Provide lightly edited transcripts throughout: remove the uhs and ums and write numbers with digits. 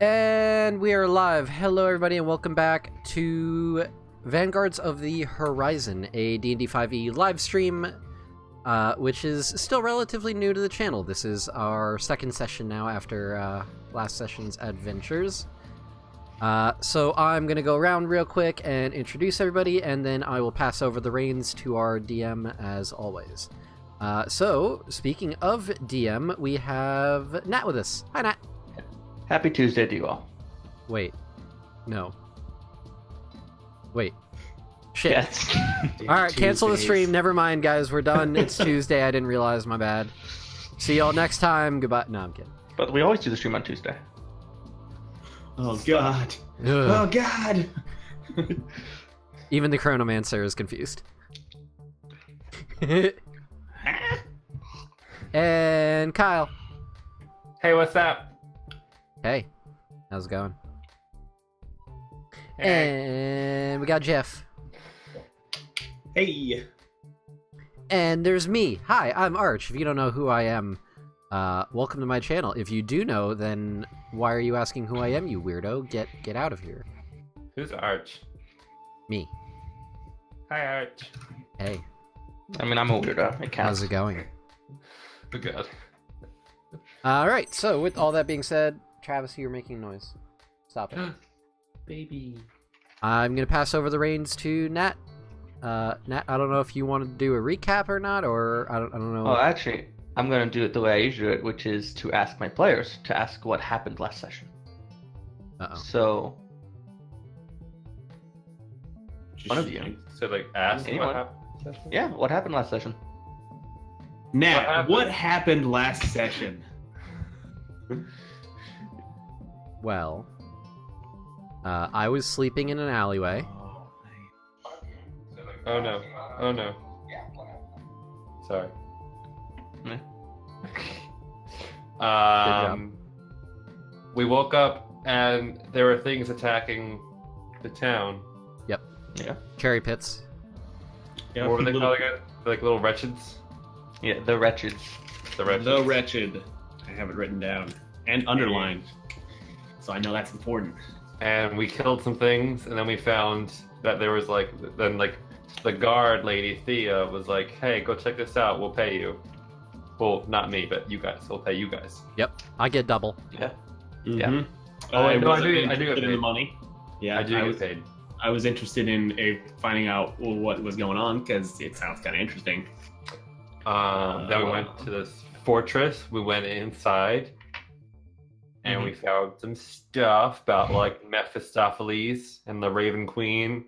And we are live. Hello everybody and welcome back to Vanguards of the Horizon, a D&D 5e live stream, which is still relatively new to the channel. This is our second session now after last session's adventures. So I'm going to go around real quick and introduce everybody, and then I will pass over the reins to our DM as always. So, speaking of DM, we have Nat with us. Hi, Nat. Happy Tuesday to you all. Wait. No. Wait. Shit. Yes. Alright, cancel the stream. Never mind, guys. We're done. It's Tuesday. I didn't realize. My bad. See y'all next time. Goodbye. No, I'm kidding. But we always do the stream on Tuesday. Oh, God. Ugh. Oh, God. Even the Chronomancer is confused. And Kyle. Hey, what's up? Hey. How's it going? Hey. And we got Jeff. Hey. And there's me. Hi, I'm Arch. If you don't know who I am, welcome to my channel. If you do know, then why are you asking who I am, you weirdo? Get out of here. Who's Arch? Me. Hi, Arch. Hey, I mean, I'm a weirdo. It counts. how's it going? We're good. Alright, so with all that being said, Travis, you're making noise. Stop it. Baby. I'm gonna pass over the reins to Nat. Nat, I don't know if you want to do a recap or not, or I don't know. Oh, actually, I'm going to do it the way I usually do it, which is to ask my players to ask what happened last session. Uh-oh. So, one of you. So, like, ask Anyone? what happened? Yeah, what happened last session? Nat, what happened last session? Well, I was sleeping in an alleyway. Oh, no. Oh, no. Sorry. Yeah. job. We woke up and there were things attacking the town. Yeah. Cherry pits. Yeah, What were they little- calling it? Like little wretcheds? Yeah, the wretches. The wretches. The Wretched. I have it written down and underlined, so I know that's important. And we killed some things, and then we found that there was the guard lady Thea was like, "Hey, go check this out. We'll pay you." Well, not me, but you guys. We'll pay you guys. Yep, I get double. Yeah. Mhm. Oh, I do wasn't get interested in paid. the money. Yeah, I do get paid. I was interested in finding out what was going on because it sounds kind of interesting. Then we went to this fortress. We went inside, and we found some stuff about like Mephistopheles and the Raven Queen.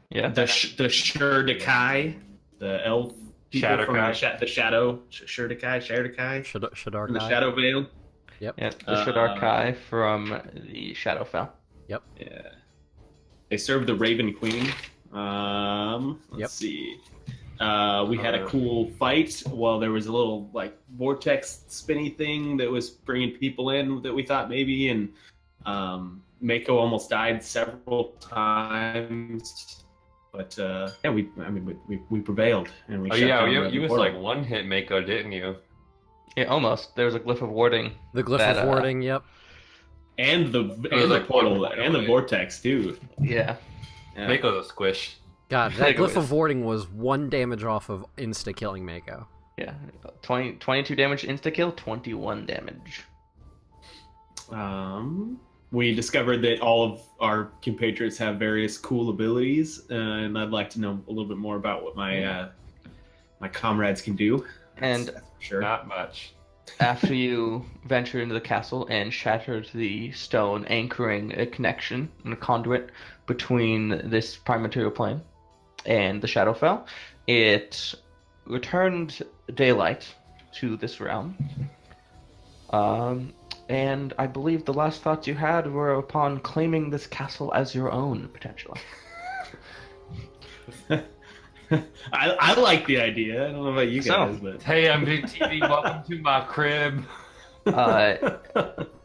Yeah. The Shurdakai, the elf people from the Shadow, Shurdakai, from the Shadarkai. Shadow Veil. Yeah, the Shadarkai from the Shadowfell. Yeah. They served the Raven Queen. Let's Yep. see. We had a cool fight while there was a little like vortex spinny thing that was bringing people in that we thought maybe, and Mako almost died several times, but yeah, we prevailed and we. Oh shut yeah, down you the was portal. like one hit Mako, didn't you? Yeah, almost. There was a glyph of warding. The glyph That, of warding, yep. and the like portal one and the away. vortex too. Yeah. Yeah. Mako's a squish. God, that Mako glyph of is- warding was 1 damage off of insta-killing Mako. Yeah. 22 damage insta-kill, 21 damage. We discovered that all of our compatriots have various cool abilities, and I'd like to know a little bit more about what my my comrades can do. And That's for sure. Not much. after you venture into the castle and shattered the stone anchoring a connection and a conduit between this prime material plane and the Shadowfell, it returned daylight to this realm. And I believe the last thoughts you had were upon claiming this castle as your own, potentially. I like the idea. I don't know about you guys, but Hey, I'm Big TV. Welcome to my crib.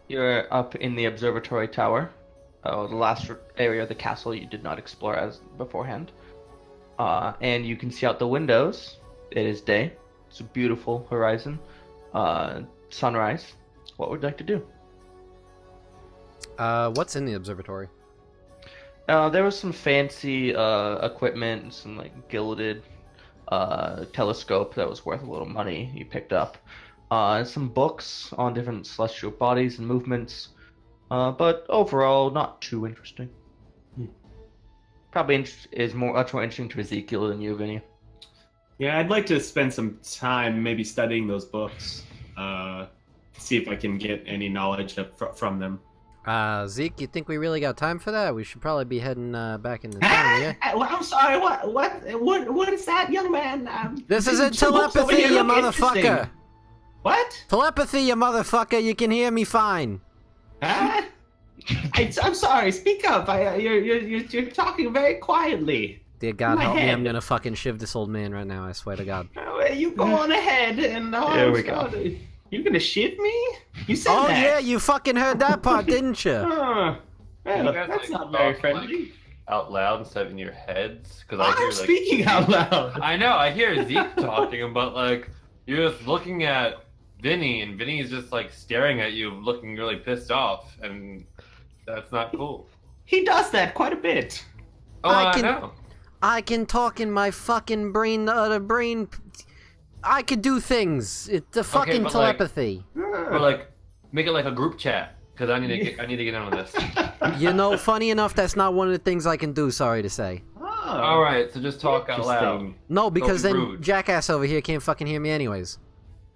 You're up in the observatory tower, the last area of the castle you did not explore as beforehand. And you can see out the windows. It is day. It's a beautiful horizon. Sunrise. What would you like to do? What's in the observatory? There was some fancy equipment, some like gilded telescope that was worth a little money you picked up. Some books on different celestial bodies and movements. But overall, not too interesting. Probably is much more interesting to Ezekiel than you, Vinny. Yeah, I'd like to spend some time maybe studying those books. See if I can get any knowledge from them. Zeke, you think we really got time for that? We should probably be heading back in the town, yeah? I'm sorry. What is that, young man? This isn't some books over telepathy, here you look motherfucker! interesting. What? Telepathy, you motherfucker! You can hear me fine. Huh? I'm sorry. Speak up. You're talking very quietly. Dear God, My help me! head. I'm gonna fucking shiv this old man right now. I swear to God. Well, you go on ahead, and There we go. You're gonna shiv me? You said Oh that. yeah, you fucking heard that part, didn't you? Well, You guys, that's like, not very talk, friendly. like, out loud instead of in your heads, because I I'm hear like. speaking out loud. I know, I hear Zeke talking, but like you're just looking at Vinny, and Vinny's just like staring at you, looking really pissed off, and that's not cool. He does that quite a bit. Oh, I I can- know. I can talk in my fucking brain, brain. I could do things. It's the fucking but, like- telepathy. Or like make it like a group chat, because I need to get in on this. You know, funny enough, that's not one of the things I can do. Sorry to say. All right, so just talk out loud. Interesting. No, because Don't then be rude. Jackass over here can't fucking hear me anyways.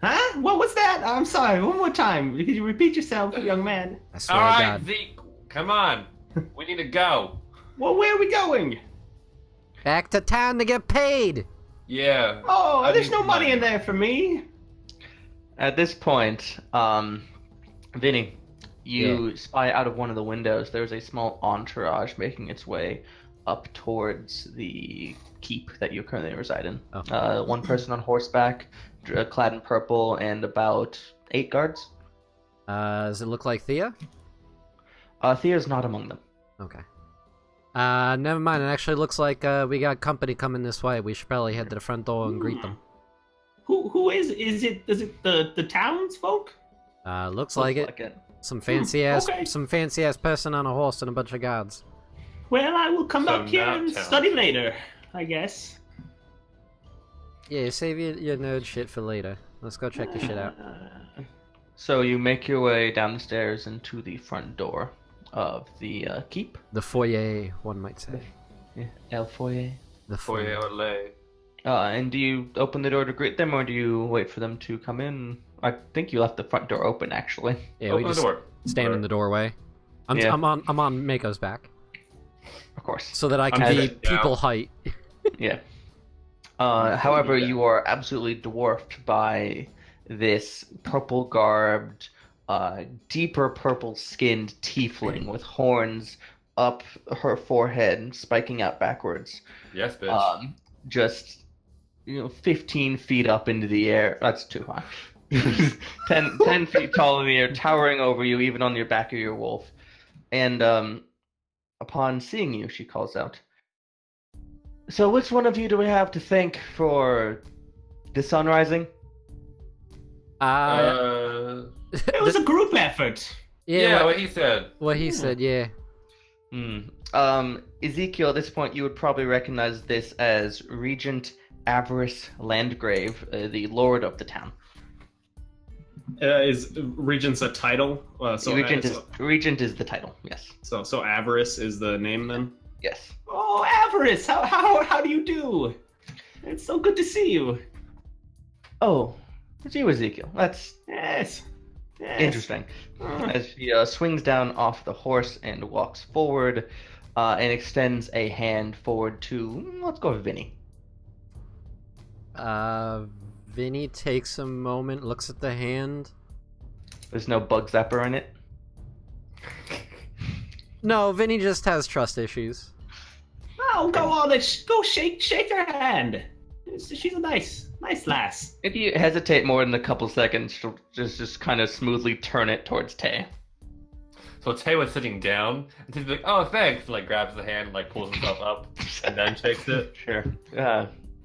Huh? What was that? I'm sorry. One more time. Could you repeat yourself, young man? I swear All to right, God. Zeke, come on. We need to go. Well, where are we going? Back to town to get paid. Yeah. Oh, I there's need no some money in there for me. At this point, Vinny, you spy out of one of the windows. There's a small entourage making its way up towards the keep that you currently reside in. Oh. One person on horseback, clad in purple, and about 8 guards. Does it look like Thea? Thea's not among them. Okay. Never mind. It actually looks like we got company coming this way. We should probably head to the front door and greet them. Who is it? Is it the townsfolk? Looks like it. Some fancy okay. ass person on a horse and a bunch of guards. Well, I will come So up here not and town. study later, I guess. Yeah, save your nerd shit for later. Let's go check the shit out. So you make your way down the stairs into the front door of the keep. The foyer, one might say. Yeah, El Foyer. The Foyer foyer. or lay. And do you open the door to greet them, or do you wait for them to come in? I think you left the front door open, actually. Yeah, Open we the just door. stand in the doorway. I'm Yeah. I'm on Mako's back Of course. so that I can I'm be sitting down. people height. Yeah. However, you are absolutely dwarfed by this purple-garbed, deeper purple-skinned tiefling with horns up her forehead, spiking out backwards. Yes, bitch. Just 15 feet up into the air. That's too high. 10 feet tall in the air, towering over you, even on your back of your wolf. And upon seeing you, she calls out, "So which one of you do we have to thank for the sun rising?" It was a group effort. Yeah, what he said. what he said, yeah. Ezekiel, at this point, you would probably recognize this as Regent Avarice Landgrave, the lord of the town. Is Regent's a title? Regent is the title, yes. So Avarice is the name then? Yes. Oh, Avarice! How do you do? It's so good to see you. Oh, it's you, Ezekiel. That's Yes. interesting. As she swings down off the horse and walks forward and extends a hand forward to, let's go with Vinny. Vinny takes a moment, looks at the hand. There's no bug zapper in it. No, Vinny just has trust issues. Oh, go on and go shake her hand. She's a nice lass. If you hesitate more than a couple seconds, she'll just kind of smoothly turn it towards Tay. So Tay was sitting down, and Tay's like, "Oh, thanks!" Like grabs the hand, like pulls himself up, and then shakes it. Sure.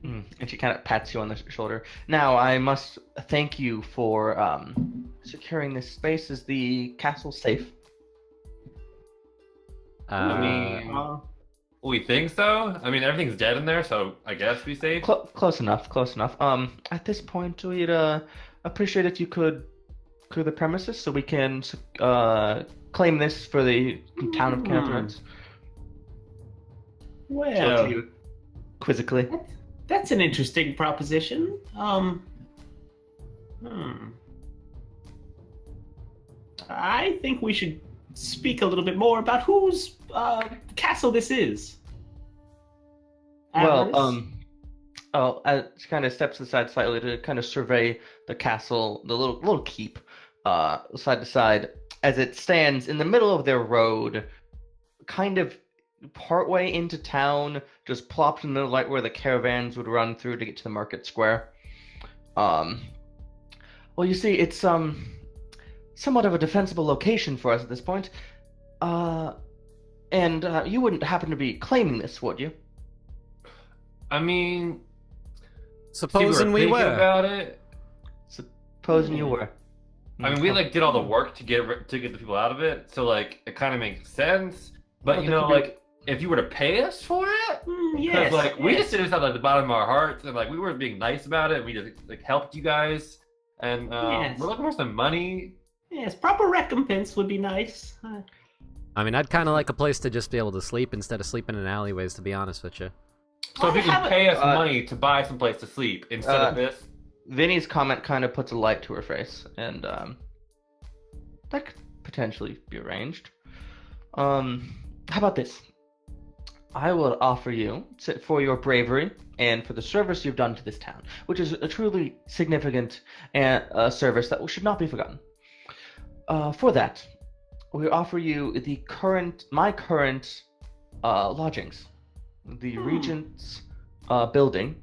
And she kind of pats you on the shoulder. Now, I must thank you for securing this space. Is the castle safe? I mean, we think so. I mean, everything's dead in there, so I guess we safe. Close enough. Close enough. At this point, we'd appreciate if you could clear the premises so we can claim this for the town of Canterbury. Well, Quizzically. that's an interesting proposition. I think we should speak a little bit more about whose castle this is. Avarice? Well, it kind of steps aside slightly to kind of survey the castle, the little keep, side to side, as it stands in the middle of their road, kind of partway into town, just plopped in the middle, right where the caravans would run through to get to the market square. Well, you see, it's somewhat of a defensible location for us at this point. And you wouldn't happen to be claiming this, would you? I mean, Supposing we thinking were. about it. Supposing you were. I mean, we like did all the work to get the people out of it, so like it kind of makes sense. But Well, you that know, could be- like if you were to pay us for it, Yes. like we yes. just did this out of the bottom of our hearts, and like we weren't being nice about it. We just like helped you guys, and Yes. we're looking for some money. Yes, proper recompense would be nice. I mean, I'd kind of like a place to just be able to sleep instead of sleeping in alleyways, to be honest with you. So if you have can a- pay us money to buy some place to sleep instead of this, Vinny's comment kind of puts a light to her face, and that could potentially be arranged. How about this? I will offer you, for your bravery and for the service you've done to this town, which is a truly significant service that should not be forgotten. For that, we offer you my current lodgings, the Regent's building.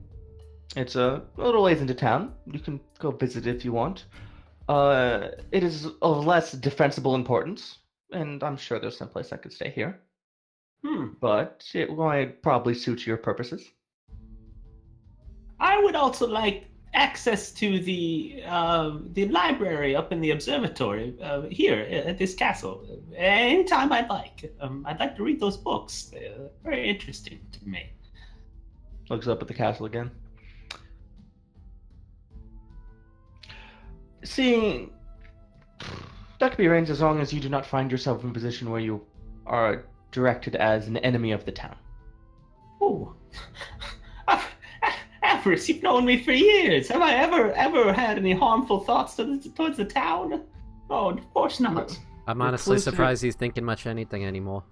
It's a little ways into town. You can go visit if you want. It is of less defensible importance, and I'm sure there's someplace I could stay here. But it might probably suit your purposes. I would also like access to the library up in the observatory here at this castle anytime I'd like. I'd like to read those books. They're very interesting to me. Looks up at the castle again. Seeing that could be arranged as long as you do not find yourself in a position where you are directed as an enemy of the town. Oh, Avarice, you've known me for years. Have I ever had any harmful thoughts towards the town? Oh, of course not. I'm honestly Reclusive- surprised he's thinking much anything anymore.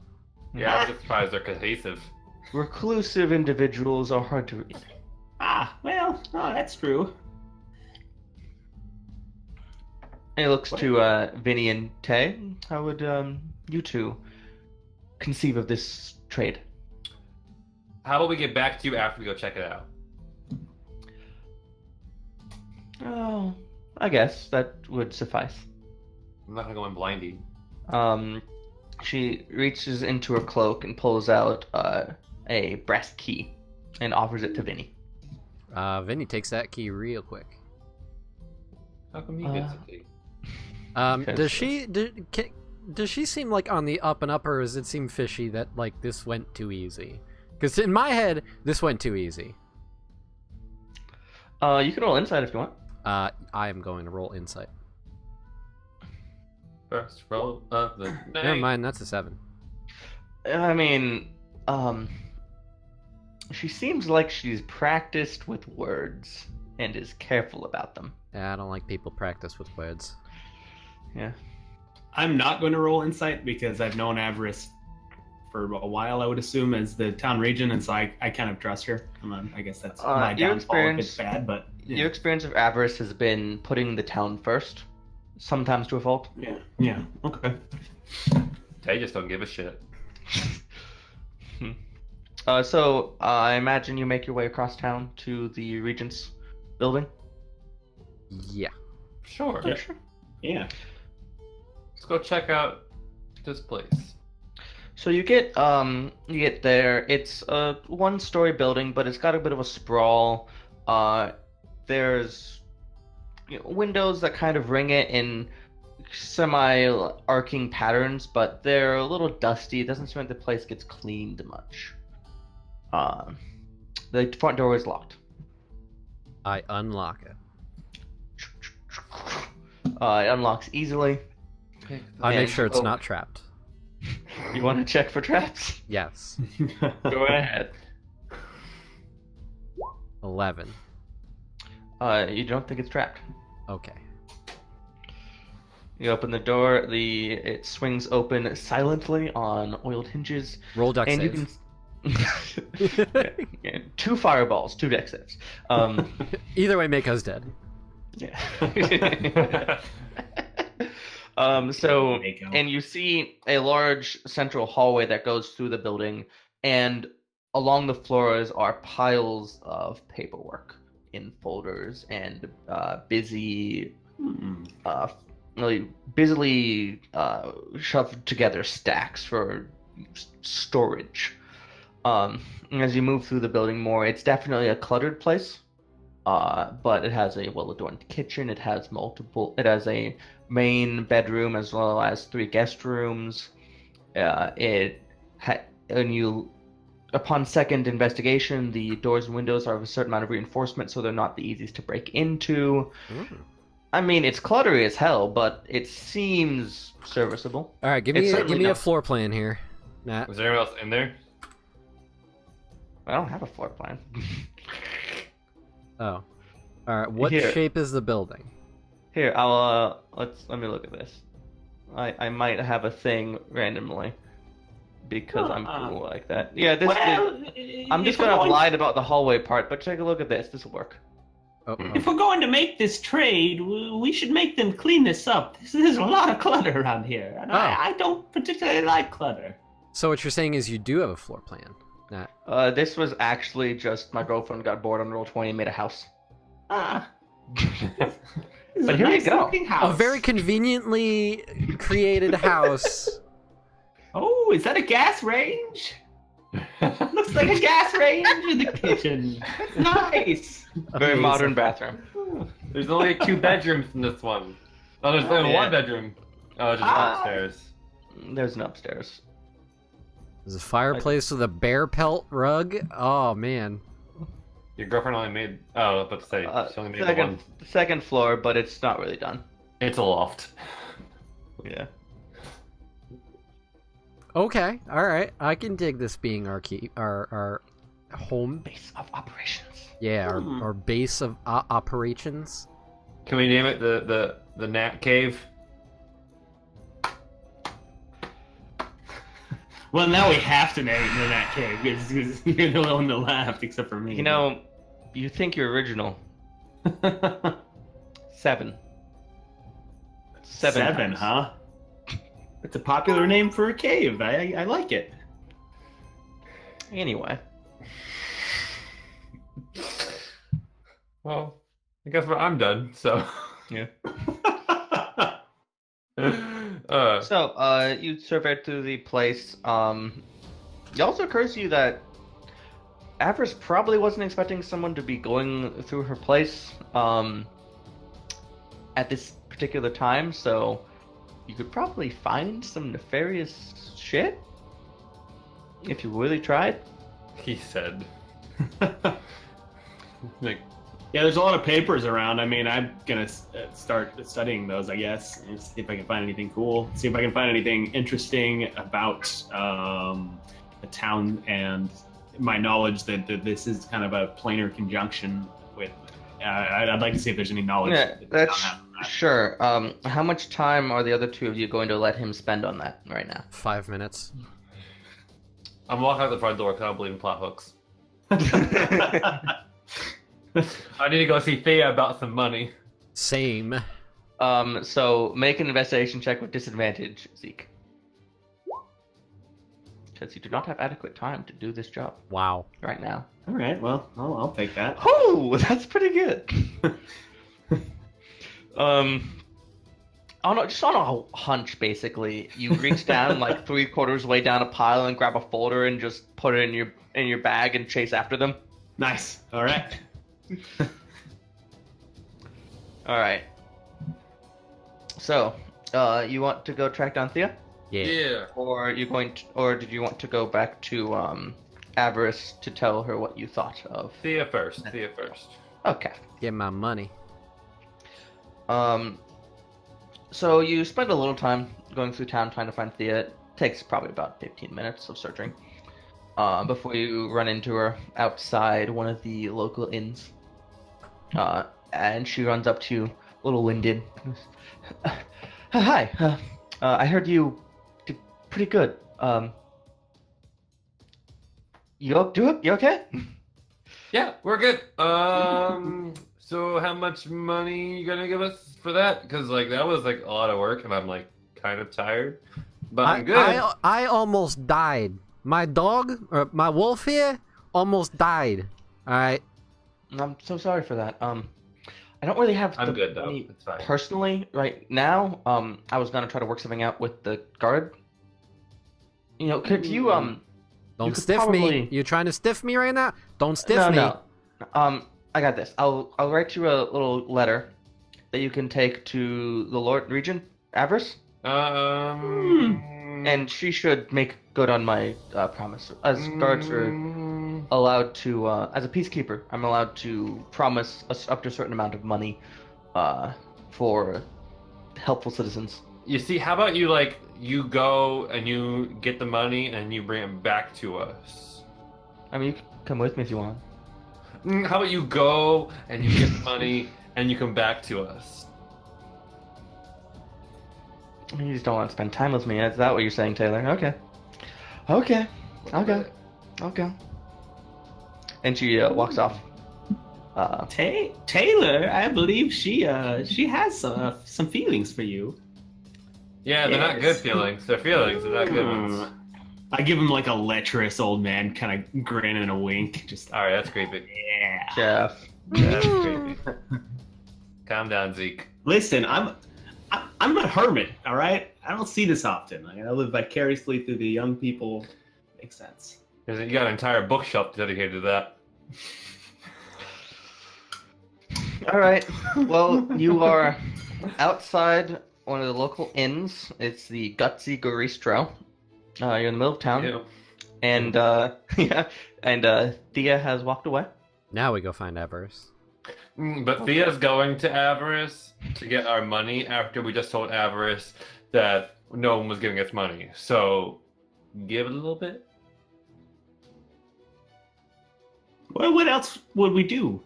yeah, I'm just surprised they're cohesive. Reclusive individuals are hard to read. Well, that's true. And he looks to Vinny and Tay. How would you two conceive of this trade? How about we get back to you after we go check it out? Oh, I guess that would suffice. I'm not gonna go in blindy. She reaches into her cloak and pulls out a brass key and offers it to Vinny. Vinny takes that key real quick. How come he gets a key? Does she seem like on the up and up, or does it seem fishy that like this went too easy? Because in my head, this went too easy. You can roll insight if you want. I am going to roll insight. First roll of the night. Never mind, that's a 7. I mean, she seems like she's practiced with words and is careful about them. Yeah, I don't like people practice with words. Yeah. I'm not going to roll insight because I've known Avarice for a while, I would assume, as the town regent, and so I kind of trust her. I guess that's my your downfall if it's experience- bad, but yeah. Your experience of avarice has been putting the town first, sometimes to a fault. Yeah, okay. They just don't give a shit. So I imagine you make your way across town to the Regent's building. Yeah. Sure. Yeah. Yeah. Let's go check out this place. So you get there. It's a one-story building, but it's got a bit of a sprawl. There's windows that kind of ring it in semi-arcing patterns, but they're a little dusty. It doesn't seem like the place gets cleaned much. The front door is locked. I unlock it. It unlocks easily. I make sure it's oh, not trapped. You want to check for traps? Yes. Go ahead. 11. You don't think it's trapped. Okay. You open the door. It swings open silently on oiled hinges. Roll deck and save. you can. Yeah, 2 fireballs, 2 deck saves. Either way, make us dead. Yeah. And you see a large central hallway that goes through the building, and along the floors are piles of paperwork in folders and really busily shoved together stacks for storage. And as you move through the building more, it's definitely a cluttered place. But it has a well-adorned kitchen. It has a main bedroom as well as 3 guest rooms. Upon second investigation, the doors and windows are of a certain amount of reinforcement, so they're not the easiest to break into. I mean, it's cluttery as hell, but it seems serviceable. All right, give me a floor plan here, Matt. Was there anyone else in there? I don't have a floor plan. Oh, all right. What Here. shape is the building? Here, I'll let me look at this. I might have a thing randomly because I'm cool like that. Yeah, I'm just gonna have lied about the hallway part, but take a look at this. This will work. Oh, If we're going to make this trade, we should make them clean this up. There's a lot of clutter around here, and I don't particularly like clutter. So what you're saying is you do have a floor plan, Matt? This was actually just my girlfriend got bored on Roll20 and made a house. But here you go. A very conveniently created house. Oh, is that a gas range? Looks like a gas range in the kitchen. Nice. Very Amazing. modern bathroom. There's only 2 bedrooms in this one. Oh, there's only Yeah. 1 bedroom. Oh, just upstairs. There's an upstairs. There's a fireplace with a bear pelt rug. Oh man. Your girlfriend only made. Oh, I was about to say she only made the one. Second floor, but it's not really done. It's a loft. Yeah. Okay, all right. I can dig this being our home. Base of operations. Yeah, our base of operations. Can we name it the Gnat Cave? Well, now we have to name it in that cave because you're the only one that laughed except for me. You know, you think you're original. 7. 7 times. huh? It's a popular name for a cave. I like it. Anyway. Well, I guess I'm done. So. Yeah. So, you surveyed through the place. It also occurs to you that Avarice probably wasn't expecting someone to be going through her place at this particular time, so you could probably find some nefarious shit if you really tried. he said. Like, Yeah, there's a lot of papers around. I mean, I'm gonna start studying those, I guess, and see if I can find anything cool. See if I can find anything interesting about the town and my knowledge that this is kind of a planar conjunction with. I'd like to see if there's any knowledge. Yeah, that that's I don't have. sure. How much time are the other 2 of you going to let him spend on that right now? 5 minutes. I'm walking out the front door because I don't believe in plot hooks. I need to go see Thea about some money. Same. So make an investigation check with disadvantage, Zeke. Because you do not have adequate time to do this job Wow. right now. All right, well, I'll take that. Oh, that's pretty good. Just on a hunch, basically, you reach down like 3/4 way down a pile and grab a folder and just put it in your bag and chase after them. Nice. All right. All right. So, You want to go track down Thea? Yeah. Or did you want to go back to Avarice to tell her what you thought of? Thea first. Okay. Get my money. So you spend a little time going through town trying to find Thea. It takes probably about 15 minutes of searching before you run into her outside one of the local inns. And she runs up to you, a little winded. Hi. I heard you did pretty good. You okay? Yeah, we're good. So how much money you gonna give us for that? Because like that was like a lot of work, and I'm like kind of tired, but I'm good. I almost died. My dog, or my wolf here, almost died. All right. I'm so sorry for that. I don't really have I'm the good though. money It's fine. personally right now. I was gonna try to work something out with the guard. You know, could you Don't could stiff me. probably- You trying to stiff me right now? Don't stiff me. No. I got this. I'll write you a little letter that you can take to the Lord Regent Avarice, and she should make good on my promise. As guards are allowed to, as a peacekeeper, I'm allowed to promise up to a certain amount of money for helpful citizens. You see, how about you go and you get the money and you bring it back to us? I mean, you can come with me if you want. How about you go and you get the money and you come back to us? You just don't want to spend time with me. Is that what you're saying, Taylor? Okay. And she walks off. Taylor, I believe she has some feelings for you. Yeah, they're not good feelings. They're feelings. They're not good ones. I give him like a lecherous old man kind of grin and a wink. Just All right, that's creepy. yeah. Jeff. That's creepy. Calm down, Zeke. Listen, I'm a hermit. All right, I don't see this often. I live vicariously through the young people. Makes sense. You got an entire bookshelf dedicated to that. All right. Well, you are outside one of the local inns. It's the Gutsy Garistro. You're in the middle of town, Yeah. and Thea has walked away. Now we go find Avarice. But Thea's going to Avarice to get our money after we just told Avarice that no one was giving us money. So, give it a little bit. Well, what else would we do?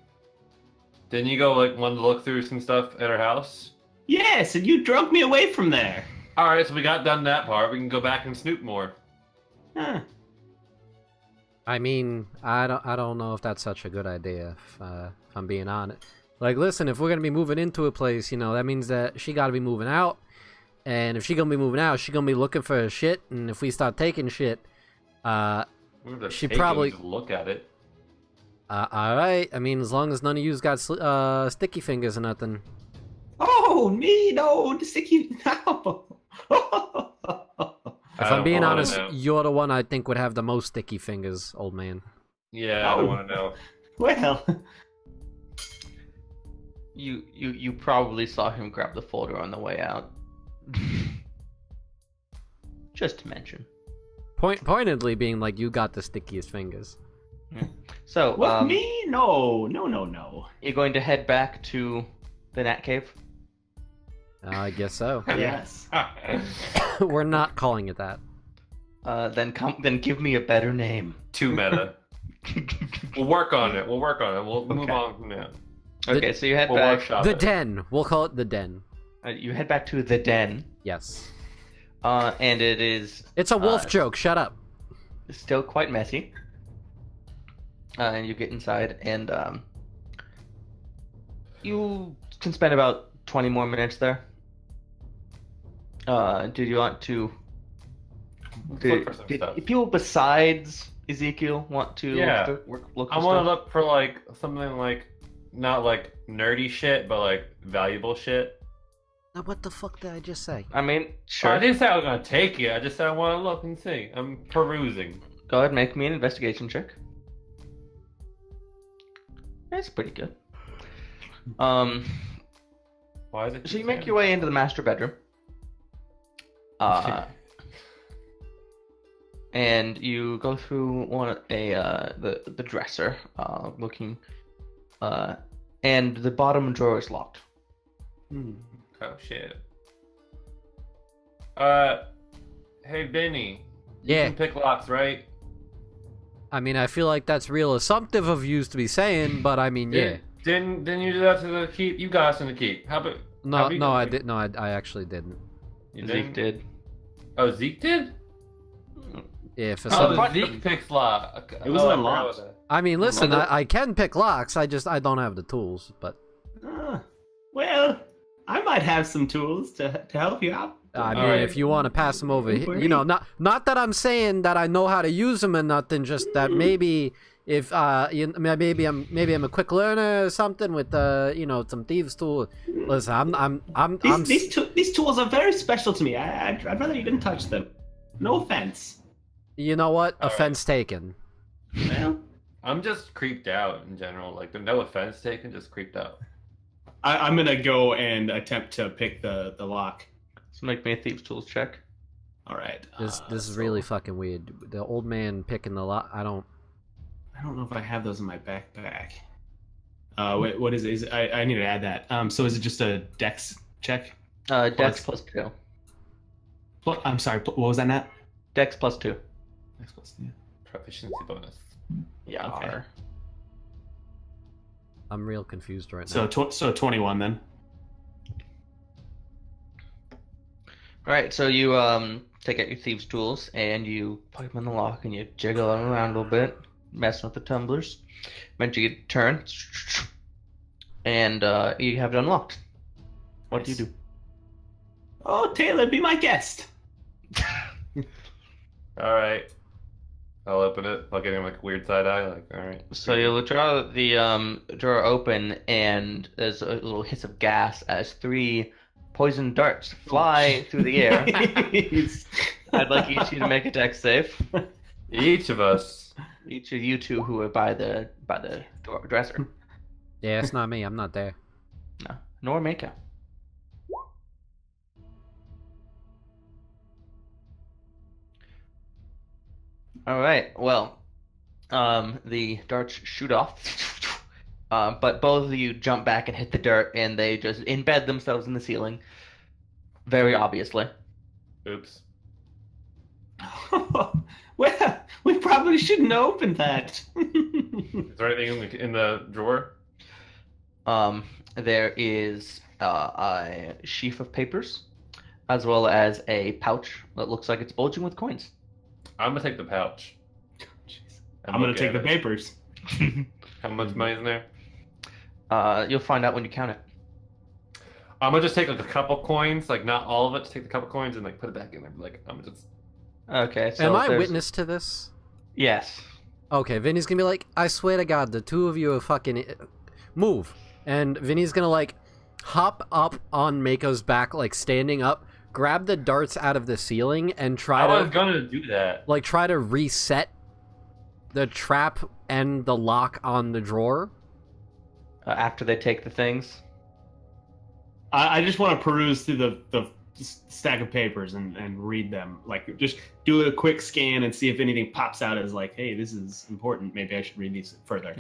Didn't you go want to look through some stuff at our house? Yes, and you drug me away from there. All right, so we got done that part. We can go back and snoop more. Huh. I mean, I don't know if that's such a good idea. If I'm being honest. Like, listen, if we're gonna be moving into a place, that means that she got to be moving out. And if she gonna be moving out, she gonna be looking for her shit. And if we start taking shit, We have to She take it, probably- just look at it. all right. I mean, as long as none of you's got sticky fingers or nothing. Oh, me? No, the sticky. No. If I'm being honest, you're the one I think would have the most sticky fingers, old man. Yeah, I don't want to know. Well, You probably saw him grab the folder on the way out. Just to mention. Pointedly being like, you got the stickiest fingers. So, what, me? No. you're going to head back to the Nat Cave? I guess so. Yes. We're not calling it that. Then give me a better name. Too meta. We'll work on it. We'll move on from now. Okay, so you head We'll back. workshop The it. Den. We'll call it the Den. You head back to the den, Yes. and it is It's a wolf joke. Shut up. still quite messy. And you get inside, and you can spend about 20 more minutes there. Did you want to? Look for some Did stuff. people besides Ezekiel want to Yeah. look I for want to stuff? look for something not nerdy shit, but valuable shit. Now, what the fuck did I just say? I mean, I sure. didn't say I was gonna take it. I just said I want to look and see. I'm perusing. Go ahead, make me an investigation check. That's pretty good. Why is it? So you make your way into the master bedroom. And you go through the dresser, looking, and the bottom drawer is locked. Oh shit. Hey Benny. You Yeah. can pick locks, right? I mean, I feel like that's real assumptive of you to be saying, but I mean, yeah. Didn't you do that to the keep? You got us in the keep. How about? No, I did. No, I actually didn't. You Zeke did. Oh, Zeke did. Yeah, for Oh, some. Zeke picks lock. It was unlocked. I mean, listen, I can pick locks. I don't have the tools, but. Well, I might have some tools to help you out. I mean, Alright. if you want to pass them over, Don't you know, not that I'm saying that I know how to use them and nothing, just that maybe if maybe I'm a quick learner or something with you know, some thieves tool. Listen, These tools are very special to me. I'd rather you didn't touch them. No offense. You know what? Alright. Offense taken. Well, I'm just creeped out in general. Like, no offense taken, just creeped out. I'm gonna go and attempt to pick the lock. So make me a thieves tools check. All right. This is really fucking weird. The old man picking the lock. I don't know if I have those in my backpack. Wait, what is it? I need to add that. So is it just a dex check? Dex plus 2. I'm sorry. What was that, Nat? Dex plus 2. Dex plus 2. Proficiency bonus. Yeah. Okay. I'm real confused right So now. so 21 then. All right. So you take out your thieves tools and you put them in the lock and you jiggle them around a little bit, messing with the tumblers. Eventually you turn, and you have it unlocked. What do you do? Oh, Taylor, be my guest. All right. I'll open it. I'll give him like a weird side eye. Like, all right. So you'll draw the drawer open, and there's a little hiss of gas as 3 poison darts fly through the air. I'd like each of you to make a dex save. Each of us. Each of you two who are by the dresser. Yeah, it's not me. I'm not there. No, nor Mako. All right. Well, the darts shoot off, but both of you jump back and hit the dirt, and they just embed themselves in the ceiling. Very obviously. Oops. Well, we probably shouldn't have opened that. Is there anything in the drawer? There is a sheaf of papers, as well as a pouch that looks like it's bulging with coins. I'm gonna take the pouch. I'm gonna take the papers. How much money is in there? You'll find out when you count it. I'm gonna just take like a couple coins, like not all of it. Just take a couple coins and like put it back in there. Like I'm just. Okay. So Am I witness to this? Yes. Okay, Vinny's gonna be like, I swear to God, the two of you are fucking move, and Vinny's gonna like hop up on Mako's back, like standing up, grab the darts out of the ceiling, and I was gonna do that. like try to reset the trap and the lock on the drawer. After they take the things. I just want to peruse through the stack of papers and read them. Like, just do a quick scan and see if anything pops out as like, hey, this is important. Maybe I should read these further.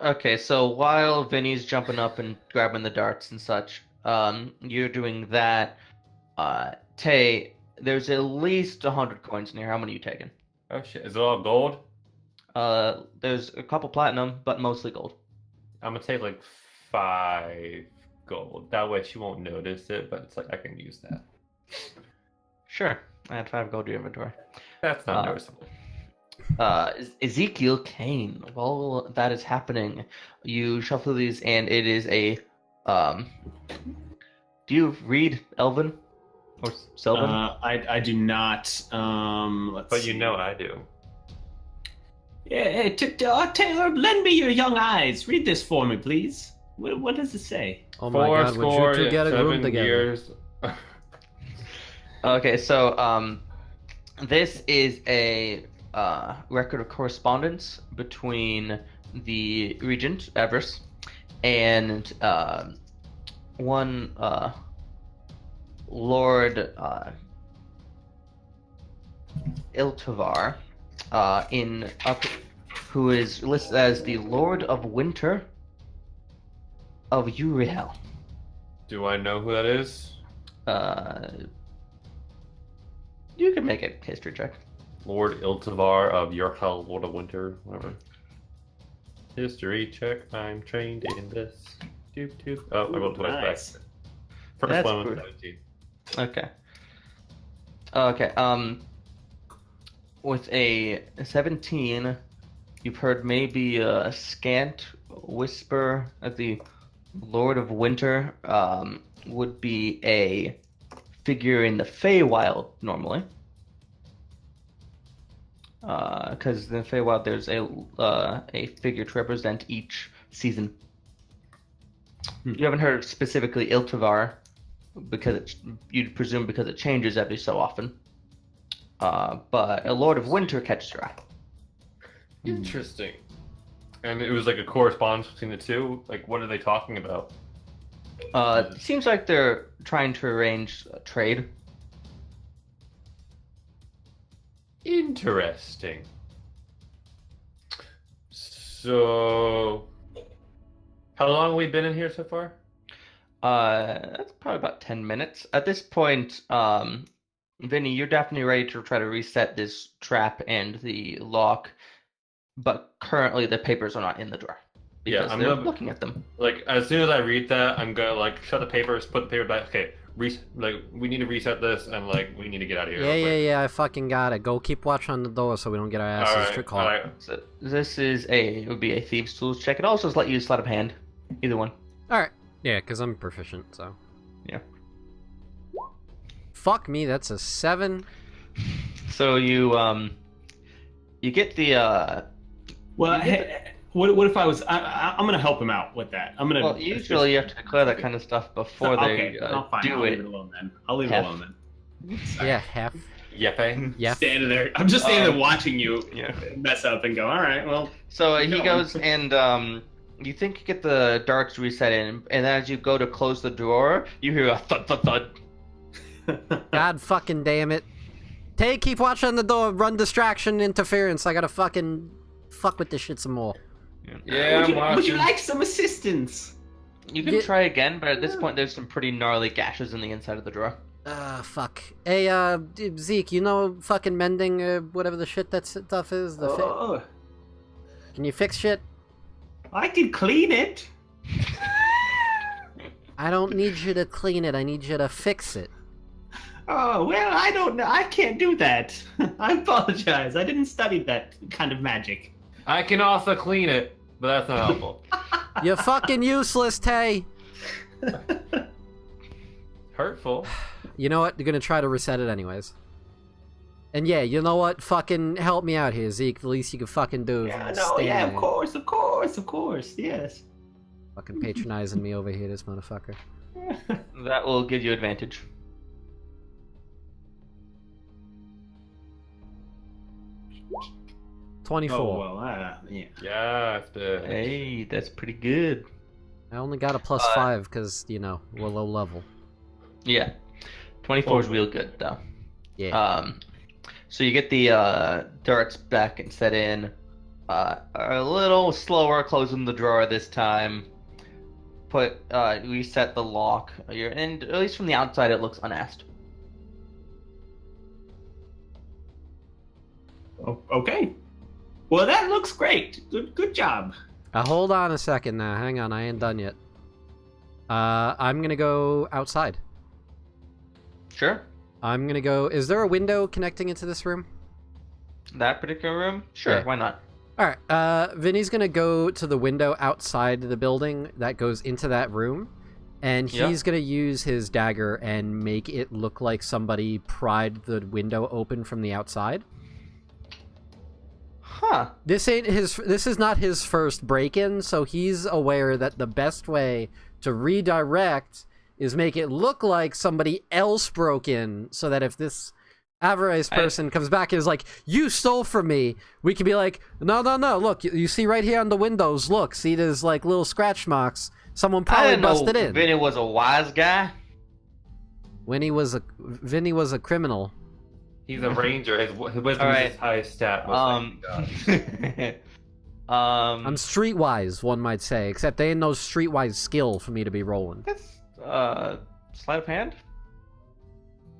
Okay, so while Vinny's jumping up and grabbing the darts and such, you're doing that. Tay, there's at least 100 coins in here. How many are you taking? Oh shit! Is it all gold? There's a couple platinum, but mostly gold. I'm gonna take like 5 gold. That way she won't notice it, but it's like I can use that. Sure. Add 5 gold to your inventory. That's not noticeable. Ezekiel Kane. While that is happening, you shuffle these, and it is a. Do you read Elven or Sylvan? I do not. Let's But see. you know I do. Yeah, Taylor, lend me your young eyes. Read this for me, please. What does it say? Oh my God, would you two get a room together? Years. Okay, so this is a record of correspondence between the regent Everest and one Lord Iltivar, who is listed as the Lord of Winter of Uriel. Do I know who that is? You can make a history check. Lord Iltivar of Uriel, Lord of Winter, whatever. History check. I'm trained in this. Doop doop. Oh, I rolled twice Nice. back. First That's one was good. 17. Okay. Okay. With a 17, you've heard maybe a scant whisper that the Lord of Winter would be a figure in the Feywild normally. Because in the Feywild there's a figure to represent each season. You haven't heard specifically Iltivar because you'd presume because it changes every so often. But a Lord of Winter catches your eye. Interesting. And it was like a correspondence between the two? Like, what are they talking about? It seems like they're trying to arrange a trade. Interesting. So, how long have we been in here so far? That's probably about 10 minutes. At this point, Vinny, you're definitely ready to try to reset this trap and the lock, but currently the papers are not in the drawer because I'm they're gonna- looking at them. Like, as soon as I read that, I'm gonna, like, shut the papers, put the paper back. Okay, we need to reset this, and, like, we need to get out of here. Yeah, I fucking got it. Go keep watch on the door so we don't get our asses caught. Alright. So this would be a thieves' tools check. It also let you sleight of hand, either one. Alright. Yeah, because I'm proficient, so. Yeah. Fuck me, that's a 7. So you get the Well, hey, what if I was? I'm gonna help him out with that. I'm gonna. well, usually you have to declare that kind of stuff before Okay, they I'll fine. do I'll it. leave it alone then. I'll leave it Half. alone then. Yeah, half. Yepe. Yeah. Standing there, I'm just standing there watching you Yeah. mess up and go. All right, well. So he Go on. goes and you think you get the darts reset in, and then as you go to close the drawer, you hear a thud thud thud. God fucking damn it. Tay, keep watching the door. Run distraction interference. I gotta fucking fuck with this shit some more. Yeah, would, I'm watching. would you like some assistance? You can Yeah. try again, but at this point there's some pretty gnarly gashes in the inside of the drawer. Fuck. Hey, Zeke, you know fucking mending, whatever the shit that stuff is? Oh, Can you fix shit? I can clean it. I don't need you to clean it. I need you to fix it. Oh, well, I don't know. I can't do that. I apologize. I didn't study that kind of magic. I can also clean it, but that's not helpful. You're fucking useless, Tay. Hurtful. You know what? You're gonna try to reset it anyways. And yeah, you know what? Fucking help me out here, Zeke. The least you can fucking do is Yeah, no, stand yeah, there. of course, yes. Fucking patronizing me over here, this motherfucker. That will give you advantage. Oh, 24. well, yeah. Yeah, it's the... Hey, that's pretty good. I only got a plus 5 because, you know, we're low level. Yeah, 24 is real good though. Yeah. So you get the darts back and set in. A little slower closing the drawer this time. Reset the lock. And at least from the outside, it looks unasked. Oh, okay. Well, that looks great. Good job. Hold on a second now. Hang on, I ain't done yet. I'm gonna go outside. Sure. I'm gonna go... Is there a window connecting into this room? That particular room? Sure, Yeah. why not? Alright, Vinny's gonna go to the window outside the building that goes into that room, and Yeah. he's gonna use his dagger and make it look like somebody pried the window open from the outside. Huh. This is not his first break-in, so he's aware that the best way to redirect is make it look like somebody else broke in, so that if this avarice person comes back and is like, you stole from me, we can be like, no, look, you see right here on the windows, look, see there's like little scratch marks. Someone I probably didn't know busted in. Vinny was a wise guy. Vinny was a criminal. He's a ranger. His wisdom is Alright. his highest stat. Most likely. I'm streetwise, one might say, except they ain't no streetwise skill for me to be rolling. That's sleight of hand.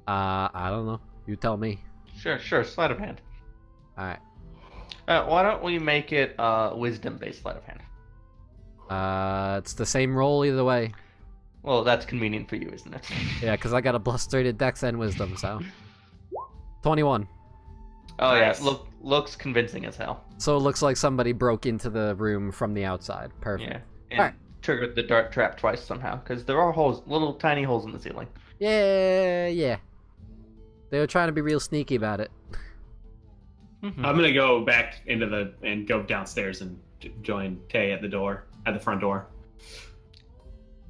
I don't know. You tell me. Sure, sleight of hand. All right. Why don't we make it wisdom-based sleight of hand? It's the same roll either way. Well, that's convenient for you, isn't it? Yeah, because I got a +3 to Dex and Wisdom, so 21. Oh Nice. yeah, looks convincing as hell. So it looks like somebody broke into the room from the outside. Perfect. Yeah, and Alright. triggered the dart trap twice somehow, because there are holes, little tiny holes in the ceiling. Yeah. They were trying to be real sneaky about it. Mhm. I'm gonna go back and go downstairs and join Tay at the front door.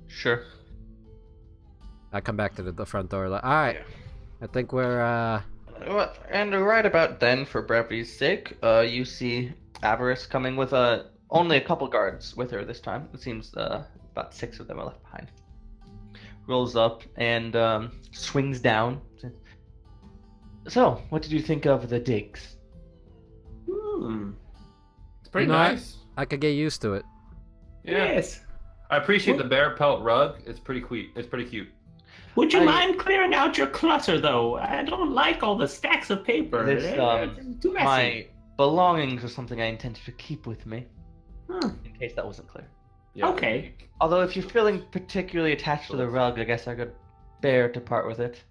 Sure. I come back to the front door. Like, all right. Yeah. I think we're And right about then, for brevity's sake, you see Avarice coming with only a couple guards with her this time. It seems about 6 of them are left behind. Rolls up and swings down. So, what did you think of the digs? It's pretty You know, nice. I could get used to it. Yeah. Yes. I appreciate the bear pelt rug. It's pretty cute. It's pretty cute. Would you I- mind clearing out your clutter, though? I don't like all the stacks of paper. This, They're too messy. My belongings are something I intended to keep with me, Hmm. in case that wasn't clear. Yeah. Okay. Although, if you're feeling particularly attached to the rug, I guess I could bear to part with it.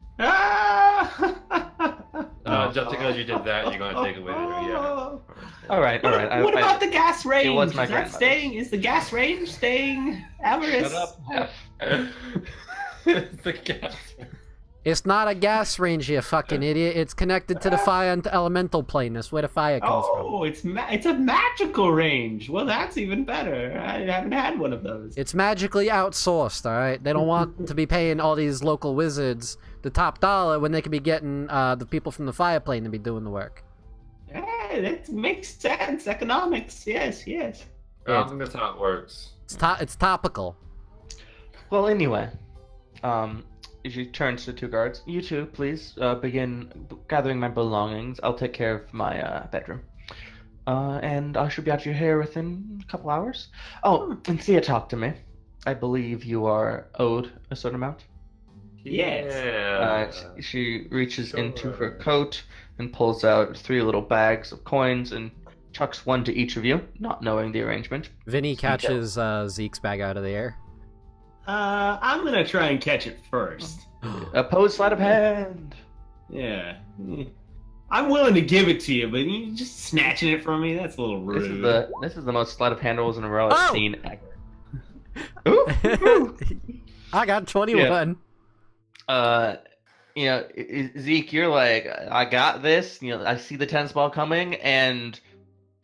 Just because you did that, you're gonna take away the yeah. All right. What about the gas range? was my Is that grandmother's. staying? Is the gas range staying? Avarice. Shut up. It's the gas. It's not a gas range, you fucking idiot. It's connected to the fire and elemental plane. That's where the fire comes from. Oh, it's a magical range. Well, that's even better. I haven't had one of those. It's magically outsourced, all right? They don't want to be paying all these local wizards the top dollar when they could be getting the people from the fire plane to be doing the work. Yeah, that makes sense. Economics. Yes. I don't think that's how it works. It's topical. Well, anyway, she turns to 2 guards. You two, please begin gathering my belongings. I'll take care of my bedroom. And I should be out of your hair within a couple hours. Oh, and Thea talked to me. I believe you are owed a certain amount. Yes. Yeah. She reaches into her Sure. coat and pulls out 3 little bags of coins and chucks one to each of you, not knowing the arrangement. Vinny catches Zeke's bag out of the air. I'm gonna try and catch it first. Opposed sleight of hand. Yeah. I'm willing to give it to you, but you just snatching it from me—that's a little rude. This is the most sleight of hand rolls in a row I've Oh! seen ever. Ooh. I got 21. Zeke, you're like, I got this. I see the tennis ball coming, and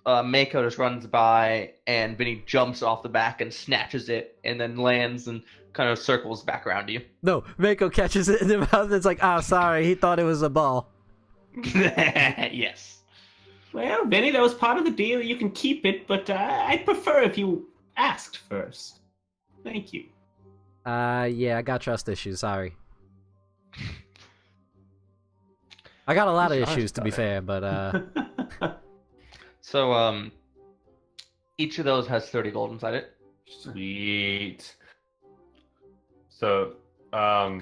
Mako just runs by, and Vinny jumps off the back and snatches it, and then lands and kind of circles back around you. No, Mako catches it in the mouth. It's like, sorry, he thought it was a ball. Yes. Well, Vinny, that was part of the deal. You can keep it, but I'd prefer if you asked first. Thank you. Yeah, I got trust issues, sorry. I got a lot of Gosh, issues, to be fair, but, So, each of those has 30 gold inside it. Sweet. So, I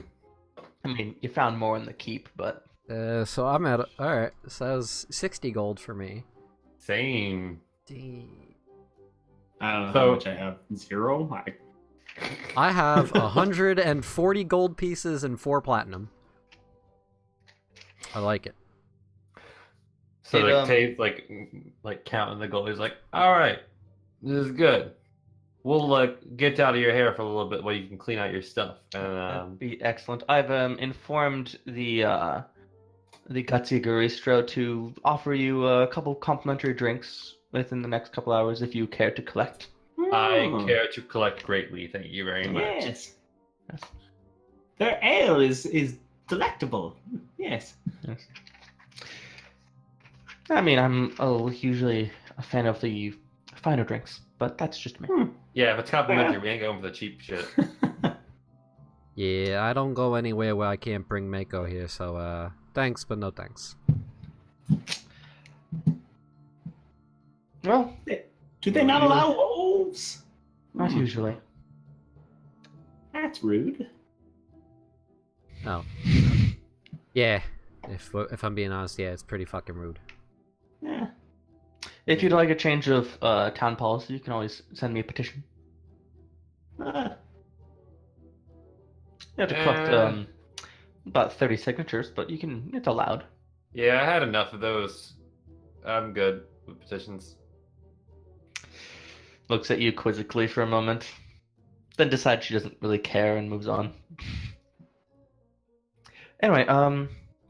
mean, you found more in the keep, but so I'm at, alright, so that was 60 gold for me. same. I don't know So- how much I have. 0? I have 140 gold pieces and 4 platinum. I like it. So It, like Tate's like counting the gold. He's like, all right, this is good. We'll get out of your hair for a little bit while you can clean out your stuff. that'd And be excellent. I've informed the Gutsy Garistro to offer you a couple complimentary drinks within the next couple hours if you care to collect. I care to collect greatly. Thank you very much. Yes. Yes. Their ale is delectable. Yes. Yes. I mean, I'm usually a fan of the finer drinks, but that's just me. Yeah, if it's complimentary, we ain't going for the cheap shit. Yeah, I don't go anywhere where I can't bring Mako here, so, thanks, but no thanks. Well, Do they not allow wolves? not usually. That's rude. Oh. Yeah, if I'm being honest, yeah, it's pretty fucking rude. Yeah. If you'd like a change of town policy, you can always send me a petition. You have to collect about 30 signatures, but it's allowed. Yeah, I had enough of those. I'm good with petitions. Looks at you quizzically for a moment, then decides she doesn't really care and moves on. Anyway,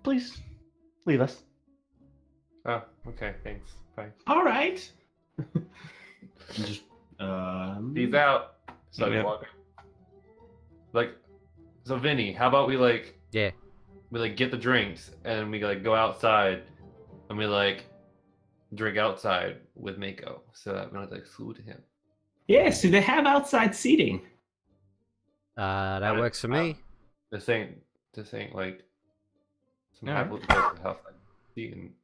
please leave us. Oh, okay, thanks. Bye. All right. Just, Peace out. So Yeah. walk. Like, so Vinny, how about we Yeah. get the drinks and we go outside and we drink outside with Mako so that we don't have to exclude him. Yes, do they have outside seating? That works for me. This ain't like some Alright. apple house like eating.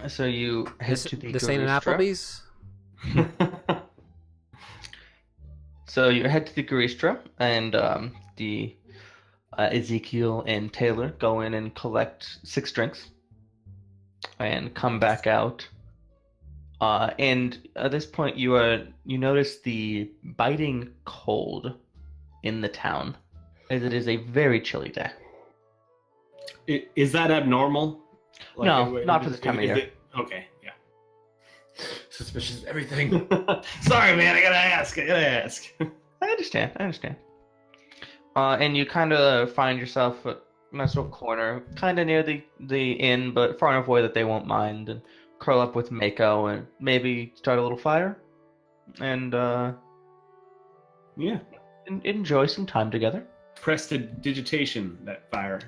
So you head to the This ain't an Garistro. Applebee's? So you head to the Garistro, and the Ezekiel and Taylor go in and collect 6 drinks, and come back out. And at this point, you notice the biting cold in the town, as it is a very chilly day. Is that abnormal? No, not for this time of year. Okay, yeah. Suspicious of everything. Sorry, man. I gotta ask. I understand. And you kind of find yourself at a nice little corner, kind of near the inn, but far enough away that they won't mind, and curl up with Mako and maybe start a little fire, and Yeah. enjoy some time together. Prestidigitation, that fire.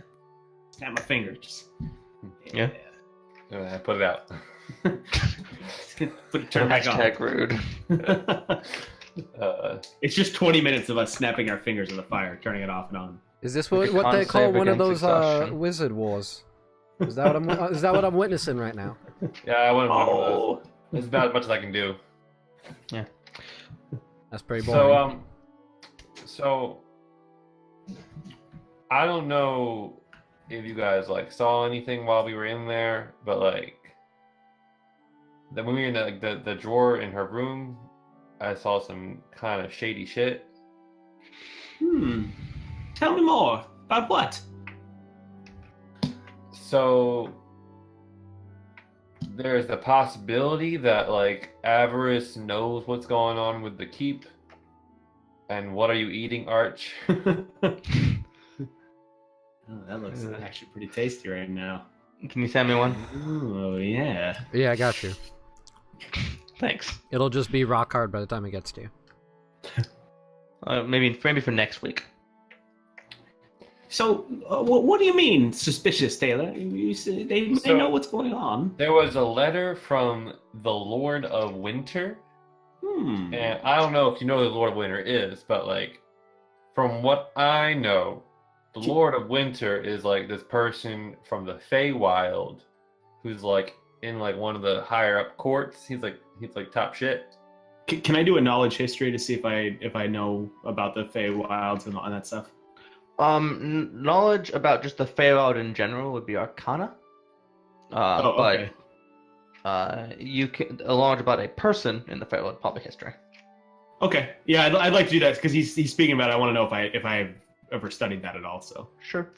Snap my fingers. Yeah. I put it out. Turn back on. Hashtag rude. It's just 20 minutes of us snapping our fingers on the fire, turning it off and on. Is this Like what a they con call save one of against those exhaustion. wizard wars? Is that what I'm witnessing right now? Yeah, I wouldn't want one of Oh, those. It's about as much as I can do. That's pretty boring. So I don't know if you guys saw anything while we were in there, but when we were in the drawer in her room, I saw some kind of shady shit. Tell me more. About what? So there's the possibility that Avarice knows what's going on with the keep. And what are you eating, Arch? Oh, that looks actually pretty tasty right now. Can you send me one? Oh, yeah. Yeah, I got you. Thanks. It'll just be rock hard by the time it gets to you. Maybe for next week. So, what do you mean, suspicious, Taylor? You said they know what's going on. There was a letter from the Lord of Winter. And I don't know if you know who the Lord of Winter is, but from what I know, the Lord of Winter is this person from the Feywild who's in one of the higher up courts. He's top shit. Can I do a knowledge history to see if I know about the Feywilds and all that stuff? Knowledge about just the Feywild in general would be Arcana. Okay. You can knowledge about a person in the Feywild, probably history. Okay. Yeah, I'd like to do that because he's speaking about it. I want to know if I've ever studied that at all. So Sure.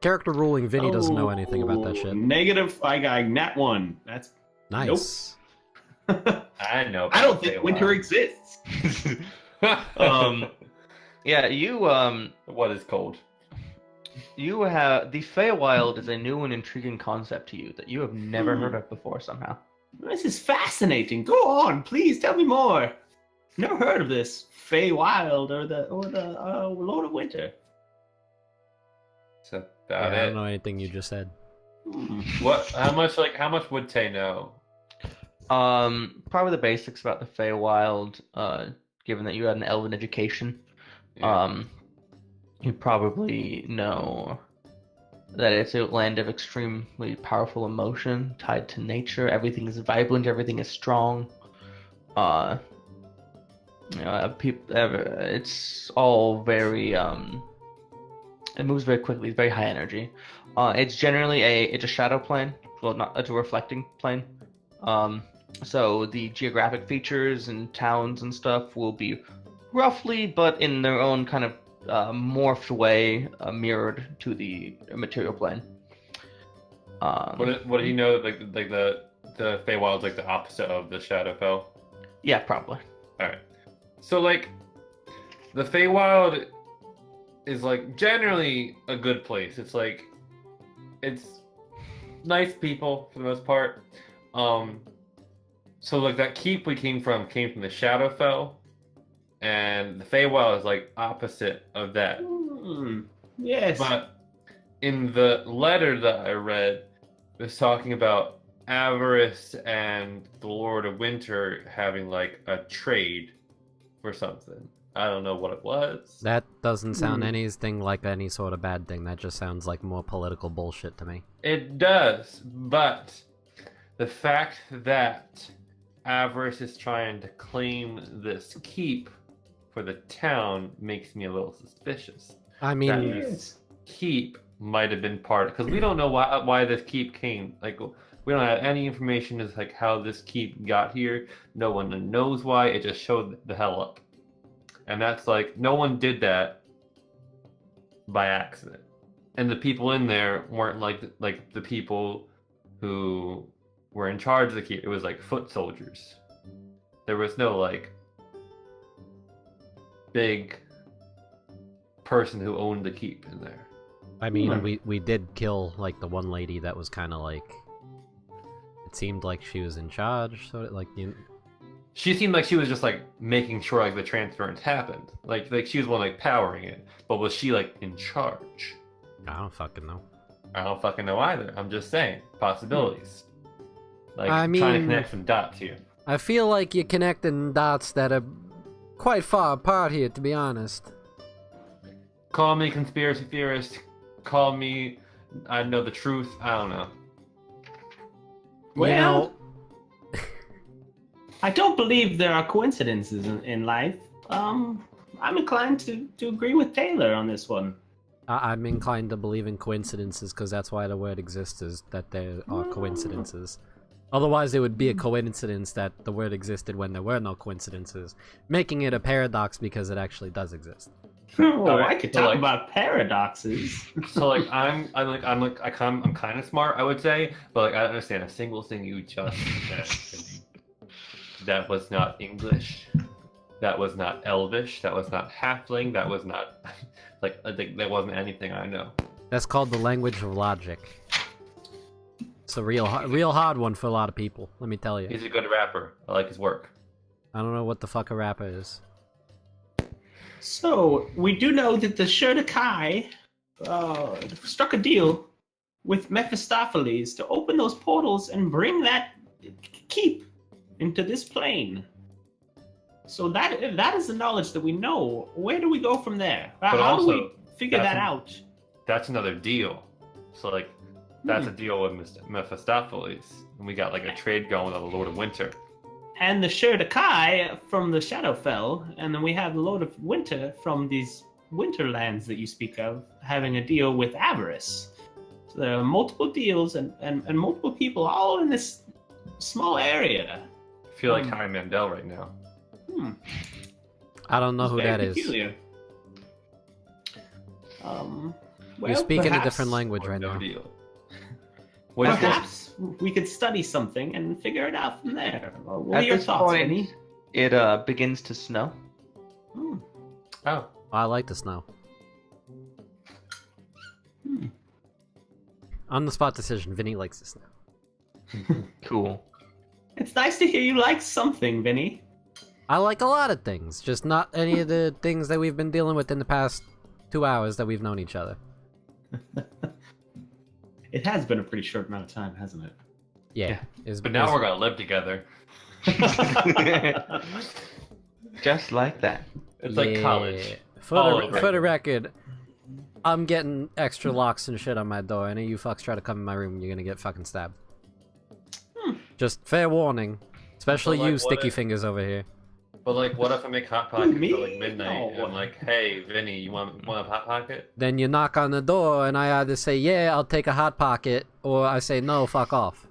Character ruling, Vinny doesn't know anything about that shit. Negative. I got nat 1. That's Nice. I know. I don't think winter exists. Yeah, you What is cold? you have the Feywild is a new and intriguing concept to you that you have never heard of before somehow. This is fascinating. Go on, please tell me more. Never heard of this Feywild or the Lord of Winter. That's Yeah, about I don't it. know anything you just said. What? How much would Tay know? Probably the basics about the Feywild, given that you had an elven education. Yeah. You probably know that it's a land of extremely powerful emotion tied to nature. Everything is vibrant, everything is strong. It's all very it moves very quickly. It's very high energy. It's generally it's a shadow plane. Well, not it's a reflecting plane. So the geographic features and towns and stuff will be roughly, but in their own kind of morphed way, mirrored to the material plane. What do you know? Like the Feywild is like the opposite of the Shadowfell. Yeah, probably. All right. So like, the Feywild is like generally a good place. It's like, it's nice people for the most part. So like that keep we came from the Shadowfell, and the Feywild is like opposite of that. Yes. But in the letter that I read, it was talking about Avarice and the Lord of Winter having like a trade for something. I don't know what it was. That doesn't sound anything like any sort of bad thing. That just sounds like more political bullshit to me. It does, but the fact that Avarice is trying to claim this keep for the town makes me a little suspicious. I That mean, this keep might have been part, because we don't know why this keep came. Like, we don't have any information as like how this keep got here. No one knows why. It just showed the hell up, and that's like no one did that by accident. And the people in there weren't like the people who were in charge of the keep. It was like foot soldiers. There was no like big person who owned the keep in there. I mean, we did kill like the one lady that was kind of like. It seemed like she was in charge, so like you. She seemed like she was just like making sure like the transference happened. Like she was one like powering it, but was she like in charge? I don't fucking know. I don't fucking know either. I'm just saying possibilities. Like I trying to mean- connect some dots here. I feel like you're connecting dots that are quite far apart here, to be honest. Call me conspiracy theorist. Call me I know the truth. I don't know. You know, I don't believe there are coincidences in life. I'm inclined to agree with Taylor on this one. I'm inclined to believe in coincidences because that's why the word exists, is that there are coincidences. Otherwise, it would be a coincidence that the word existed when there were no coincidences, making it a paradox because it actually does exist. Oh, Alright, I could so, talk like- about paradoxes. So like I'm kind of smart, I would say, but like I don't understand a single thing you just said. That was not English. That was not Elvish. That was not Halfling. That was not like I think that wasn't anything I know. That's called the language of logic. It's a real hard one for a lot of people, let me tell you. He's a good rapper. I like his work. I don't know what the fuck a rapper is. So, we do know that the Sherdakai struck a deal with Mephistopheles to open those portals and bring that keep into this plane. So that is the knowledge that we know. Where do we go from there? How do also, we figure that's that a- out? That's another deal. So like that's a deal with Mephistopheles, and we got like a trade going on the Lord of Winter. And the Sherdakai from the Shadowfell, and then we have the Lord of Winter from these Winterlands that you speak of, having a deal with Avarice. So there are multiple deals and multiple people all in this small area. I feel like Harry Mandel right now. I don't know who Very that is. peculiar. You're speaking a perhaps- different language right No now. deal. What is this? Perhaps we could study something and figure it out from there. What are At your this thoughts, point, Vinny? it begins to snow. Oh, I like the snow. On the spot decision, Vinny likes the snow. Cool. It's nice to hear you like something, Vinny. I like a lot of things, just not any of the things that we've been dealing with in the past 2 hours that we've known each other. It has been a pretty short amount of time, hasn't it? Yeah. but now we're gonna live together. Just like that. It's like college. For All the, over. for the record, I'm getting extra locks and shit on my door. Any of you fucks try to come in my room, you're gonna get fucking stabbed. Just fair warning. Especially But, like, you, what sticky if- fingers over here. But like, what if I make hot pockets Me? at like midnight? No. And I'm like, hey, Vinny, you want a hot pocket? Then you knock on the door, and I either say, yeah, I'll take a Hot Pocket, or I say, no, fuck off.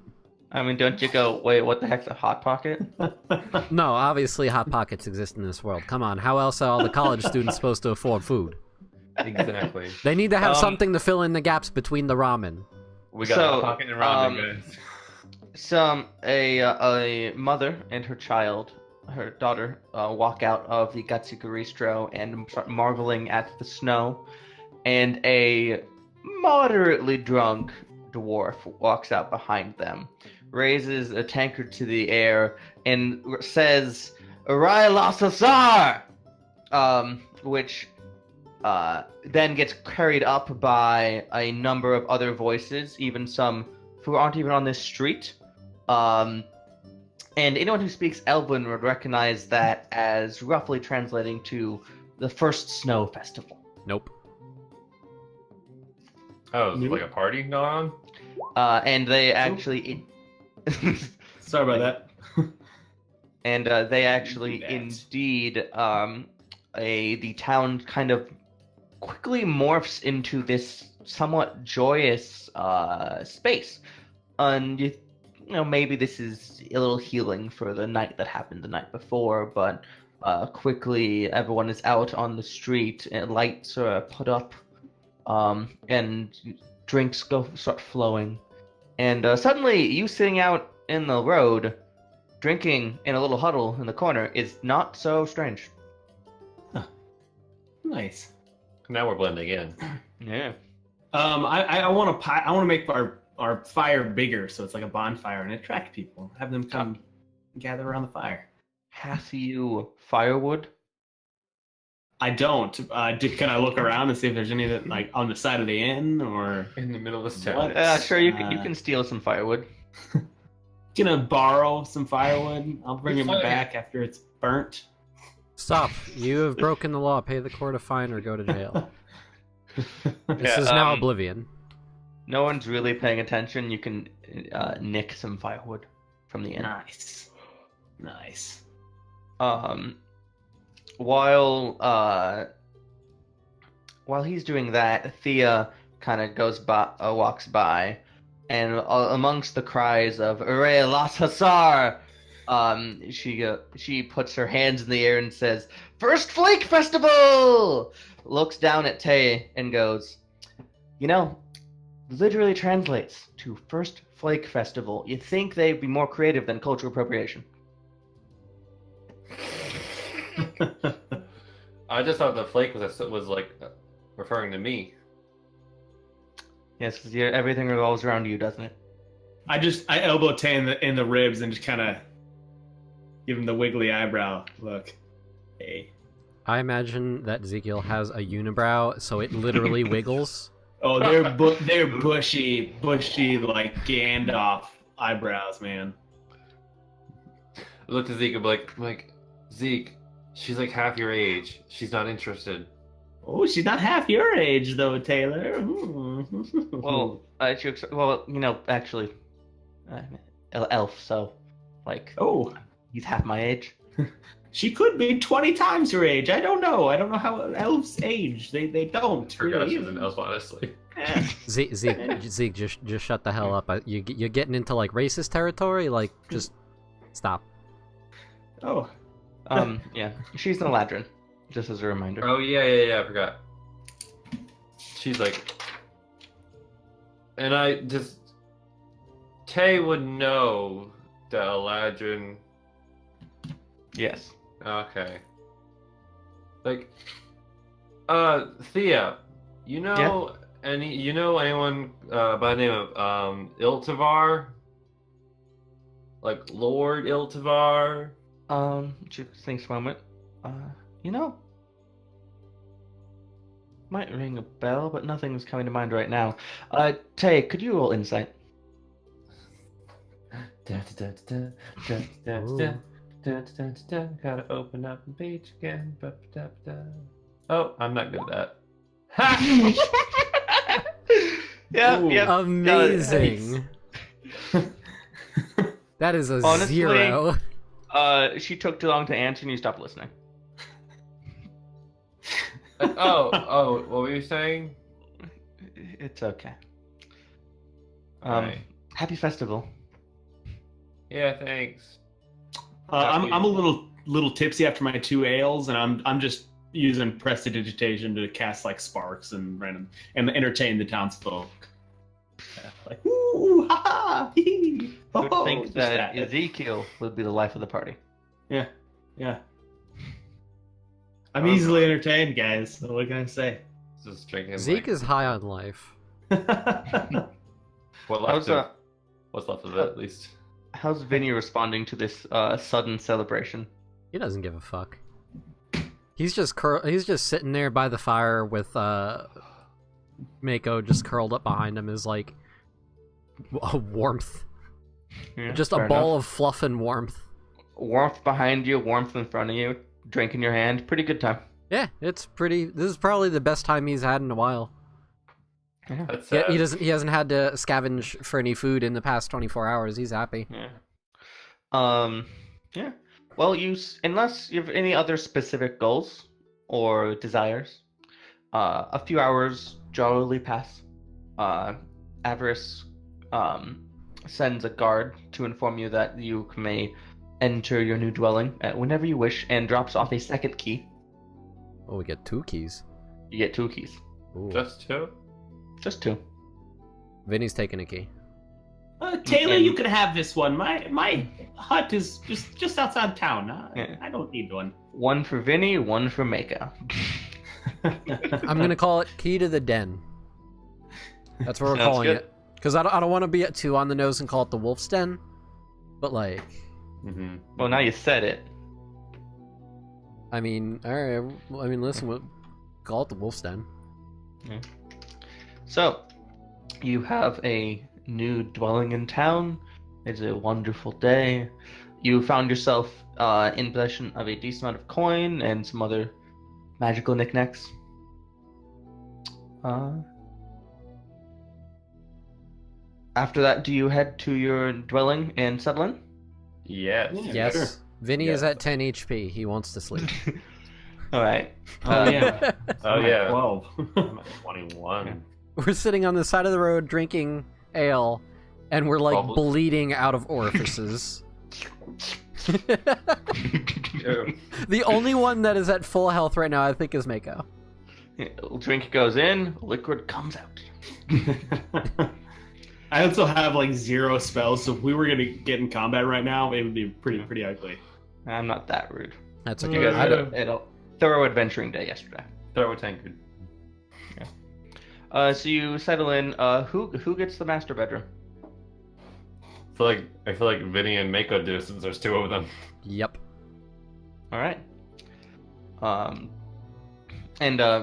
I mean, don't you go, wait, what the heck's a hot pocket? No, obviously Hot Pockets exist in this world. Come on, how else are all the college students supposed to afford food? Exactly. They need to have Um, something to fill in the gaps between the ramen. We got So, a hot pocket and ramen, guys. A mother and her daughter, walk out of the Gatsugaristro and start marveling at the snow, and a moderately drunk dwarf walks out behind them, raises a tankard to the air, and says, "Arai Lasasar!" Which then gets carried up by a number of other voices, even some who aren't even on this street. And anyone who speaks Elven would recognize that as roughly translating to the first snow festival. Nope. Oh, is it like a party going on? And they actually... Sorry about that. And they actually That. indeed, the town kind of quickly morphs into this somewhat joyous space. And you know, maybe this is a little healing for the night that happened the night before, but quickly everyone is out on the street and lights are put up, and drinks start flowing. And suddenly, you sitting out in the road, drinking in a little huddle in the corner, is not so strange. Nice. Now we're blending in. Yeah. I want to make our fire bigger, so it's like a bonfire, and attract people. Have them come gather around the fire. Have you firewood? I don't. Can I look around and see if there's any that like on the side of the inn or? In the middle of this town. What? Sure, you can steal some firewood. Gonna borrow some firewood. I'll bring it Fire. back after it's burnt. Stop. You have broken the law. Pay the court a fine or go to jail. This Yeah, is now Oblivion. No one's really paying attention. You can nick some firewood from the inn. Nice. While he's doing that, Thea kind of walks by, and amongst the cries of "Hooray, Las Hasar!" She puts her hands in the air and says, "First Flake Festival!" Looks down at Tay and goes, "You know, literally translates to First Flake Festival. You'd think they'd be more creative than cultural appropriation." I just thought the flake was like referring to me. Yes, because everything revolves around you, doesn't it? I elbow Tay in the ribs and just kind of give him the wiggly eyebrow look. Hey. I imagine that Ezekiel has a unibrow, so it literally wiggles. Oh, they're bushy like Gandalf eyebrows, man. I looked at Zeke and be like, Zeke, she's like half your age. She's not interested. Oh, she's not half your age though, Taylor. Well, actually, elf, so, like, oh, he's half my age. she could be 20 times your age. I don't know how elves age. They don't. Forgot Really. she's an elf, honestly. Eh. Zeke, just shut the hell up. You're getting into like racist territory. Like, just stop. Oh, Yeah, she's an Eladrin, just as a reminder. Oh, yeah, I forgot. She's like... And I just... Tay would know that Eladrin... Yes. Okay. Like... Thea, you know anyone by the name of Iltivar? Like Lord Iltivar? She thinks a moment. Might ring a bell, but nothing's coming to mind right now. Tay, could you roll insight? Gotta open up the page again. Oh, I'm not good at that. Yeah. Amazing. That is a Honestly, 0. She took too long to answer, and you stopped listening. What were you saying? It's okay. Right. Happy festival. Yeah, thanks. I'm a little tipsy after my 2 ales, and I'm just using prestidigitation to cast like sparks and entertain the townsfolk. Like ooh, ha ha, hee, I would think just that Ezekiel would be the life of the party. Yeah. I'm easily entertained, guys. So what can I say? Just drinking. Zeke is high on life. What's What's left of it, at least? How's Vinny responding to this sudden celebration? He doesn't give a fuck. He's just sitting there by the fire with Mako just curled up behind him, is like a warmth. Yeah, Just a fair ball enough. of fluff and warmth. Warmth behind you, warmth in front of you, drink in your hand. Pretty good time. Yeah, it's pretty. This is probably the best time he's had in a while. That's Yeah, he hasn't had to scavenge for any food in the past 24 hours. He's happy. Yeah. Yeah. Well, unless you have any other specific goals or desires, a few hours jollily pass. Avarice sends a guard to inform you that you may enter your new dwelling at whenever you wish, and drops off a second key. Oh, we get 2 keys. You get 2 keys. Ooh. Just 2? Just 2. Vinny's taking a key. Taylor, you can have this one. My hut is just outside town. Yeah. I don't need one. 1 for Vinny, 1 for Mako. I'm gonna call it Key to the Den. That's what we're Sounds calling good. it. Because I don't want to be too on the nose and call it the Wolf's Den. But like, Mm-hmm. Well, now you said it. I mean, alright. I mean, listen, we'll call it the Wolf's Den. So, you have a new dwelling in town. It's a wonderful day. You found yourself in possession of a decent amount of coin and some other magical knickknacks. After that, do you head to your dwelling and settle in? Yes. Yeah. Yes. sure. Vinny is Yes. at 10 HP. He wants to sleep. All right. Oh yeah. Oh, I'm at yeah. 12. I'm at 21. We're sitting on the side of the road drinking ale, and we're like Probably. bleeding out of orifices. Ew. The only one that is at full health right now, I think, is Mako. Drink goes in, liquid comes out. I also have like 0 spells, so if we were gonna get in combat right now, it would be pretty ugly. I'm not that rude. That's You okay. guys I had don't- a thorough adventuring day yesterday. Throw a tankard. So you settle in. Who gets the master bedroom? I feel like Vinny and Mako do, since there's 2 of them. Yep. All right. And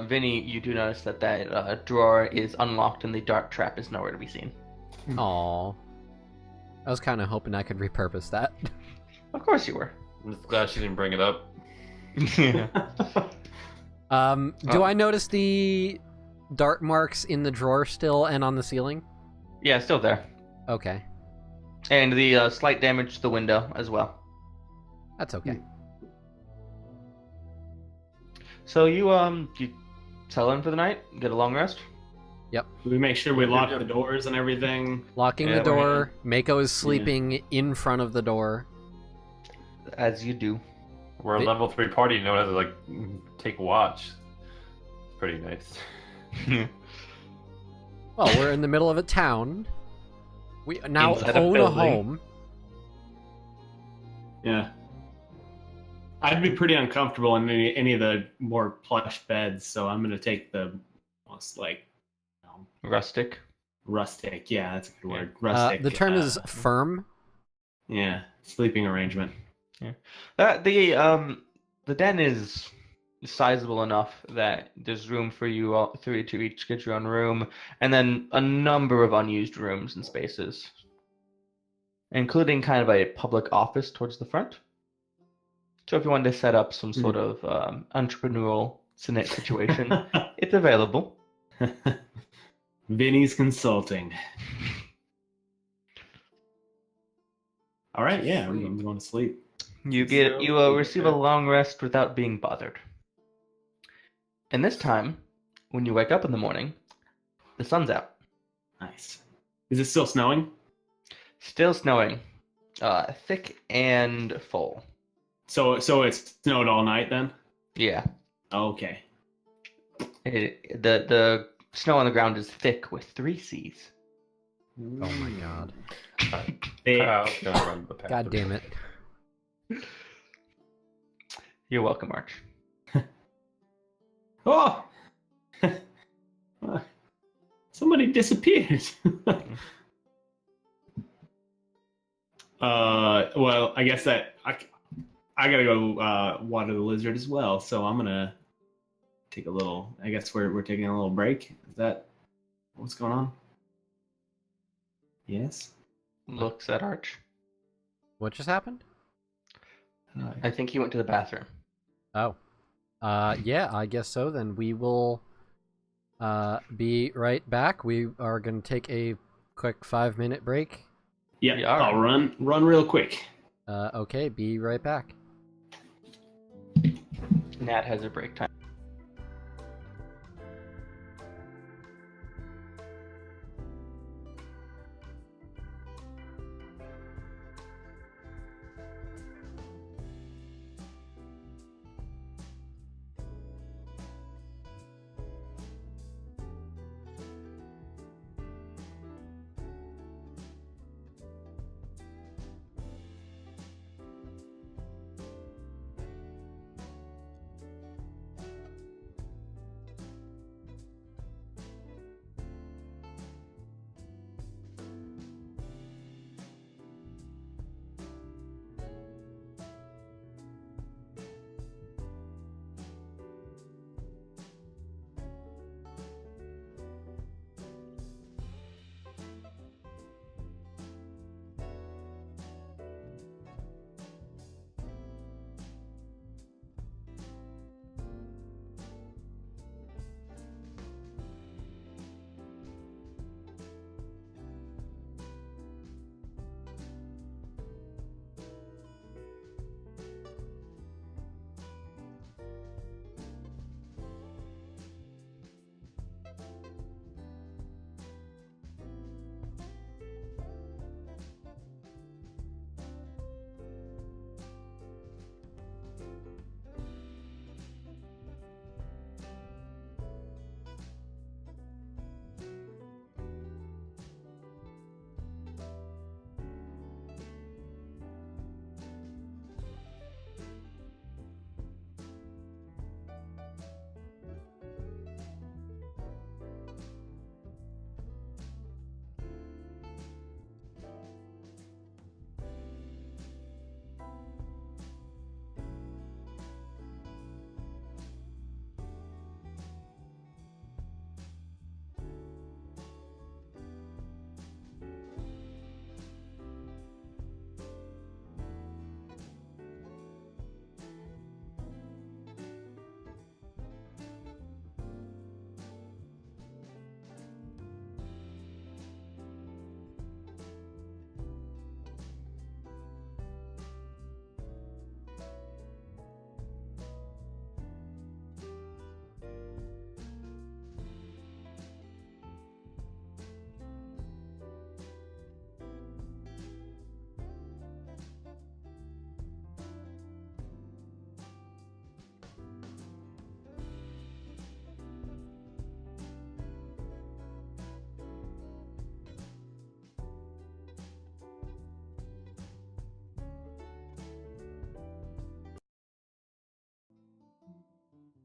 Vinny, you do notice that drawer is unlocked and the dart trap is nowhere to be seen. Aw. I was kind of hoping I could repurpose that. Of course you were. I'm just glad she didn't bring it up. Do I notice the dart marks in the drawer still and on the ceiling? Yeah, still there. Okay. And the slight damage to the window as well. That's okay. So you settle in for the night, get a long rest. We make sure we lock the doors and everything. Locking Yeah, the we're door. Mako is sleeping in front of the door. As you do. We're a They- level 3 party, you know how to like take watch. Pretty nice. Well, we're in the middle of a town. We now Inside a own a building. home. Yeah. I'd be pretty uncomfortable in any of the more plush beds, so I'm gonna take the most like Rustic. rustic. Yeah, that's a good word. Rustic. The term is firm. yeah, sleeping arrangement. The den is sizable enough that there's room for you all three to each get your own room, and then a number of unused rooms and spaces, including kind of a public office towards the front. So if you wanted to set up some sort of entrepreneurial situation, it's available. Vinny's Consulting. All right, yeah, I'm going to sleep. You Sounds will good, receive a okay. long rest without being bothered. And this time, when you wake up in the morning, the sun's out. Nice. Is it still snowing? Still snowing. Thick and full. So it snowed all night then? Yeah. Okay. The snow on the ground is thick with 3 C's. Oh my god. Thick. Kyle's gonna run the path God of damn it. You're welcome, Arch. Oh! Somebody disappeared. Well, I guess that I gotta go water the lizard as well, so I'm gonna take a little. I guess we're taking a little break. Is that what's going on? Yes. Looks at Arch. What just happened? I think he went to the bathroom. Oh. Yeah, I guess so. Then we will be right back. We are going to take a quick 5-minute break. Yeah, We are. I'll run real quick. Okay, be right back. Nat has a break time.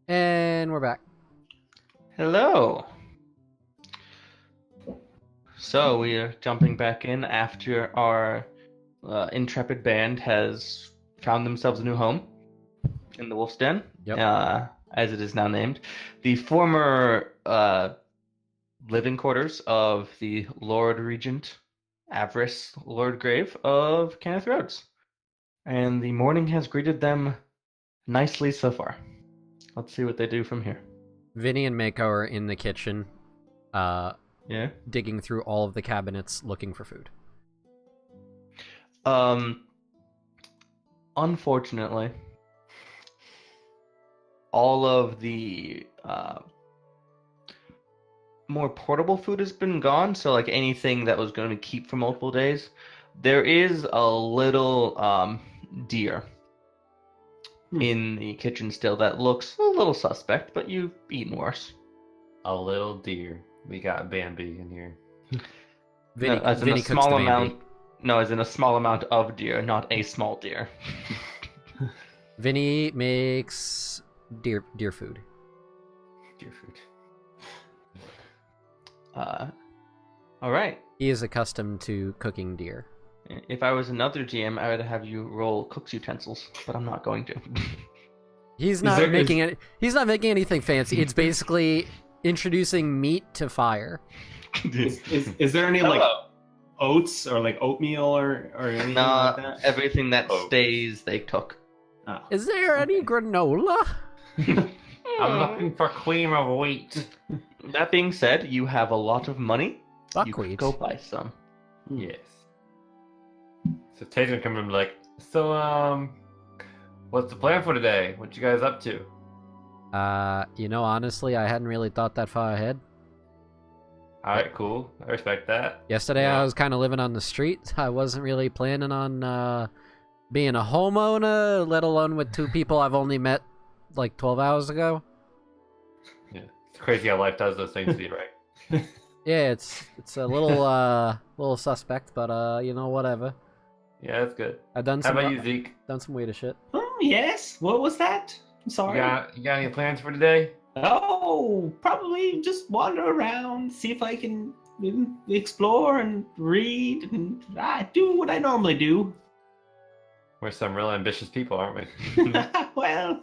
And we're back. Hello. So we are jumping back in after our intrepid band has found themselves a new home in the Wolf's Den, Yep. as it is now named. The former living quarters of the Lord Regent Avarice Lordgrave of Kenneth Rhodes. And the morning has greeted them nicely so far. Let's see what they do from here. Vinny and Mako are in the kitchen, Yeah. digging through all of the cabinets looking for food. Unfortunately, all of the more portable food has been gone, so like anything that was going to keep for multiple days. There is a little deer in the kitchen still that looks a little suspect, but you've eaten worse. A little deer. We got Bambi in here. Vinny, No, as in Vinny a cooks small the amount. Bambi. No, as in a small amount of deer, not a small deer. Vinny makes deer food. Deer food. All right. He is accustomed to cooking deer. If I was another GM, I would have you roll cook's utensils, but I'm not going to. He's not making anything fancy. It's basically introducing meat to fire. Is there any like oats or like oatmeal or anything like that? Everything that stays, they cook. Oh. Is there any granola? I'm looking for cream of wheat. That being said, you have a lot of money. You Buckwheat. could go buy some. Yes. So Tay's gonna come in and be like, so what's the plan for today? What you guys up to? Honestly, I hadn't really thought that far ahead. Alright, cool. I respect that. Yesterday, Yeah. I was kind of living on the street. I wasn't really planning on being a homeowner, let alone with two people I've only met like 12 hours ago. Yeah. It's crazy how life does those things to you, right? Yeah, it's a little suspect, but whatever. Yeah, that's good. I've done How some about you, Zeke? done some weirder shit. Yes. What was that? I'm You sorry. got any plans for today? Oh, probably just wander around, see if I can explore and read and do what I normally do. We're some real ambitious people, aren't we? Well,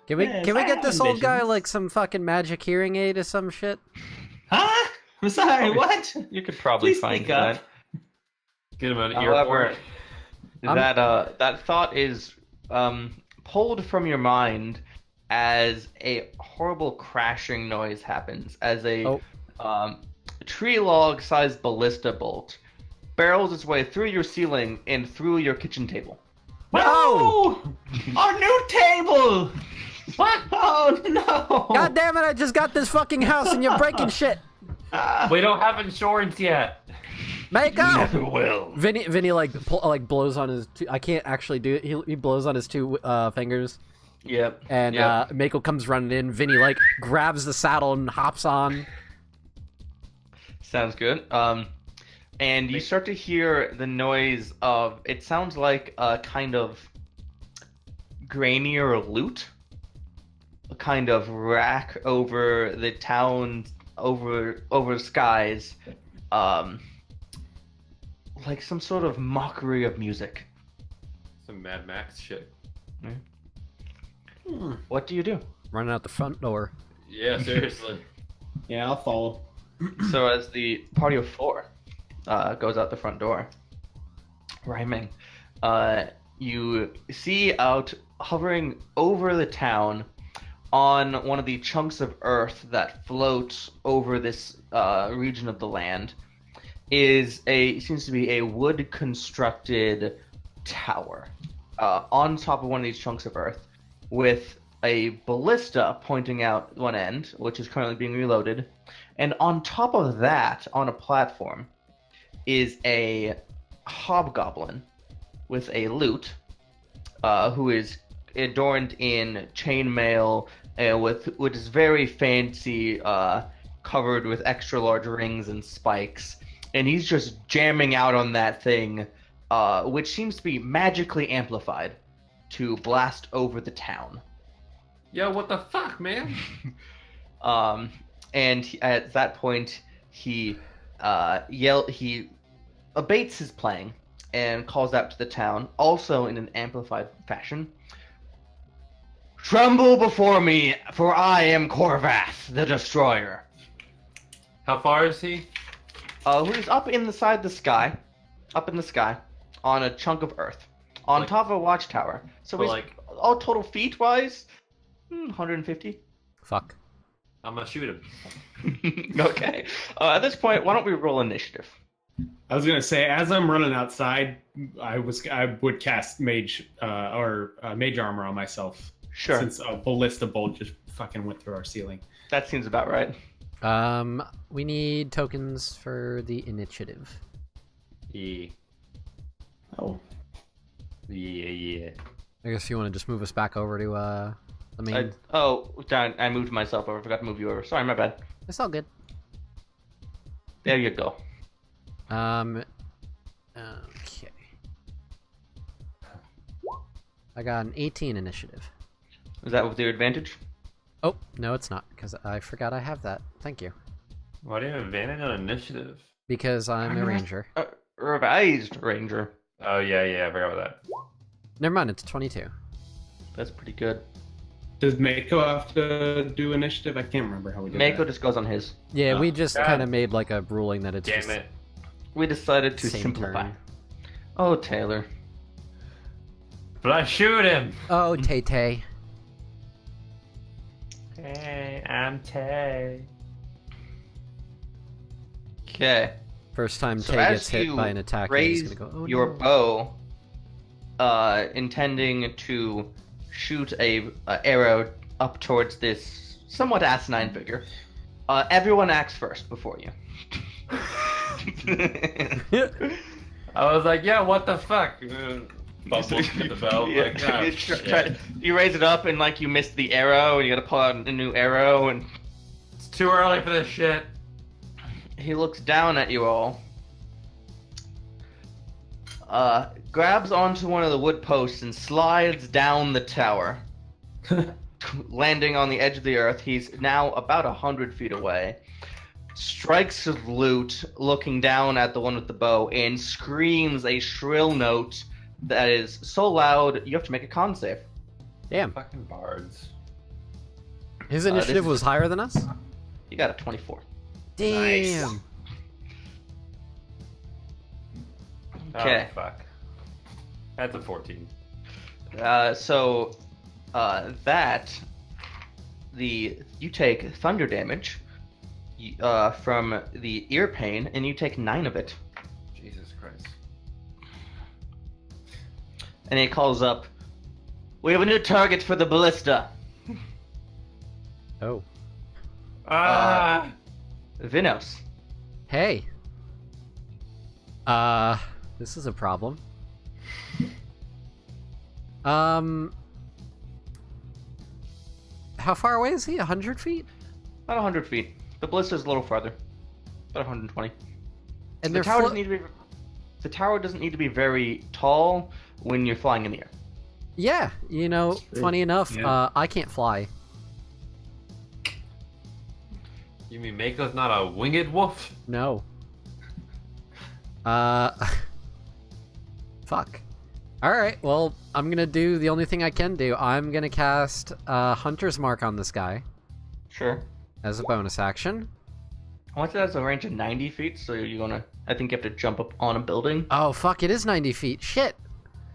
Can we yes, can we I get have this old guy ambitions. like some fucking magic hearing aid or some shit? Huh? I'm sorry. What? You could probably Please find speak up. that. Get him an However, earport. that thought is pulled from your mind as a horrible crashing noise happens, as a tree log sized ballista bolt barrels its way through your ceiling and through your kitchen table. No! Our new table! What? Oh no! God damn it! I just got this fucking house and you're breaking shit. We don't have insurance yet. Make up. will. Vinny like blows on his. I can't actually do it. He blows on his two fingers. Yep. And Yep. Mako comes running in. Vinny like grabs the saddle and hops on. Sounds good. And you start to hear the noise of, it sounds like a kind of grainier lute, a kind of rack over the town, over skies, like some sort of mockery of music. Some Mad Max shit. What do you do? Running out the front door. Yeah, seriously. Yeah, I'll follow. So as the party of four goes out the front door, rhyming, you see out hovering over the town on one of the chunks of earth that floats over this region of the land seems to be a wood constructed tower on top of one of these chunks of earth with a ballista pointing out one end, which is currently being reloaded. And on top of that, on a platform, is a hobgoblin with a lute, who is adorned in chainmail which is very fancy, covered with extra large rings and spikes. And he's just jamming out on that thing, which seems to be magically amplified to blast over the town. Yo, what the fuck, man? At that point, he abates his playing and calls out to the town, also in an amplified fashion. Tremble before me, for I am Corvath, the Destroyer. How far is he? Who's up in the sky, on a chunk of earth, on top of a watchtower. So he's, all total feet-wise, 150. Fuck. I'm gonna shoot him. Okay. At this point, why don't we roll initiative? I was gonna say, as I'm running outside, I would cast mage mage armor on myself. Sure. Since a ballista bolt just fucking went through our ceiling. That seems about right. We need tokens for the initiative. Yeah. Oh. Yeah. I guess you want to just move us back over to the main. Darn, I moved myself over. I forgot to move you over. Sorry, my bad. It's all good. There you go. Okay. I got an 18 initiative. Is that with your advantage? Oh, no, it's not, because I forgot I have that. Thank you. Why do you have advantage on initiative? Because I'm a ranger. Revised ranger. Oh yeah, I forgot about that. Never mind, it's 22. That's pretty good. Does Mako have to do initiative? I can't remember how we did Mako that. just goes on his. Yeah, Oh, we just God. kind of made like a ruling that it's Damn just it. We decided to same simplify. turn. Oh, Taylor. But I shoot him. Oh, Tay-Tay. Hey, I'm Tay. Okay. First time So Tay as gets hit you by an attack, he's raise gonna go, oh, your no. bow, intending to shoot a arrow up towards this somewhat asinine figure, everyone acts first before you. I was like, yeah, what the fuck? Bumbled hit the belt. Yeah, Like, oh, you, shit. you raise it up and like you missed the arrow, and you gotta pull out a new arrow, and It's too early for this shit. he looks down at you all. Grabs onto one of the wood posts and slides down the tower, landing on the edge of the earth. He's now about 100 feet away. Strikes his lute, looking down at the one with the bow, and screams a shrill note that is so loud you have to make a con save. Damn. Fucking bards. His this initiative is- was higher than us? You got a 24. Damn. Okay. Oh, fuck. That's a 14. You take thunder damage from the ear pain, and you take 9 of it. Jesus Christ. And he calls up, "We have a new target for the ballista." Oh. Ah! Vinos. Hey. This is a problem. How far away is he? 100 feet? About 100 feet. The ballista's a little farther. About 120. And The they're tower flo- doesn't need to be. The tower doesn't need to be very tall when you're flying in the air. Yeah, you know, funny enough, Yeah. I can't fly. You mean Mako's not a winged wolf? No. Fuck. Alright, well, I'm gonna do the only thing I can do. I'm gonna cast Hunter's Mark on this guy Sure. as a bonus action. Once it has a range of 90 feet, so you're gonna. I think you have to jump up on a building. Oh, fuck, it is 90 feet. Shit.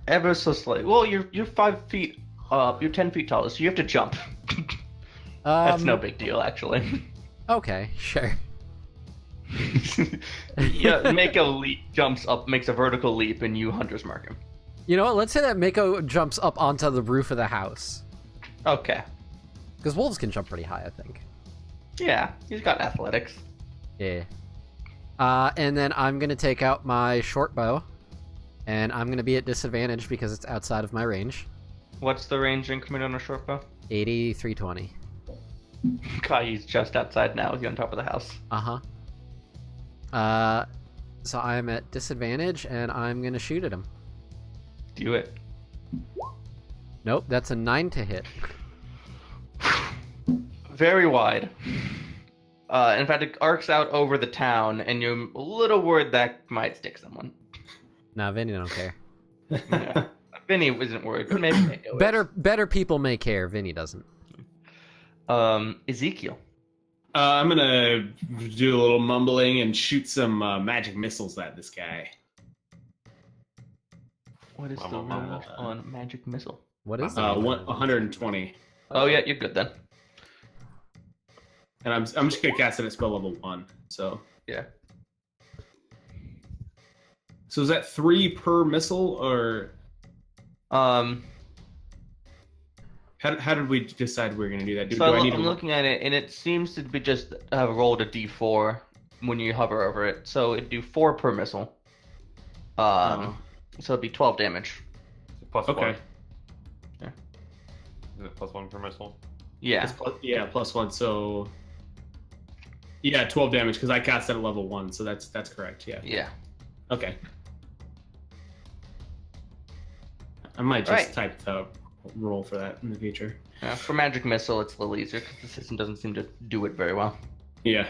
Ever so slightly. Well, you're 5 feet up. You're 10 feet tall, so you have to jump. That's no big deal, actually. Okay, sure. Yeah, make a leap, jumps up, makes a vertical leap, and you Hunter's Mark him. You know what? Let's say that Mako jumps up onto the roof of the house. Okay. Because wolves can jump pretty high, I think. Yeah, he's got athletics. Yeah. And then I'm gonna take out my short bow. And I'm gonna be at disadvantage because it's outside of my range. What's the range increment on a short bow? 80, 320. God, he's just outside now. He's on top of the house. Uh-huh. So I'm at disadvantage, and I'm gonna shoot at him. Do it. Nope, that's a 9 to hit. Very wide. In fact, it arcs out over the town, and you're a little worried that might stick someone. Nah, Vinny don't care. Yeah. Vinny isn't worried, but maybe Mako is. Better people may care. Vinny doesn't. Ezekiel. I'm gonna do a little mumbling and shoot some magic missiles at this guy. What is the Mumble. range on magic missile? What is 120. Oh yeah, you're good then. And I'm just gonna cast it at spell level 1. So Yeah. So is that 3 per missile, or how did we decide we were gonna do that? So I'm looking at it, and it seems to be just have rolled a d4 when you hover over it. So it'd do 4 per missile. So it'd be 12 damage. Plus Okay. 1. Yeah. Is it plus 1 per missile? Yeah. Plus 1. So yeah, 12 damage because I cast it at level 1. So that's correct. Yeah. Yeah. Okay. I might just type the roll for that in the future. Yeah. For magic missile, it's a little easier because the system doesn't seem to do it very well. Yeah.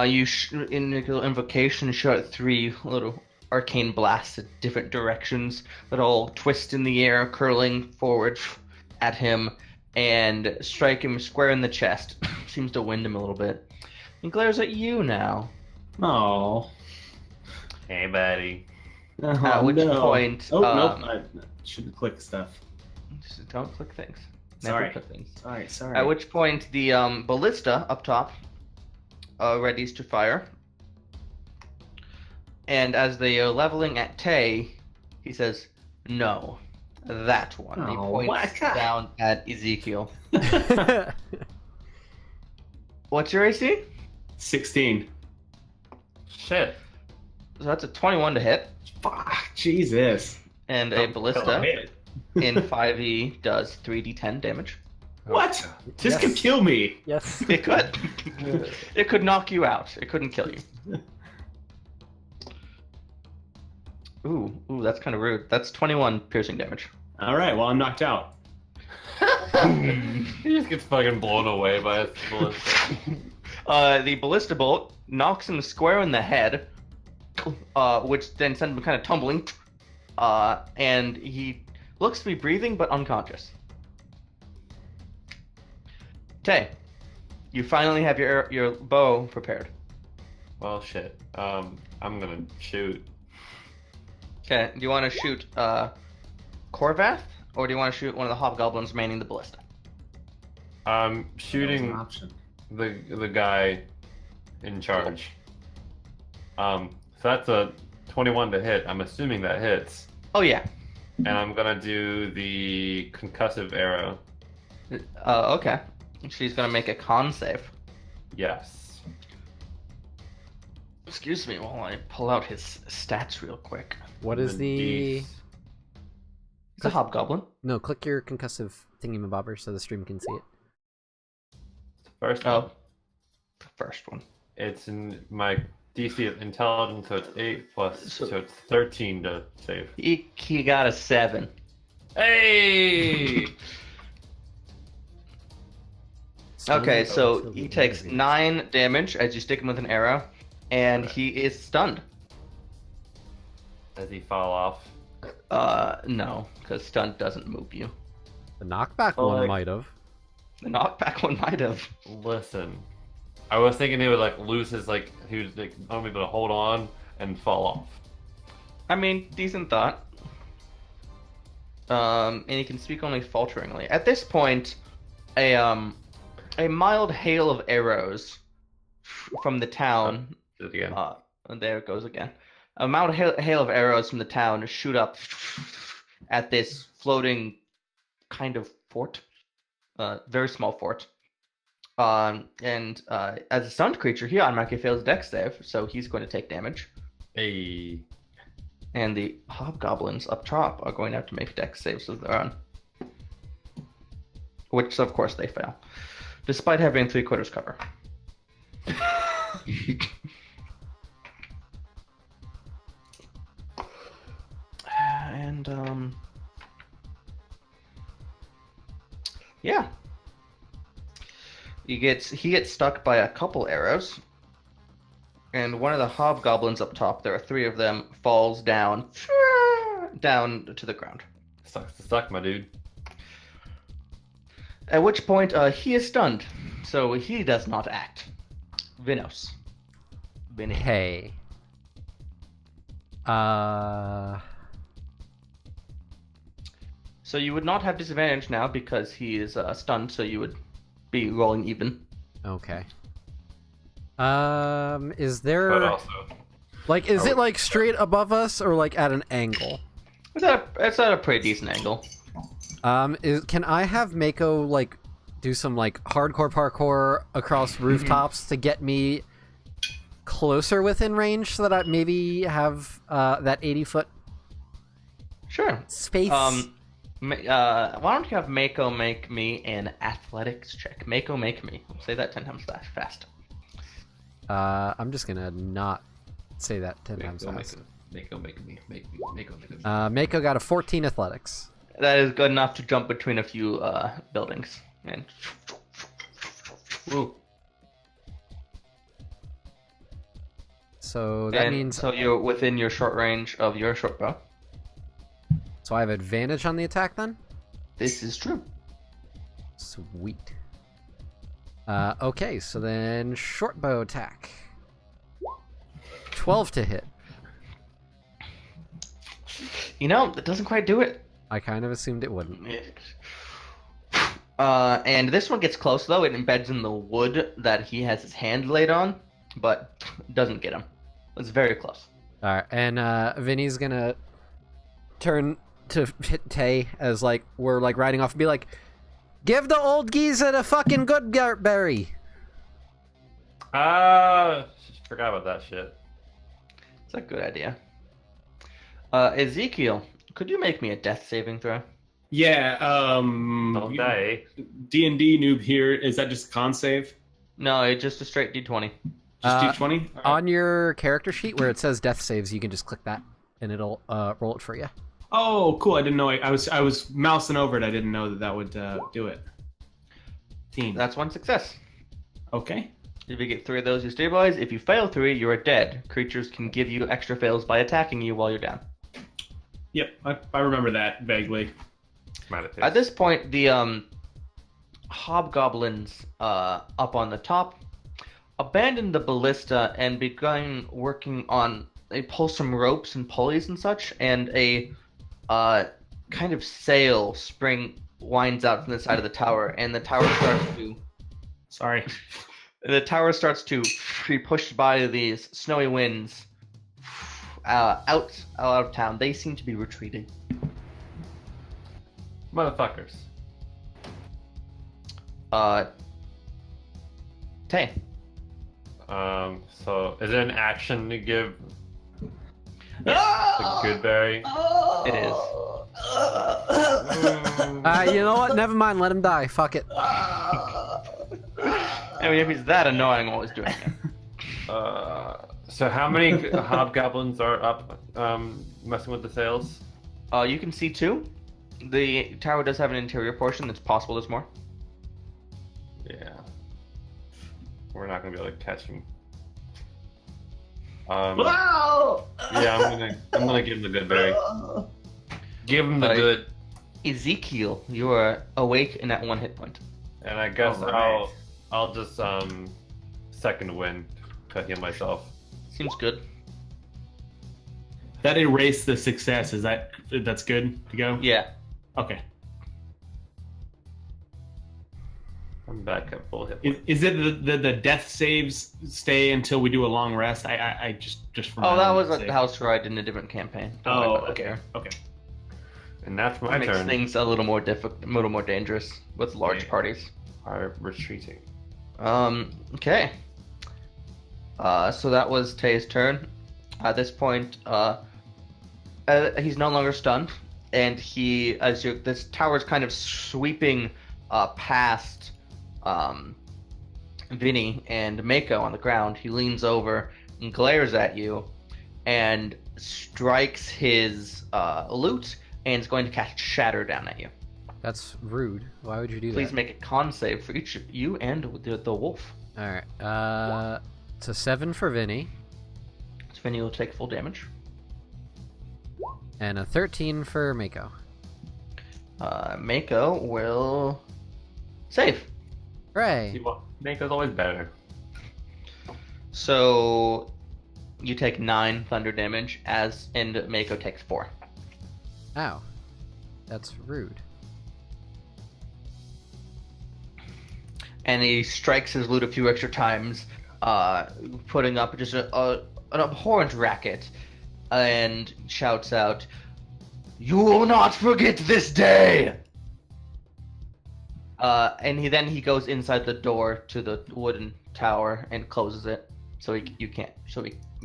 You in your invocation shoot 3 little arcane blasts at different directions that all twist in the air, curling forward at him, and strike him square in the chest. Seems to wind him a little bit. He glares at you now. Oh. Hey, buddy. At which point... Oh, nope. I shouldn't click stuff. Just don't click things. Sorry. Never click things. Sorry. At which point the ballista up top readies to fire. And as they are leveling at Tay, he says, "No, that one." He points down at Ezekiel. What's your AC? 16. Shit. So that's a 21 to hit. Fuck, Jesus. And a ballista in 5e does 3d10 damage. What? This could kill me. Yes. It could. It could knock you out. It couldn't kill you. Ooh, that's kind of rude. That's 21 piercing damage. All right, well, I'm knocked out. He just gets fucking blown away by his ballista. The ballista bolt knocks him square in the head, which then sends him kind of tumbling, and he looks to be breathing but unconscious. Tay, you finally have your bow prepared. Well, shit. I'm gonna shoot. Okay, do you want to shoot Korvath, or do you want to shoot one of the hobgoblins manning the ballista? I'm That shooting was an option. the guy in charge. So that's a 21 to hit. I'm assuming that hits. Oh yeah. And I'm gonna do the concussive arrow. Okay. She's gonna make a con save. Yes. Excuse me while I pull out his stats real quick. What is the... It's a hobgoblin. No, click your concussive thingy-mabobber so the stream can see it. First one. Oh, the first one. It's in my DC of intelligence, so it's 8 plus, so it's 13 to save. He got a 7. Hey! Okay, so he takes 9 damage as you stick him with an arrow, and he is stunned. Does he fall off? No, because stun doesn't move you. The knockback Oh, one like- might have. The knockback one might have. Listen, I was thinking he would like lose his he was like not able to hold on and fall off. I mean, decent thought. And he can speak only falteringly. At this point, a mild hail of arrows from the town. Do it again. And there it goes again. A mild hail of arrows from the town shoot up at this floating kind of fort. Very small fort. And as a stunned creature, he automatically fails dex save, so he's going to take damage. Hey. And the hobgoblins up top are going to have to make dex saves of their own. Which, of course, they fail. Despite having 3/4 cover. And, yeah. He gets stuck by a couple arrows. And one of the hobgoblins up top, there are 3 of them, falls down to the ground. Sucks to suck, my dude. At which point, he is stunned, so he does not act. Vinos. Vinny. Hey. So you would not have disadvantage now because he is stunned, so you would be rolling even. Okay. Is But there also, like is it like straight above us or like at an angle? It's at a pretty decent angle. Can I have Mako like do some like hardcore parkour across rooftops to get me closer within range so that I maybe have that 80-foot Sure. space? Why don't you have Mako make me an athletics check? Mako make me. Say that 10 times fast. I'm just gonna not say that 10 times fast. Make me. Mako got a 14 athletics. That is good enough to jump between a few buildings. And Ooh. So that means so you're within your short range of your short bow. so I have advantage on the attack then? This is true. Sweet. Okay, so then short bow attack. 12 to hit. You know, it doesn't quite do it. I kind of assumed it wouldn't. And this one gets close though. It embeds in the wood that he has his hand laid on, but doesn't get him. It's very close. Alright, and Vinny's gonna turn to hit Tay as like we're like riding off and be like, give the old geezer the fucking good berry. Forgot about that shit. It's a good idea. Ezekiel, could you make me a death saving throw? Yeah. Don't die. D&D noob here. Is that just con save? No, it's just a straight D20. Just D20? On your character sheet where it says death saves, you can just click that and it'll roll it for you. Oh, cool. I didn't know. I was mousing over it. I didn't know that would do it. Team. That's one success. Okay. If you get 3 of those, you stabilize. If you fail 3, you are dead. Creatures can give you extra fails by attacking you while you're down. Yep, I remember that vaguely. At this point, the hobgoblins up on the top abandon the ballista and begun working on. They pull some ropes and pulleys and such, and a kind of sail spring winds out from the side of the tower, and the tower starts to. Sorry. The tower starts to be pushed by these snowy winds out of town. They seem to be retreating. Motherfuckers. Tay. So is it an action to give the good berry? It is. You know what? Never mind. Let him die. Fuck it. I mean, if he's that annoying, what was doing it? So how many hobgoblins are up messing with the sails? You can see 2. The tower does have an interior portion. It's possible there's more. Yeah. We're not gonna be able to catch him. Wow! Yeah, I'm gonna give him the good berry. Give him the good. Ezekiel, you are awake and at 1 hit point. And I guess Alright. I'll just second wind to heal myself. Seems good. That erased the success. That's good to go? Yeah. Okay. I'm back at full hit point. Is it the death saves stay until we do a long rest? I just for my That own was sake. a house ride in a different campaign. Don't worry Oh, about that okay. there. Okay. And that's my It makes turn. things a little more difficult, a little more dangerous with large Yeah. parties. Are retreating. Okay. So that was Tay's turn. At this point, he's no longer stunned, and this tower's kind of sweeping past Vinny and Mako on the ground. He leans over and glares at you, and strikes his lute, and is going to cast Shatter down at you. That's rude. Why would you do Please that? make a con save for each of you and the wolf. Alright. It's a 7 for Vinny, So Vinny will take full damage. and a 13 for Mako. Mako will save. Hooray! Mako's always better. So you take 9 thunder damage, and Mako takes 4. Ow. That's rude. and he strikes his lute a few extra times, putting up just an abhorrent racket, and shouts out, "You will not forget this day!" And he goes inside the door to the wooden tower and closes it, so he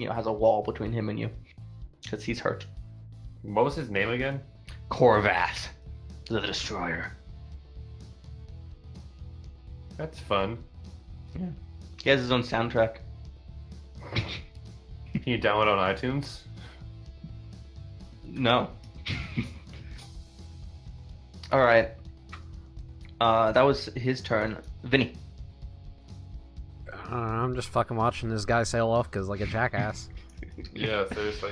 has a wall between him and you, because he's hurt. What was his name again? Corvath, the Destroyer. That's fun. Yeah. He has his own soundtrack. Can you download on iTunes? No. Alright. That was his turn. Vinny. I'm just fucking watching this guy sail off because like a jackass. Yeah, seriously.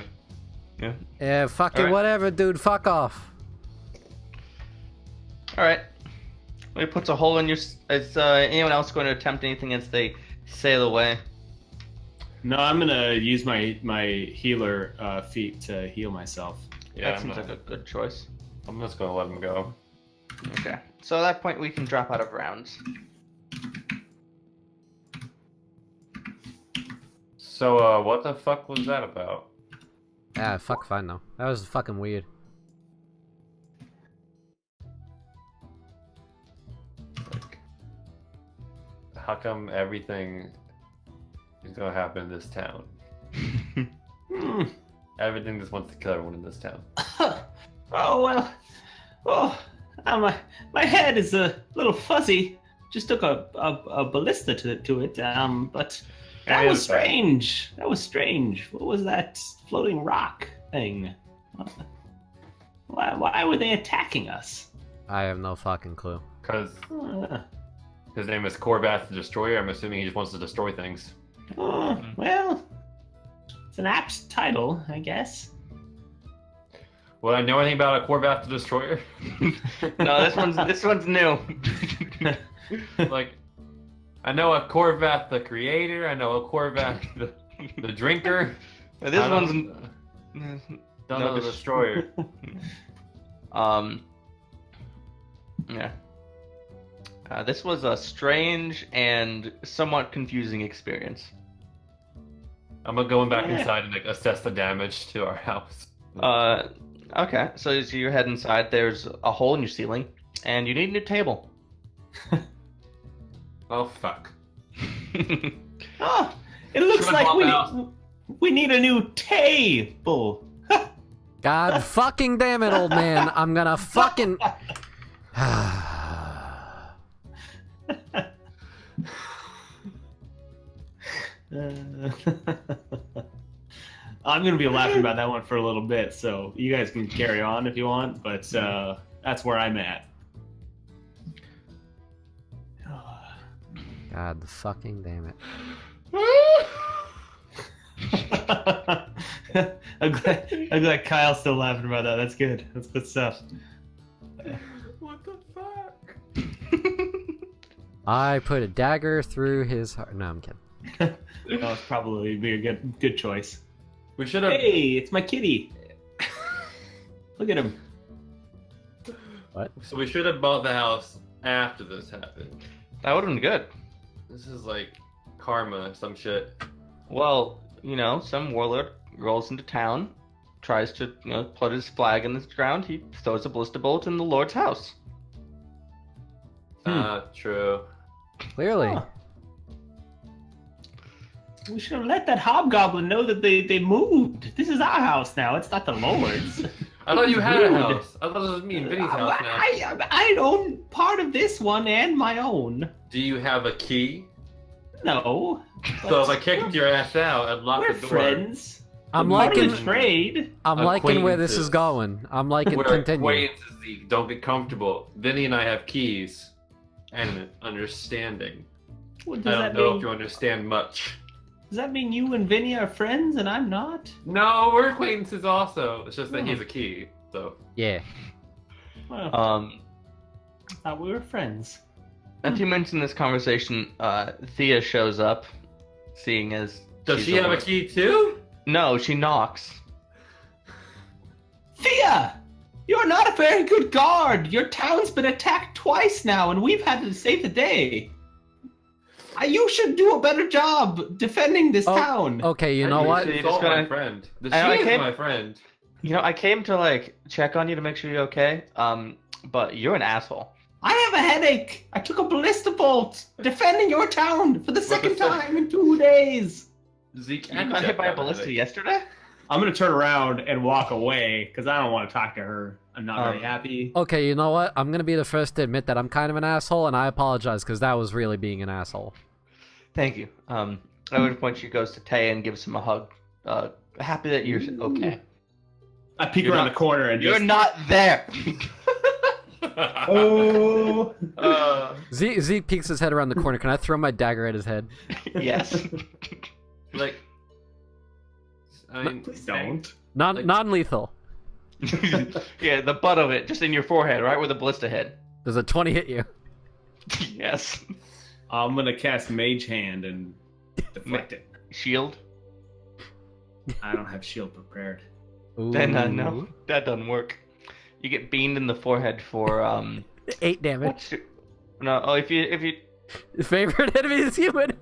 Yeah. Yeah, fucking Alright. whatever, dude. Fuck off. Alright. He puts a hole in your... Is anyone else going to attempt anything as they sail away? No, I'm gonna use my healer feat to heal myself. Yeah, That seems like a good choice. I'm just gonna let him go. Okay. So at that point, we can drop out of rounds. So, what the fuck was that about? Yeah, fuck fine though. That was fucking weird. Like, how come everything is gonna happen in this town? Hmm. Everything just wants to kill everyone in this town. Oh, well. Oh, my head is a little fuzzy. Just took a ballista to it. But that Yeah, was okay. strange. That was strange. What was that floating rock thing? Why were they attacking us? I have no fucking clue. Because Uh, his name is Corvath the Destroyer, I'm assuming he just wants to destroy things. well, it's an apt title, I guess. Would I know anything about a Corvath the Destroyer? No, this one's new. Like, I know a Corvath the Creator, I know a Corvath the Drinker. This I one's... don't know the Destroyer. Yeah. This was a strange and somewhat confusing experience. I'm gonna go back Yeah. inside and like, assess the damage to our house. Okay, so as you head inside, there's a hole in your ceiling, and you need a new table. Oh fuck. Oh, it looks Should I like pop we need a new table. God fucking damn it, old man. I'm gonna fucking... I'm gonna be laughing about that one for a little bit, so you guys can carry on if you want, but that's where I'm at. God fucking damn it. I'm glad Kyle's still laughing about that. That's good. That's good stuff. What the fuck? I put a dagger through his heart. No, I'm kidding. That was probably be a good choice. We should have. Hey, it's my kitty. Look at him. So we should have bought the house after this happened. That would have been good. This is like karma, some shit. Well, some warlord rolls into town, tries to, put his flag in the ground, he throws a ballista bolt in the lord's house. True. Clearly. Huh. We should have let that hobgoblin know that they moved. This is our house now. It's not the Lord's. I thought you had a Rude. house. I thought it was me and Vinny's house now. I own part of this one and my own. Do you have a key? No. So if I kicked your ass out and locked We're the door, friends. I'm We're part of liking... the trade. I'm liking where this is Acquaintances. going. I'm liking we're continue. acquaintances. Eve. Don't get comfortable. Vinny and I have keys and an understanding. What I does don't that know mean? if you understand much. Does that mean you and Vinny are friends and I'm not? No, we're acquaintances also. It's just that he's a key. So Yeah. Well, I thought we were friends. A few minutes in this conversation, Thea shows up, seeing as... does she's she have a lord. key too? No, she knocks. Thea! You're not a very good guard. Your town's been attacked twice now, and we've had to save the day. You should do a better job defending this Oh, town. Okay, you know You what? should You just insult my gotta- friend. She I is came- my friend. You know, I came to like check on you to make sure you're okay. But you're an asshole. I have a headache. I took a ballista bolt defending your town for the second time in 2 days. Zeke, You got hit by a ballista yesterday? I'm gonna turn around and walk away because I don't want to talk to her. I'm not very happy. Okay, you know what? I'm gonna be the first to admit that I'm kind of an asshole, and I apologize because that was really being an asshole. Thank you. At which point she goes to Tay and gives him a hug. Happy that you're okay. I peek You're around not- the corner and You're just. not there. Oh. Zeke peeks his head around the corner. Can I throw my dagger at his head? Yes. Like, I mean, Please don't. Non-lethal. Yeah, the butt of it, just in your forehead, right where the ballista hit. Does a 20 hit you? Yes. I'm gonna cast Mage Hand and deflect it. Shield. I don't have shield prepared. Then Ooh. no, that doesn't work. You get beamed in the forehead for 8 damage. what's your... No, oh if you Favorite enemy is human.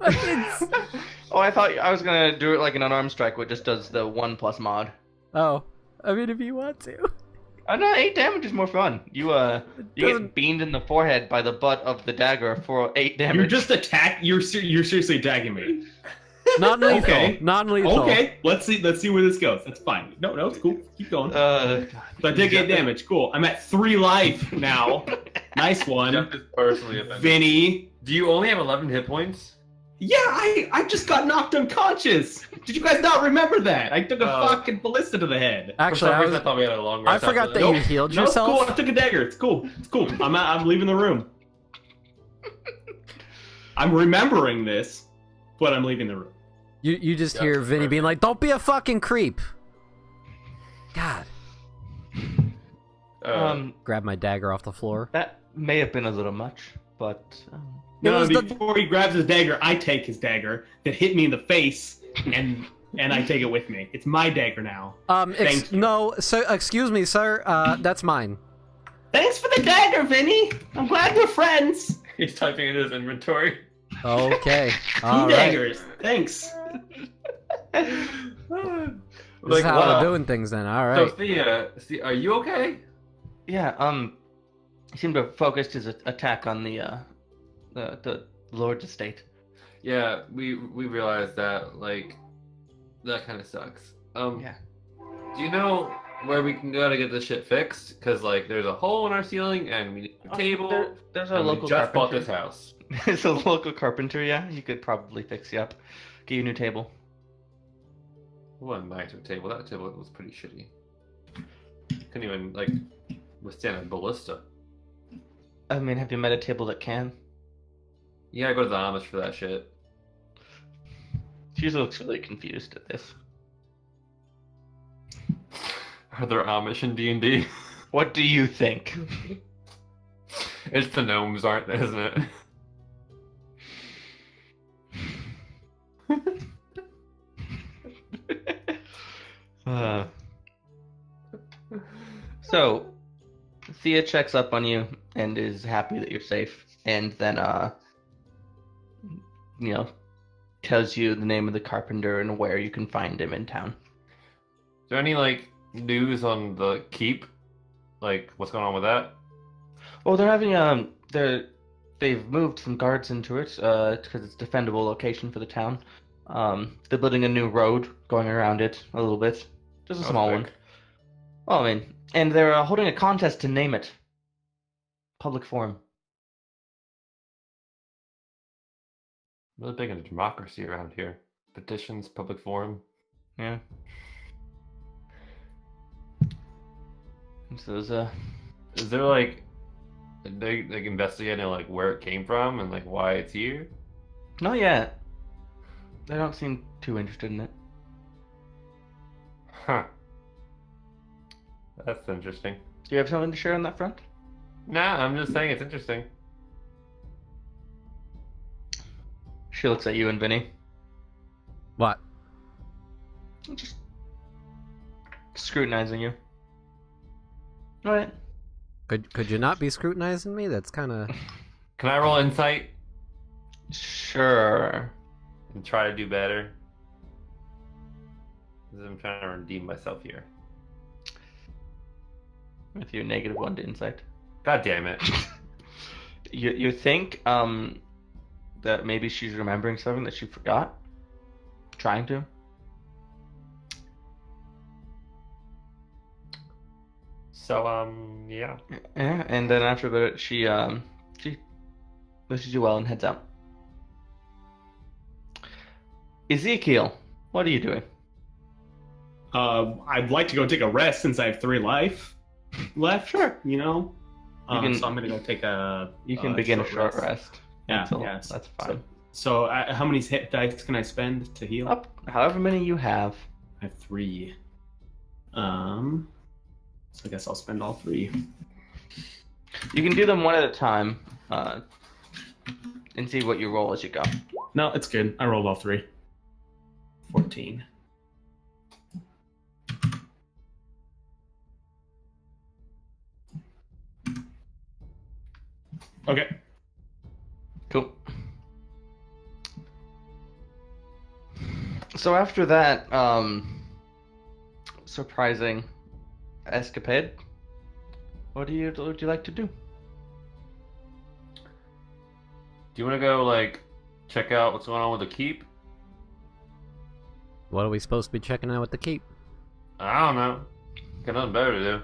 Oh, I thought I was gonna do it like an unarmed strike, which just does the 1+ mod. Oh, I mean, if you want to. Oh no, 8 damage is more fun. You Doesn't- get beamed in the forehead by the butt of the dagger for 8 damage. You're just you're seriously attacking me. Non-lethal. Okay. Non-lethal. Okay, let's see where this goes. That's fine. No, it's cool. Keep going. God. So I did 8 damage. Cool. I'm at 3 life now. Nice one, Jeff is personally offended. Vinny. Do you only have 11 hit points? Yeah, I just got knocked unconscious. Did you guys not remember that? I took a Oh. fucking ballista to the head. For Actually, some I, reason, was, I thought we had a long I rest forgot after that this. you healed No, it's yourself. cool. I took a dagger. It's cool. It's cool. I'm leaving the room. I'm remembering this, but I'm leaving the room. You just Yeah, hear Vinny perfect. being like, "Don't be a fucking creep." God. Grab my dagger off the floor. That may have been a little much, but It was the- before he grabs his dagger, I take his dagger that hit me in the face, and I take it with me. It's my dagger now. Thank you. No, so excuse me, sir. That's mine. Thanks for the dagger, Vinny. I'm glad we're friends. He's typing in his inventory. Okay. 2 All right. daggers. Thanks. This is how we're doing things then. All So right. Thea, are you okay? yeah, he seemed to have focused his attack on the Lord's estate. Yeah, we realized that, like, that kind of sucks. Yeah. Do you know where we can go to get this shit fixed? Because, like, there's a hole in our ceiling and we need a table. There's a And we local just bought carpenter. this house. There's a local carpenter, yeah. He could probably fix you up. Get you a new table. What a nicer table. That table was pretty shitty. Couldn't even, like, withstand a ballista. I mean, have you met a table that can? Yeah, I go to the Amish for that shit. She looks really confused at this. Are there Amish in D&D? What do you think? It's the gnomes, isn't it? So, Thea checks up on you and is happy that you're safe, and then, tells you the name of the carpenter and where you can find him in town. Is there any, like, news on the keep? Like, what's going on with that? Oh, they're having, they've moved some guards into it, because it's a defendable location for the town. They're building a new road going around it a little bit. Just a small one. Well, I mean, and they're holding a contest to name it. Public forum. Really big into democracy around here. Petitions, public forum. Yeah. So there's Is there, like, they like investigating, like, where it came from and, like, why it's here? not yet. They don't seem too interested in it. Huh. That's interesting. Do you have something to share on that front? Nah, I'm just saying it's interesting. She looks at you and Vinny. What? Just scrutinizing you. Alright. Could you not be scrutinizing me? That's kind of. Can I roll insight? Sure. And try to do better. I'm trying to redeem myself here. With your -1 to insight. God damn it. You think that maybe she's remembering something that she forgot? Trying to? So, yeah. Yeah, and then after a bit, she wishes you well and heads out. Ezekiel, what are you doing? I'd like to go take a rest since I have 3 life left. Sure. You know? You can- so I'm going to go take a... You can begin a short rest. Yeah, until- yeah. That's fine. So how many hit dice can I spend to heal? Up, however many you have. I have 3. So I guess I'll spend all 3. You can do them one at a time, and see what you roll as you go. No, it's good. I rolled all 3. 14. Okay. Cool. So after that, surprising escapade, what would you like to do? Do you want to go, like, check out what's going on with the keep? What are we supposed to be checking out with the keep? I don't know. Got nothing better to do.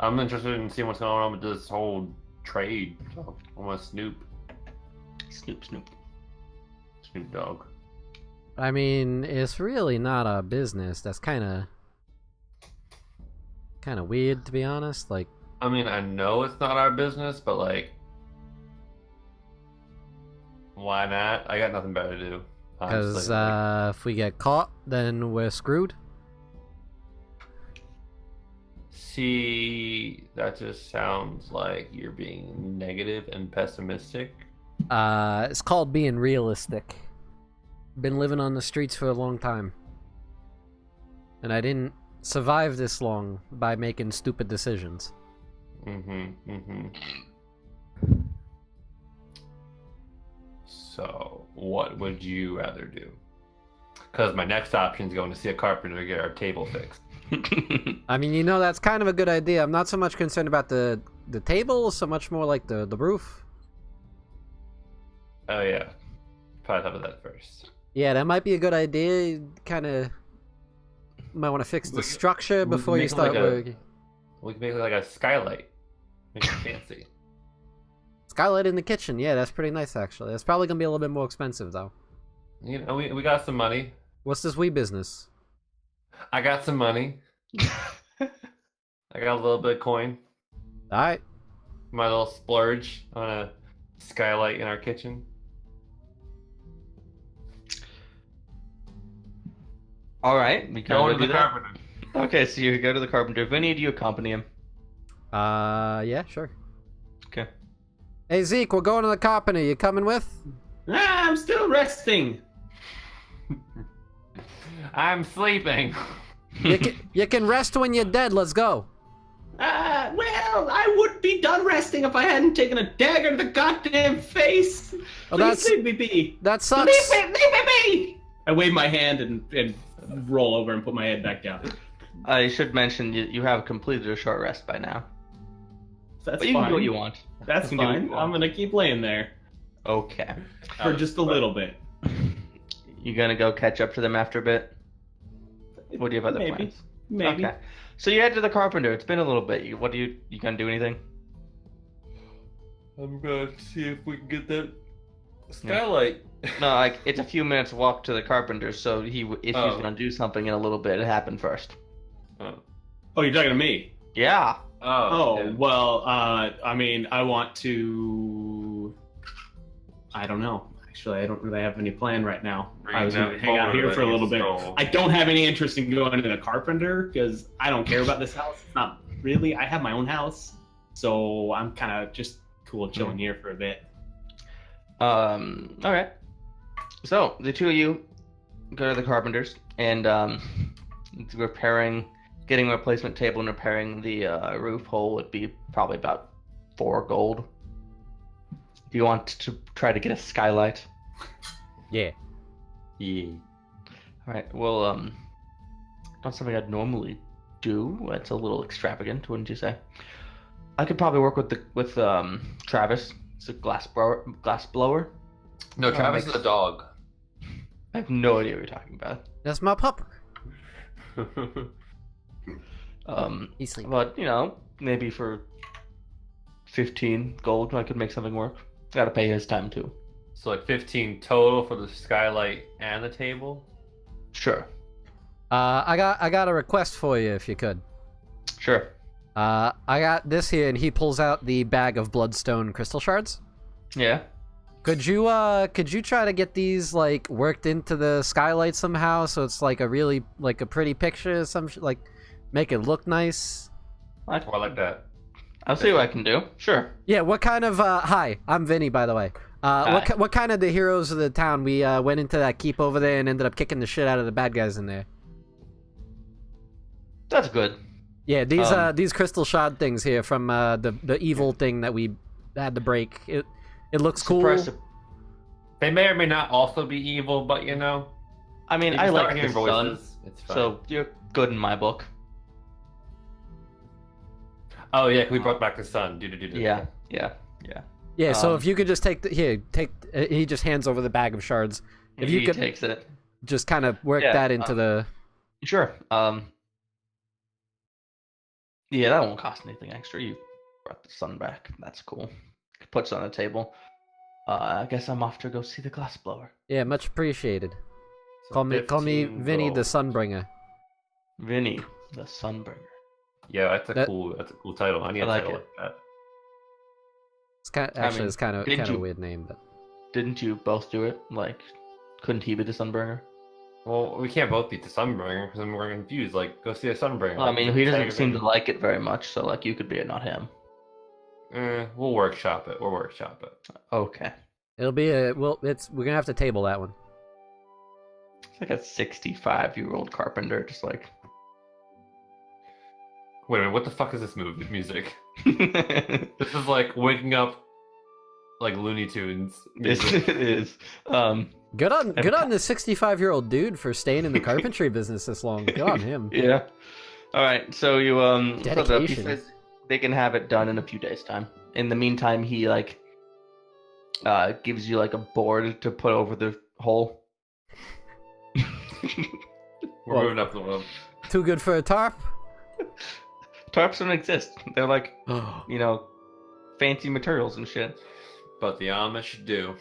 I'm interested in seeing what's going on with this whole trade. So I want to Snoop Snoop. Dogg. I mean, it's really not a business. That's kind of weird, to be honest. Like, I mean, I know it's not our business, but, like, why not? I got nothing better to do. because honestly. Like, if we get caught, then we're screwed. see, that just sounds like you're being negative and pessimistic. It's called being realistic. Been living on the streets for a long time. And I didn't survive this long by making stupid decisions. So, what would you rather do? Because my next option is going to see a carpenter to get our table fixed. I mean, you know, that's kind of a good idea. I'm not so much concerned about the table, so much more like the roof. Oh yeah, probably thought of that first. Yeah, that might be a good idea. Kind of might want to fix the structure we before make you it start like a- working. We can make it like a skylight. Make it fancy. Skylight in the kitchen. Yeah, that's pretty nice, actually. That's probably gonna be a little bit more expensive, though. You know, we got some money. What's this wee business? I got some money. I got a little bit of coin. All right. My little splurge on a skylight in our kitchen. All right, we Going can to do the that. carpenter. Okay, so you go to the carpenter. Vinny, do you accompany him? Yeah, sure. Okay. Hey Zeke, we're going to the carpenter. You coming with? I'm still resting. I'm sleeping. You can rest when you're dead. Let's go. Well, I would be done resting if I hadn't taken a dagger to the goddamn face. Well, Please leave me be. That sucks. Leave me be. I wave my hand and roll over and put my head back down. I should mention you have completed a short rest by now. That's But you fine. can do what you want. That's You can do what fine. you want. I'm gonna keep laying there Okay. for just a little bit. You gonna go catch up to them after a bit? What do you have other Maybe. plans? Maybe. Okay. So you head to the carpenter. It's been a little bit. What do you gonna do anything? I'm gonna see if we can get that skylight. No, like it's a few minutes walk to the carpenter. So if he's Oh. gonna do something in a little bit, it happened first. Oh, you're talking to me? Yeah. Oh, yeah. well, I mean, I want to... I don't know. Actually, I don't really have any plan right now. I was going to hang out here for a little bit. I don't have any interest in going to the carpenter because I don't care about this house. It's not really... I have my own house. So I'm kind of just cool chilling here for a bit. Okay. So the two of you go to the carpenters and getting a replacement table and repairing the roof hole would be probably about 4 gold. Do you want to try to get a skylight? Yeah. Yeah. All right. Well, not something I'd normally do. It's a little extravagant, wouldn't you say? I could probably work with Travis. It's a glass blower. No, Travis makes- is a dog. I have no idea what you're talking about. That's my pup. He's sleeping. But maybe for 15 gold, I could make something work. Gotta pay his time too. So like 15 total for the skylight and the table. Sure. I got a request for you, if you could. Sure. I got this here, and he pulls out the bag of bloodstone crystal shards. Yeah. Could you try to get these like worked into the skylight somehow, so it's like a really like a pretty picture, like make it look nice? I like that. I'll see what I can do. Sure. Yeah. What kind of? Hi, I'm Vinny, by the way. What kind of the heroes of the town? We went into that keep over there and ended up kicking the shit out of the bad guys in there. That's good. Yeah, these crystal shard things here from the evil thing that we had to break. It looks cool. They may or may not also be evil, but I mean, if I you start like the hearing sun, voices, it's fine. so you're good in my book. Oh yeah, we brought back the sun. Yeah. Yeah, so if you could just he just hands over the bag of shards. If you He could takes it. just kind of work Yeah, that into the. Sure. Yeah, that won't cost anything extra. You brought the sun back. That's cool. Puts it on the table. I guess I'm off to go see the glass blower. Yeah, much appreciated. So Call me 15 Vinny the gold. Sunbringer. Vinny, the sunburner. Yeah, that's a That- cool title. I need I a like title it. like that. It's kind it's kind of didn't a you- weird name, but Didn't you both do it? Like, couldn't he be the sunburner? Well, we can't both beat the Sunbringer because then we're confused. Like, go see a Sunbringer. Well, I mean, he doesn't seem to Tag like it very much, so like you could be it, not him. it. We'll workshop it. Okay. it'll be we're gonna have to table that one. It's like a 65-year-old carpenter, just like. Wait a minute, what the fuck is this music? This is like waking up, like Looney Tunes music. It is. Good on the 65-year-old dude for staying in the carpentry business this long. Good on him. Yeah. All right. So you split it up. He Dedication. says they can have it done in a few days' time. In the meantime, he like gives you like a board to put over the hole. We're Well- moving up the world. Too good for a tarp. Tarps don't exist. They're like Oh, fancy materials and shit. But the Amish do.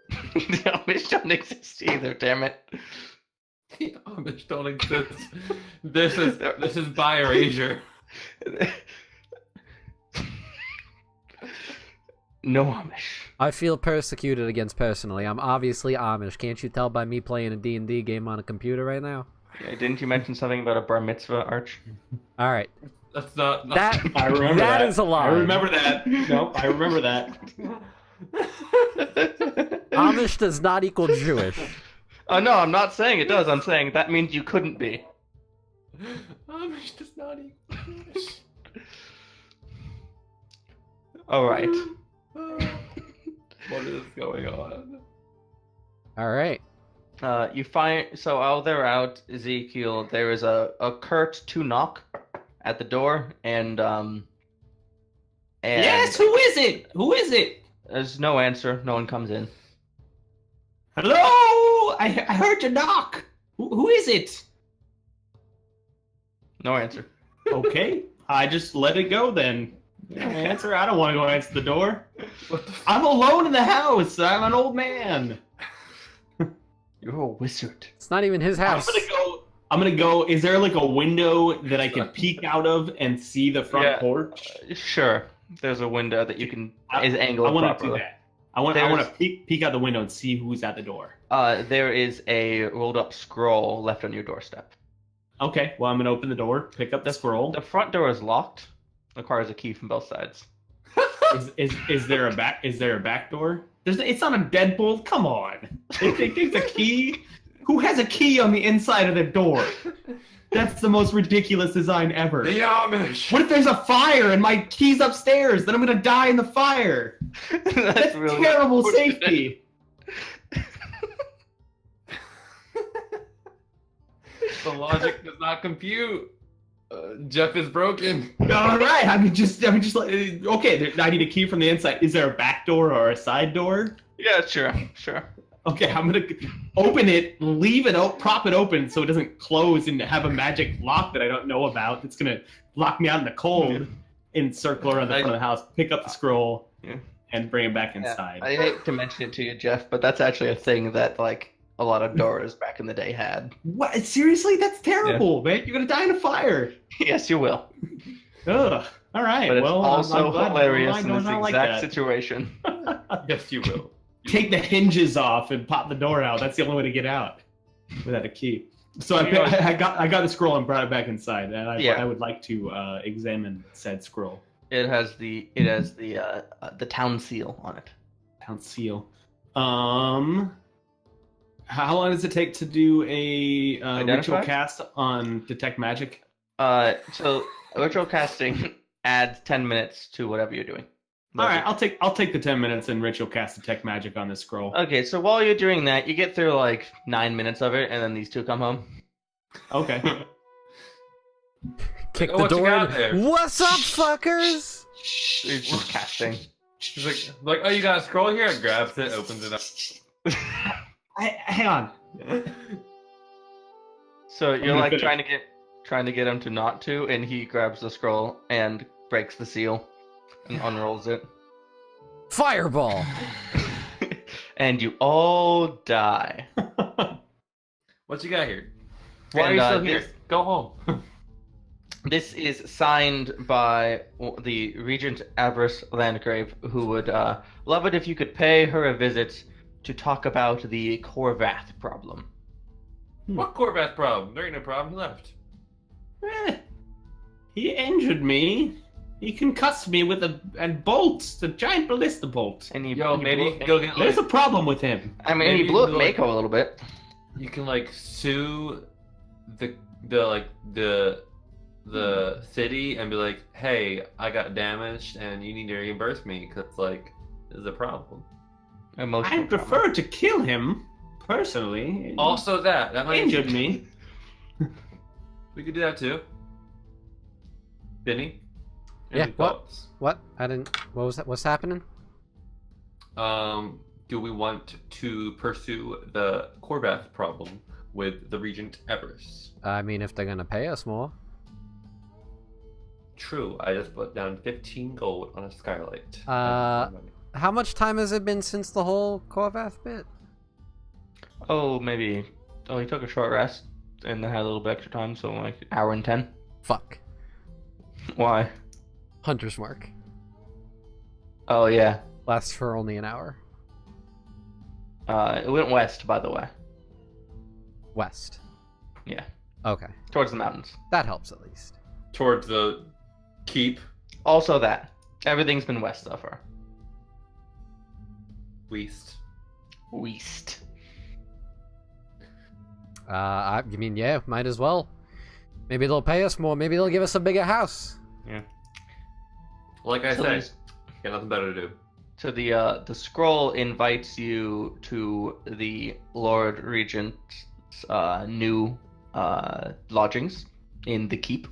The Amish don't exist either. Damn it. The Amish don't exist. This is by erasure. No Amish. I feel persecuted against personally. I'm obviously Amish. Can't you tell by me playing a D&D game on a computer right now? Yeah, didn't you mention something about a bar mitzvah, Arch? All right, That's not that I remember that that. is a lie. I remember that. Nope, I remember that. Amish does not equal Jewish. Oh no, I'm not saying it does. I'm saying that means you couldn't be. Amish does not equal Jewish. All right. What is going on? All right. You find so while they're out, Ezekiel, there is a curt to knock at the door, and Yes, who is it? Who is it? there's no answer. No one comes in. Hello? I heard you knock. Who is it? No answer. Okay, I just let it go then. No answer. I don't want to go answer the door. I'm alone in the house. I'm an old man. You're a wizard. It's not even his house. I'm gonna go. Is there like a window that I can peek out of and see the front Yeah. porch? Sure. There's a window that you can is I angled want to do properly. that. I want to There's- peek out the window and see who's at the door. There is a rolled up scroll left on your doorstep. Okay, well I'm gonna open the door, pick up the scroll. The front door is locked. Requires a key from both sides. Is there a back? Is there a back door? It's not a deadbolt. Come on. It takes a key. Who has a key on the inside of the door? That's the most ridiculous design ever. The Amish. What if there's a fire and my key's upstairs? Then I'm gonna die in the fire. That's really terrible unfortunate. safety. The logic does not compute. Jeff is broken. All right, I mean, just like, okay. I need a key from the inside. Is there a back door or a side door? Yeah, sure. Okay, I'm gonna open it, leave it, prop it open so it doesn't close and have a magic lock that I don't know about. It's gonna lock me out in the cold. And circle around the front of the house, pick up the scroll, and bring it back inside. I hate to mention it to you, Jeff, but that's actually a thing that like a lot of doors back in the day had. What? Seriously? That's terrible, man. You're gonna die in a fire. Yes, you will. Ugh. All right. But it's well, also I'm glad hilarious in doors this aren't exact like that. situation. Yes, you will. Take the hinges off and pop the door out. That's the only way to get out without a key. So I got the scroll and brought it back inside, and I would like to examine said scroll. It has the town seal on it. Town seal. How long does it take to do a ritual cast on detect magic? So ritual casting adds 10 minutes to whatever you're doing. All right, I'll take the 10 minutes and ritual cast detect magic on this scroll. Okay, so while you're doing that, you get through like 9 minutes of it, and then these two come home. Okay. Kick Oh, the what you door got in. there? What's up, fuckers? He's just casting. She's like, oh, you got a scroll here? Grabs it, opens it up. Hang on. So you're gonna like finish. trying to get him to not to, and he grabs the scroll and breaks the seal and unrolls it. Fireball. And you all die. What you got here? Why And, are you still here? this- Go home. This is signed by the Regent Avarice Landgrave, who would love it if you could pay her a visit to talk about the Corvath problem. What Corvath problem? There ain't no problem. He left. He injured me. He concussed me with a bolt, the giant ballista bolt. And he, Yo, he maybe blew- go get There's like, a problem with him. I mean, maybe he blew up you like- Mako a little bit. you can like sue the city and be like, hey, I got damaged and you need to reimburse me because like there's a problem. Emotional I prefer to kill him personally. Also, that He might injured me. We could do that too. Benny? Yeah, Any what? thoughts? What? I didn't. What was that? What's happening? Do we want to pursue the Corvath problem with the Regent Everest? I mean, if they're gonna pay us more. True, I just put down 15 gold on a skylight. How much time has it been since the whole Corvath bit? Oh, maybe. Oh, he took a short rest and then had a little bit extra time, so like an hour and 10. Fuck. Why? Hunter's Mark. Oh, yeah. Lasts for only an hour. It went west, by the way. West. Yeah. Okay. Towards the mountains. That helps at least. Towards the keep. Also that. Everything's been west so far. West. West. I mean, yeah, might as well. Maybe they'll pay us more. Maybe they'll give us a bigger house. Yeah. Like I So said, there's- got nothing better to do. So the scroll invites you to the Lord Regent's new lodgings in the keep.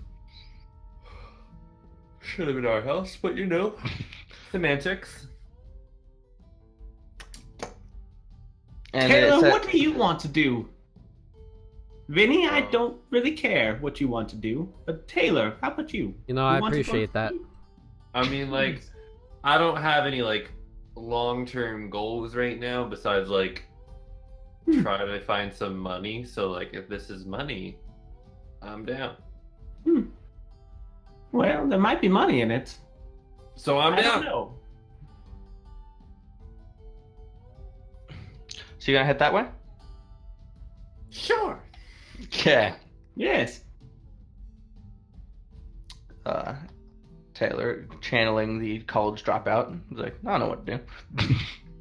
Should have been our house, but you know, semantics. And Taylor, it said- what do you want to do? Vinny, I Um, don't really care what you want to do. But Taylor, how about you? You know, You I want to go- appreciate that. I mean, like, I don't have any like long-term goals right now besides like try to find some money. So like, if this is money, I'm down. Well, there might be money in it. So I'm I don't down. know. So you're gonna head that way? Sure. Yeah. Yes. Taylor channeling the college dropout. He's like, I don't know what to do.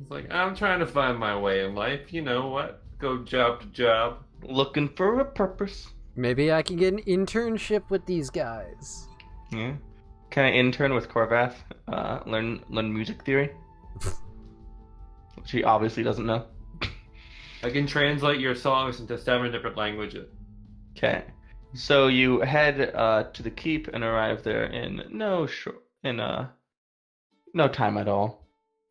It's like I'm trying to find my way in life. You know what? Go job to job. Looking for a purpose. Maybe I can get an internship with these guys. Yeah. Can I intern with Corvath? Learn music theory? Which he obviously doesn't know. I can translate your songs into 7 different languages. Okay. So you head to the keep and arrive there in no time at all.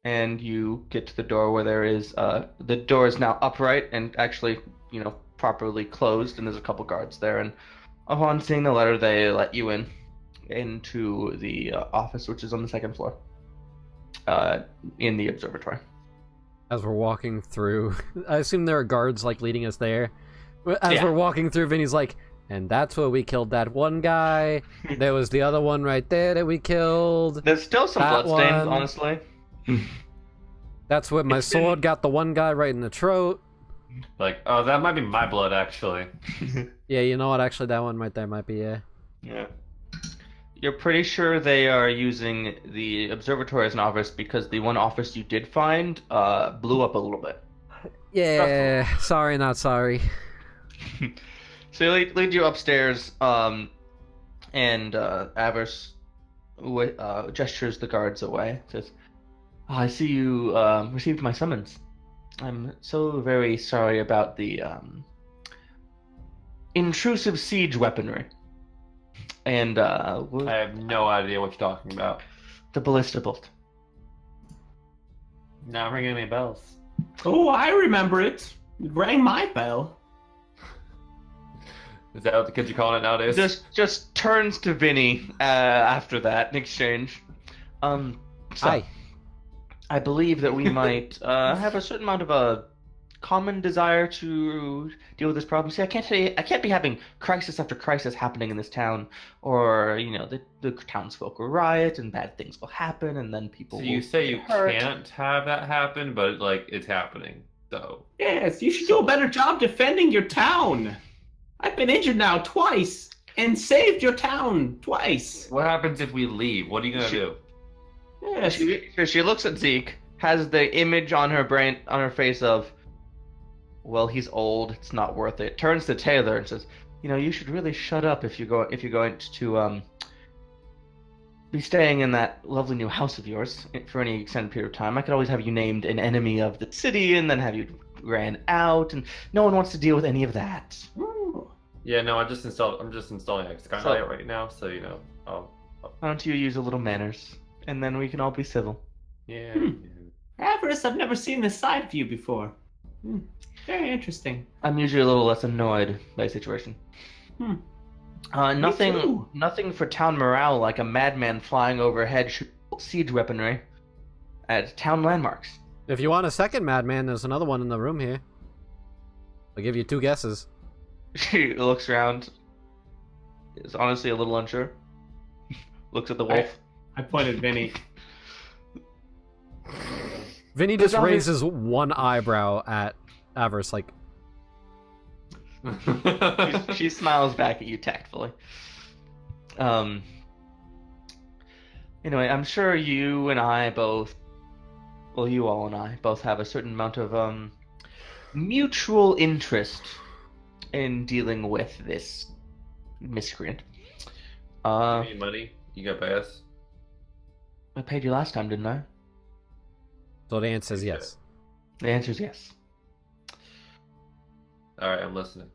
And you get to the door where there is the door is now upright and actually, properly closed, and there's a couple guards there. And upon seeing the letter, they let you into the office, which is on the second floor, in the observatory. As we're walking through, I assume there are guards like leading us there. As we're walking through, Vinny's like, and that's where we killed that one guy. There was the other one right there that we killed. There's still some That bloodstains, one. honestly. That's where my sword got the one guy right in the throat. Like, oh, that might be my blood, actually. Yeah, you know what? Actually, that one right there might be, yeah. Yeah. You're pretty sure they are using the observatory as an office because the one office you did find blew up a little bit. Yeah, sorry, not sorry. So they lead you upstairs, and Avarice gestures the guards away. Says, I see you received my summons. I'm so very sorry about the intrusive siege weaponry. And I have no idea what you're talking about. the ballista bolt. Not ringing any bells. Oh, I remember it. It rang my bell. Is that what the kids are calling it nowadays? Just turns to Vinny after that in exchange. So, Hi. I believe that we might have a certain amount of a common desire to deal with this problem. See, I can't be having crisis after crisis happening in this town, or the townsfolk will riot and bad things will happen, and then people. So will you say get you hurt. can't have that happen, but like it's happening. So Yes, you should do a better job defending your town. I've been injured now twice and saved your town twice. what happens if we leave? What are you gonna do? Yes. She looks at Zeke, has the image on her face of, well, he's old, it's not worth it. Turns to Taylor and says, you should really shut up if you're going to be staying in that lovely new house of yours for any extended period of time. I could always have you named an enemy of the city and then have you ran out, and no one wants to deal with any of that. Ooh. Yeah, no, I'm just installing Skylight right now, so Why don't you use a little manners, and then we can all be civil. yeah. Avarice, I've never seen this side of you before. Very interesting. I'm usually a little less annoyed by the situation. Hmm. Nothing for town morale like a madman flying overhead shooting siege weaponry at town landmarks. If you want a second madman, there's another one in the room here. I'll give you 2 guesses. She looks around. Is honestly a little unsure. Looks at the wolf. I pointed Vinny. Vinny just raises one eyebrow at Avarice, like, She smiles back at you tactfully. Anyway, I'm sure you and I both, well, you all and I both have a certain amount of mutual interest in dealing with this miscreant. Give me money. You got pass. I paid you last time, didn't I? so the answer is yes. The answer is yes. All right, I'm listening.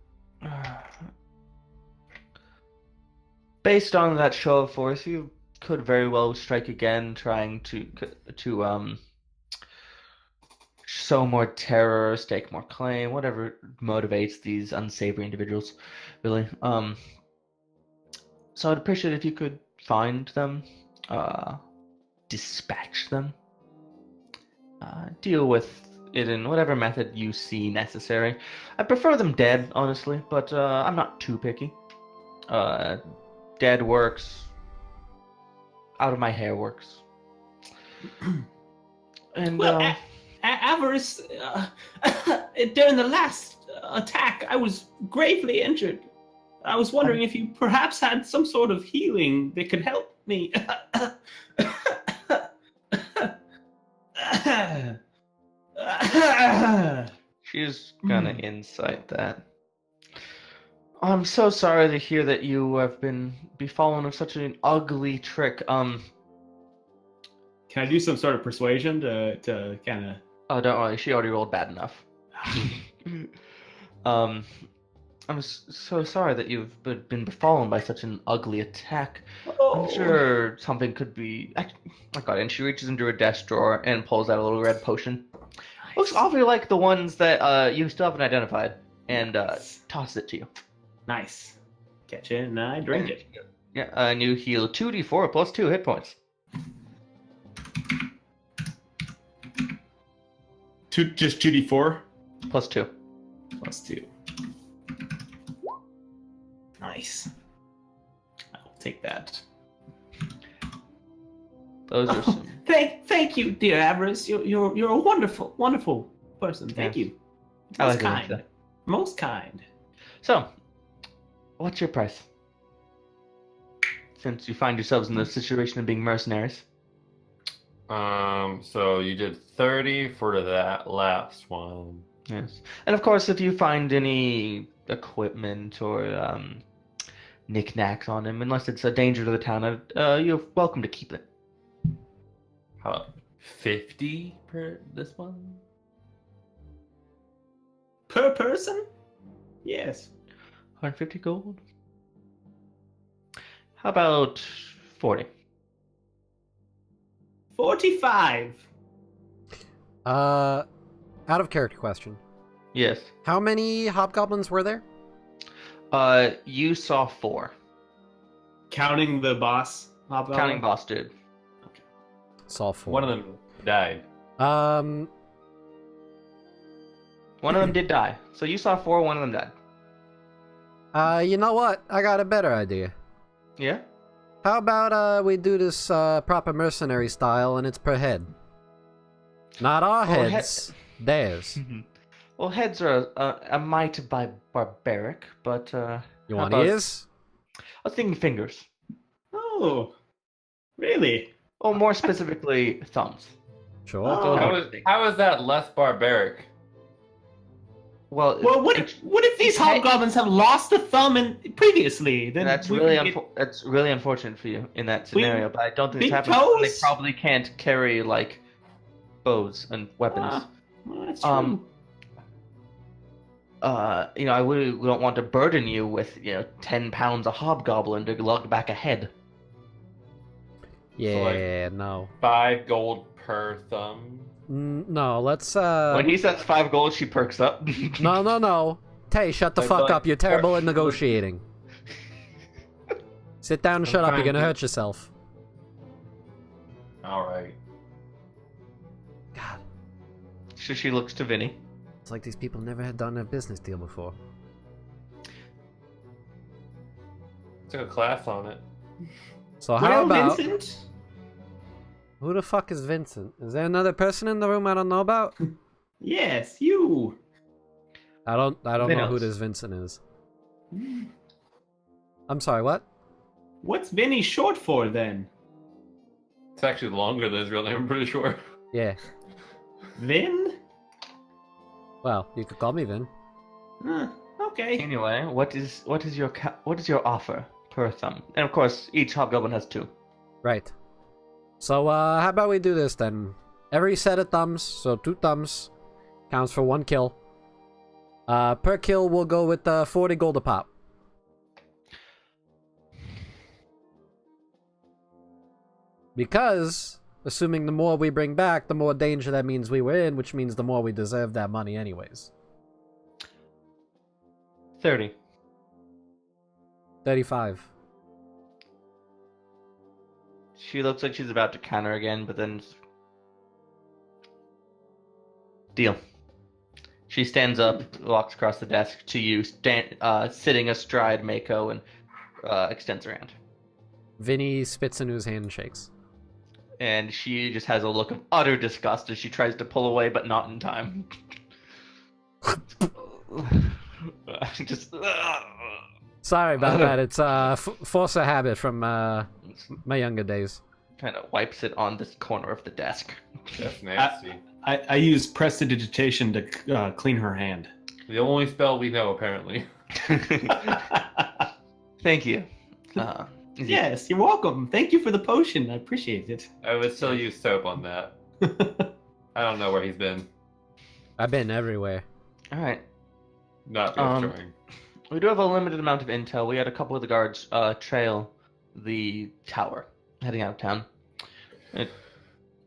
Based on that show of force, you could very well strike again, trying to sow more terror, stake more claim, whatever motivates these unsavory individuals, really. So I'd appreciate if you could find them, dispatch them, deal with it in whatever method you see necessary. I prefer them dead, honestly, but I'm not too picky. Dead works. Out of my hair works. And Well, Avarice, during the last attack, I was gravely injured. I was wondering if you perhaps had some sort of healing that could help me. she's gonna incite that. I'm so sorry to hear that you have been befallen of such an ugly trick. Can I do some sort of persuasion to kind of? Oh, don't worry. She already rolled bad enough. I'm so sorry that you've been befallen by such an ugly attack. I'm sure something could be. Oh God! And she reaches into her desk drawer and pulls out a little red potion. Looks awfully like the ones that you still haven't identified, and tosses it to you. Nice. Catch it and I drink it. Yeah, and you heal 2d4 plus 2 hit points. Just 2d4 Plus 2. plus 2. Nice. I'll take that. Those are some. Thank you, dear Avarice. You're a wonderful person. Thank Yes. you. I Most like it, kind. Most kind. So, what's your price? Since you find yourselves in the situation of being mercenaries. So you did 30 for that last one. Yes. And of course, if you find any equipment or knickknacks on him, unless it's a danger to the town, you're welcome to keep it. How about 50 per this one? Per person? Yes. 150 gold? How about 40? 45. Out of character question. Yes. How many hobgoblins were there? You saw 4. Counting the boss. Hobgoblin? Counting boss dude. Saw 4. One of them died. Um, One of them did die. So you saw 4, one of them died. you know what? I got a better idea. Yeah? How about we do this proper mercenary style and it's per head? Not our Oh, heads, theirs. Well, heads are a mite barbaric, but You how want about- ears? I was thinking fingers. Oh, really? Or more specifically, thumbs. Sure. Oh. How is that less barbaric? Well, Well, what if these it's head- hobgoblins have lost a thumb previously? Then that's we really can get- that's really unfortunate for you in that scenario. But I don't think big it's happening. They toes? probably can't carry like bows and weapons. Well, that's true. I really don't want to burden you with 10 pounds of hobgoblin to lug back a head. Yeah, no. 5 gold per thumb. No, let's, When he says 5 gold, she perks up. No. Tay, shut the Like- fuck like- up. You're terrible at negotiating. Sit down and I'm shut up. You're trying gonna to- hurt yourself. Alright. God, So she looks to Vinny. it's like these people never had done a business deal before. Took a class on it. So how Well, about... Vincent? Who the fuck is Vincent? Is there another person in the room I don't know about? Yes, you. I don't know who Vinos. this Vincent is. I'm sorry, what? What's Vinny short for then? It's actually longer than his real name, I'm pretty sure. Yeah. Vin? Well, you could call me Vin. Okay. Anyway, what is your offer per thumb? And of course, each hobgoblin has 2. Right. So, how about we do this then? Every set of thumbs, so 2 thumbs, counts for 1 kill. Per kill, we'll go with 40 gold a pop. Because, assuming the more we bring back, the more danger that means we were in, which means the more we deserve that money anyways. 30. 35. She looks like she's about to counter again, but then... Deal. She stands up, walks across the desk to you, sitting astride Mako, and extends her hand. Vinny spits into his hand and shakes. And she just has a look of utter disgust as she tries to pull away, but not in time. Just... Sorry about that. It's force of habit from my younger days. kind of wipes it on this corner of the desk. That's nasty. I use prestidigitation to clean her hand. The only spell we know, apparently. Thank you. Yes, you're welcome. Thank you for the potion. I appreciate it. I would still use soap on that. I don't know where he's been. I've been everywhere. All right. Not reassuring. We do have a limited amount of intel. We had a couple of the guards trail the tower heading out of town. It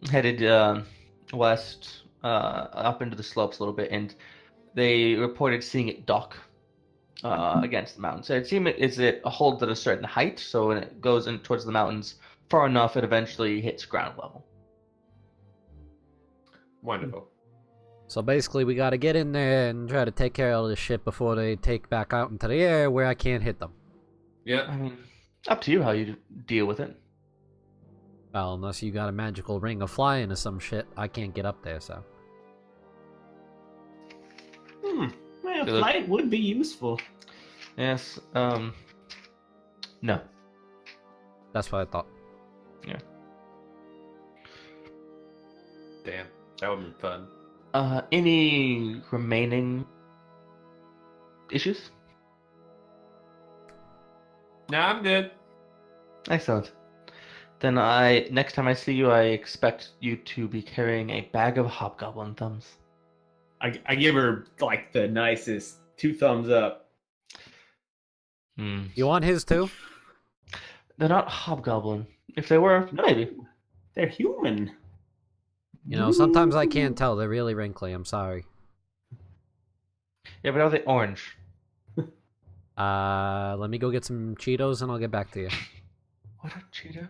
headed west up into the slopes a little bit, and they reported seeing it dock against the mountains. So it seemed it holds at a certain height, so when it goes in towards the mountains far enough, it eventually hits ground level. Wonderful. So basically, we gotta get in there and try to take care of this shit before they take back out into the air where I can't hit them. Yeah. I mean, up to you how you deal with it. Well, unless you got a magical ring of flying or some shit, I can't get up there, so. Well, Good. flight would be useful. Yes. No. That's what I thought. Damn. That would be fun. Any remaining issues? No, I'm good. Excellent. Then next time I see you, I expect you to be carrying a bag of hobgoblin thumbs. I give her like the nicest 2 thumbs up. You want his too? They're not hobgoblin. If they were, maybe. They're human. You know, sometimes I can't tell. They're really wrinkly. I'm sorry. Yeah, but are they orange? Let me go get some Cheetos and I'll get back to you. What are Cheetos?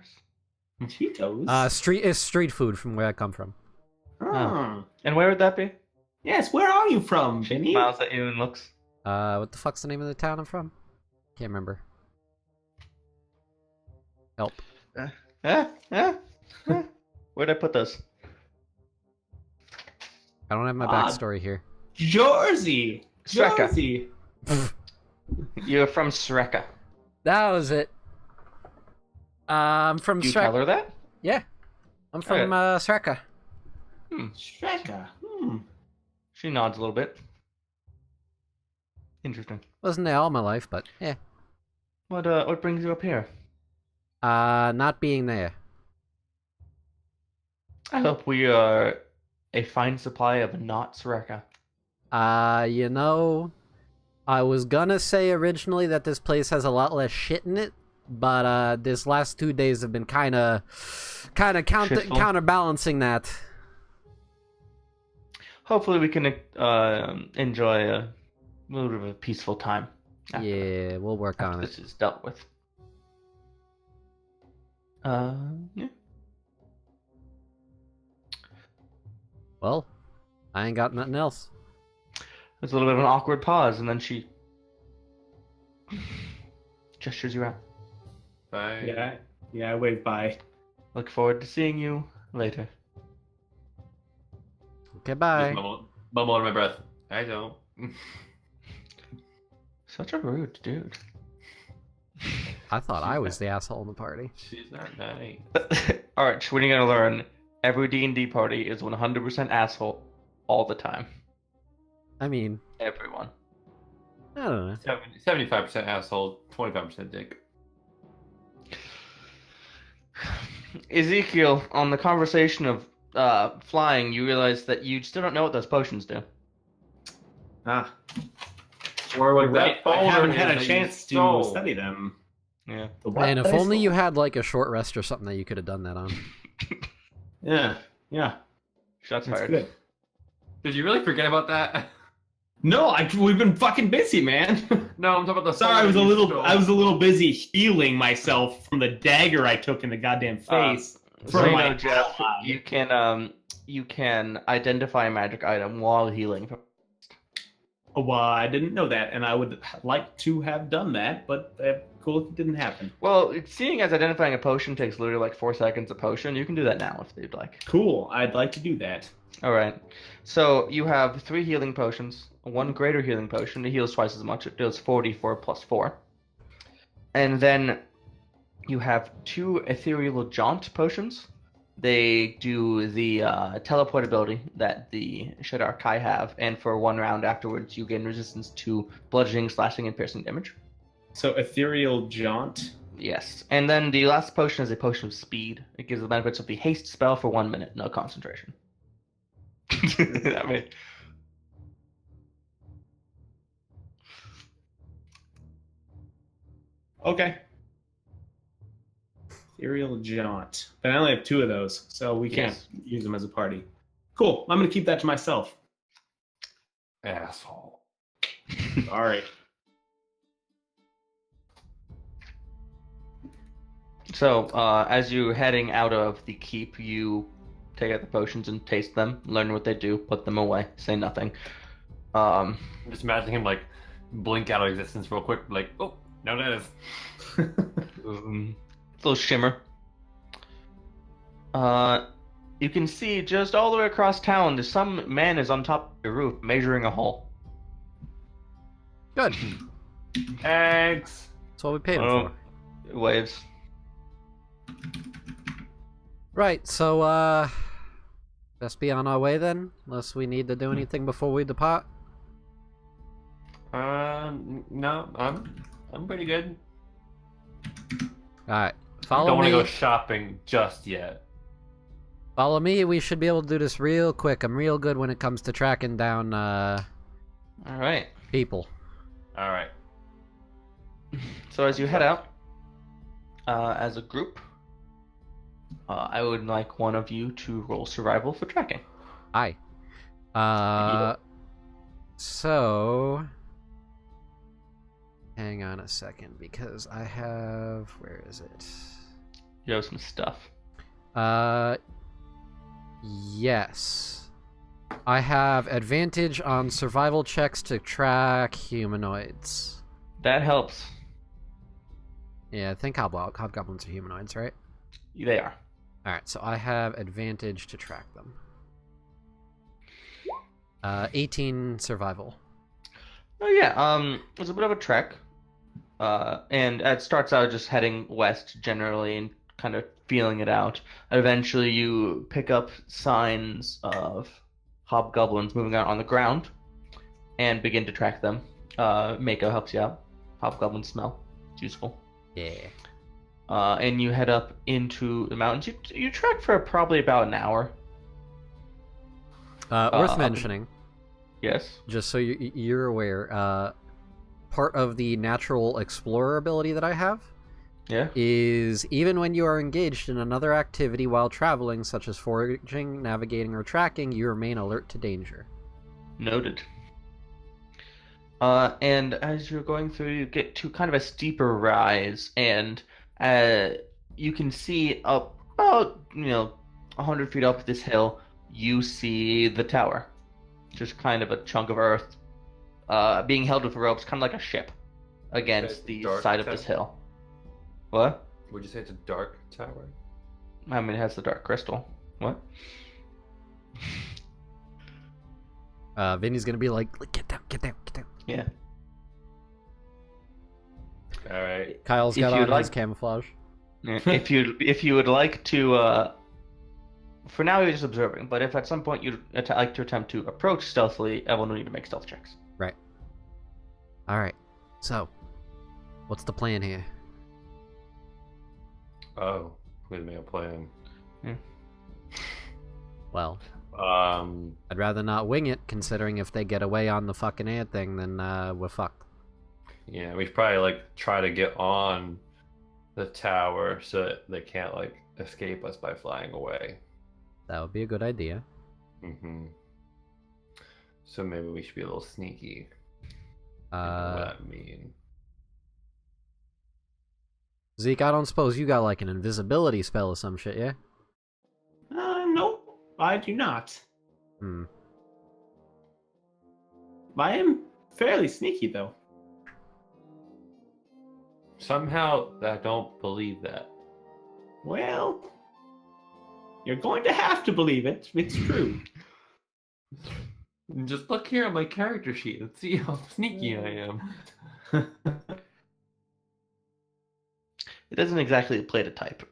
Cheetos? It's street food from where I come from. Oh. And where would that be? Yes, where are you from, Benny? Smiles at you and looks. What the fuck's the name of the town I'm from? Can't remember. Help. Where'd I put those? I don't have my backstory here. Jersey! Sreka. Jersey! You're from Sreka. That was it. I'm from Do you tell her that? Yeah. I'm from Sreka. Shreka. She nods a little bit. Interesting. Wasn't there all my life, but yeah. What brings you up here? Not being there. I hope we are a fine supply of not Sreka. You know, I was gonna say originally that this place has a lot less shit in it, but this last 2 days have been kind of counterbalancing that. Hopefully we can enjoy a little bit of a peaceful time. Yeah, we'll work on This it. is dealt with. Yeah. Well, I ain't got nothing else. There's a little bit of an awkward pause, and then she gestures you out. Bye. Yeah, I wave bye. Look forward to seeing you later. Okay, bye. Just mumble under my breath. I don't. Such a rude dude. I thought I was the asshole in the party. She's not nice. Arch, when are you gonna learn? Every D&D party is 100% asshole all the time. I mean, Everyone. I don't know. 75% asshole, 25% dick. Ezekiel, on the conversation of flying, you realize that you still don't know what those potions do. Or Like that I folder haven't had that a you chance to stole. study them. Yeah. The what And if that I only stole? you had like a short rest or something that you could have done that on. Yeah. Shots That's fired. good. Did you really forget about that? No, we've been fucking busy, man. No, I'm talking about the. Sorry, I folder you was a stole. little busy healing myself from the dagger I took in the goddamn face. So From you my know, Jeff, ally. you can identify a magic item while healing. Well, I didn't know that, and I would like to have done that, but cool if it didn't happen. Well, seeing as identifying a potion takes literally like 4 seconds a potion, you can do that now if you'd like. Cool, I'd like to do that. All right. So you have 3 healing potions, 1 greater healing potion. It heals twice as much. It does 44 plus 4. And then you have 2 ethereal jaunt potions. They do the teleport ability that the Shadar Kai have, and for 1 round afterwards, you gain resistance to bludgeoning, slashing, and piercing damage. So ethereal jaunt. Yes. And then the last potion is a potion of speed. It gives the benefits of the haste spell for 1 minute, no concentration. I mean, Okay. Ethereal Jaunt. But I only have 2 of those, so we can't Yes. use them as a party. Cool. I'm going to keep that to myself. Asshole. All right. So, as you're heading out of the keep, you take out the potions and taste them, learn what they do, put them away, say nothing. I'm just imagining him like blink out of existence real quick, like, oh, no, that is. Little shimmer. You can see just all the way across town, there's some man is on top of the roof measuring a hole. Good. Eggs. That's what we paid him Oh. for. Waves. Right, so, best be on our way then, unless we need to do anything before we depart. No, I'm pretty good. Alright, I follow don't want me. to go shopping just yet. Follow me, we should be able to do this real quick. I'm real good when it comes to tracking down, Alright. people. All right. So as you head out, as a group, I would like one of you to roll survival for tracking. Aye. So... Hang on a second, because I have... Where is it? You have some stuff. Yes. I have advantage on survival checks to track humanoids. That helps. Yeah, I think hobgoblins are humanoids, right? They are. Alright, so I have advantage to track them. 18 survival. Oh yeah, it's a bit of a trek. And it starts out just heading west generally and kind of feeling it out. Eventually you pick up signs of hobgoblins moving out on the ground and begin to track them. Mako helps you out. Hobgoblin smell. It's useful. Yeah. And you head up into the mountains. You trek for probably about an hour. Worth mentioning, Yes. just so you're aware, part of the natural explorer ability that I have Yeah. is even when you are engaged in another activity while traveling, such as foraging, navigating, or tracking, you remain alert to danger. Noted. And as you're going through, you get to kind of a steeper rise, and you can see up about 100 feet up this hill, you see the tower, just kind of a chunk of earth, being held with ropes, kind of like a ship, against the Dark side of tower? this hill. What? Would you say it's a dark tower? I mean, it has the dark crystal. What? Vinny's gonna be like, get down, get down, get down. Yeah. All right. Kyle's If got you'd on his like- camouflage. If you would like to, for now you're just observing. But if at some point you'd like to attempt to approach stealthily, everyone will need to make stealth checks. Right. Alright. So, what's the plan here? Oh, we made a plan. Well, Um, I'd rather not wing it, considering if they get away on the fucking air thing, then we're fucked. yeah, we should probably like try to get on the tower so that they can't like escape us by flying away. That would be a good idea. Mm-hmm. So maybe we should be a little sneaky. You know what I mean? Zeke, I don't suppose you got like an invisibility spell or some shit, yeah? No, I do not. Hmm. I am fairly sneaky, though. Somehow I don't believe that. Well, you're going to have to believe it. It's true. Just look here at my character sheet and see how sneaky I am. It doesn't exactly play to type.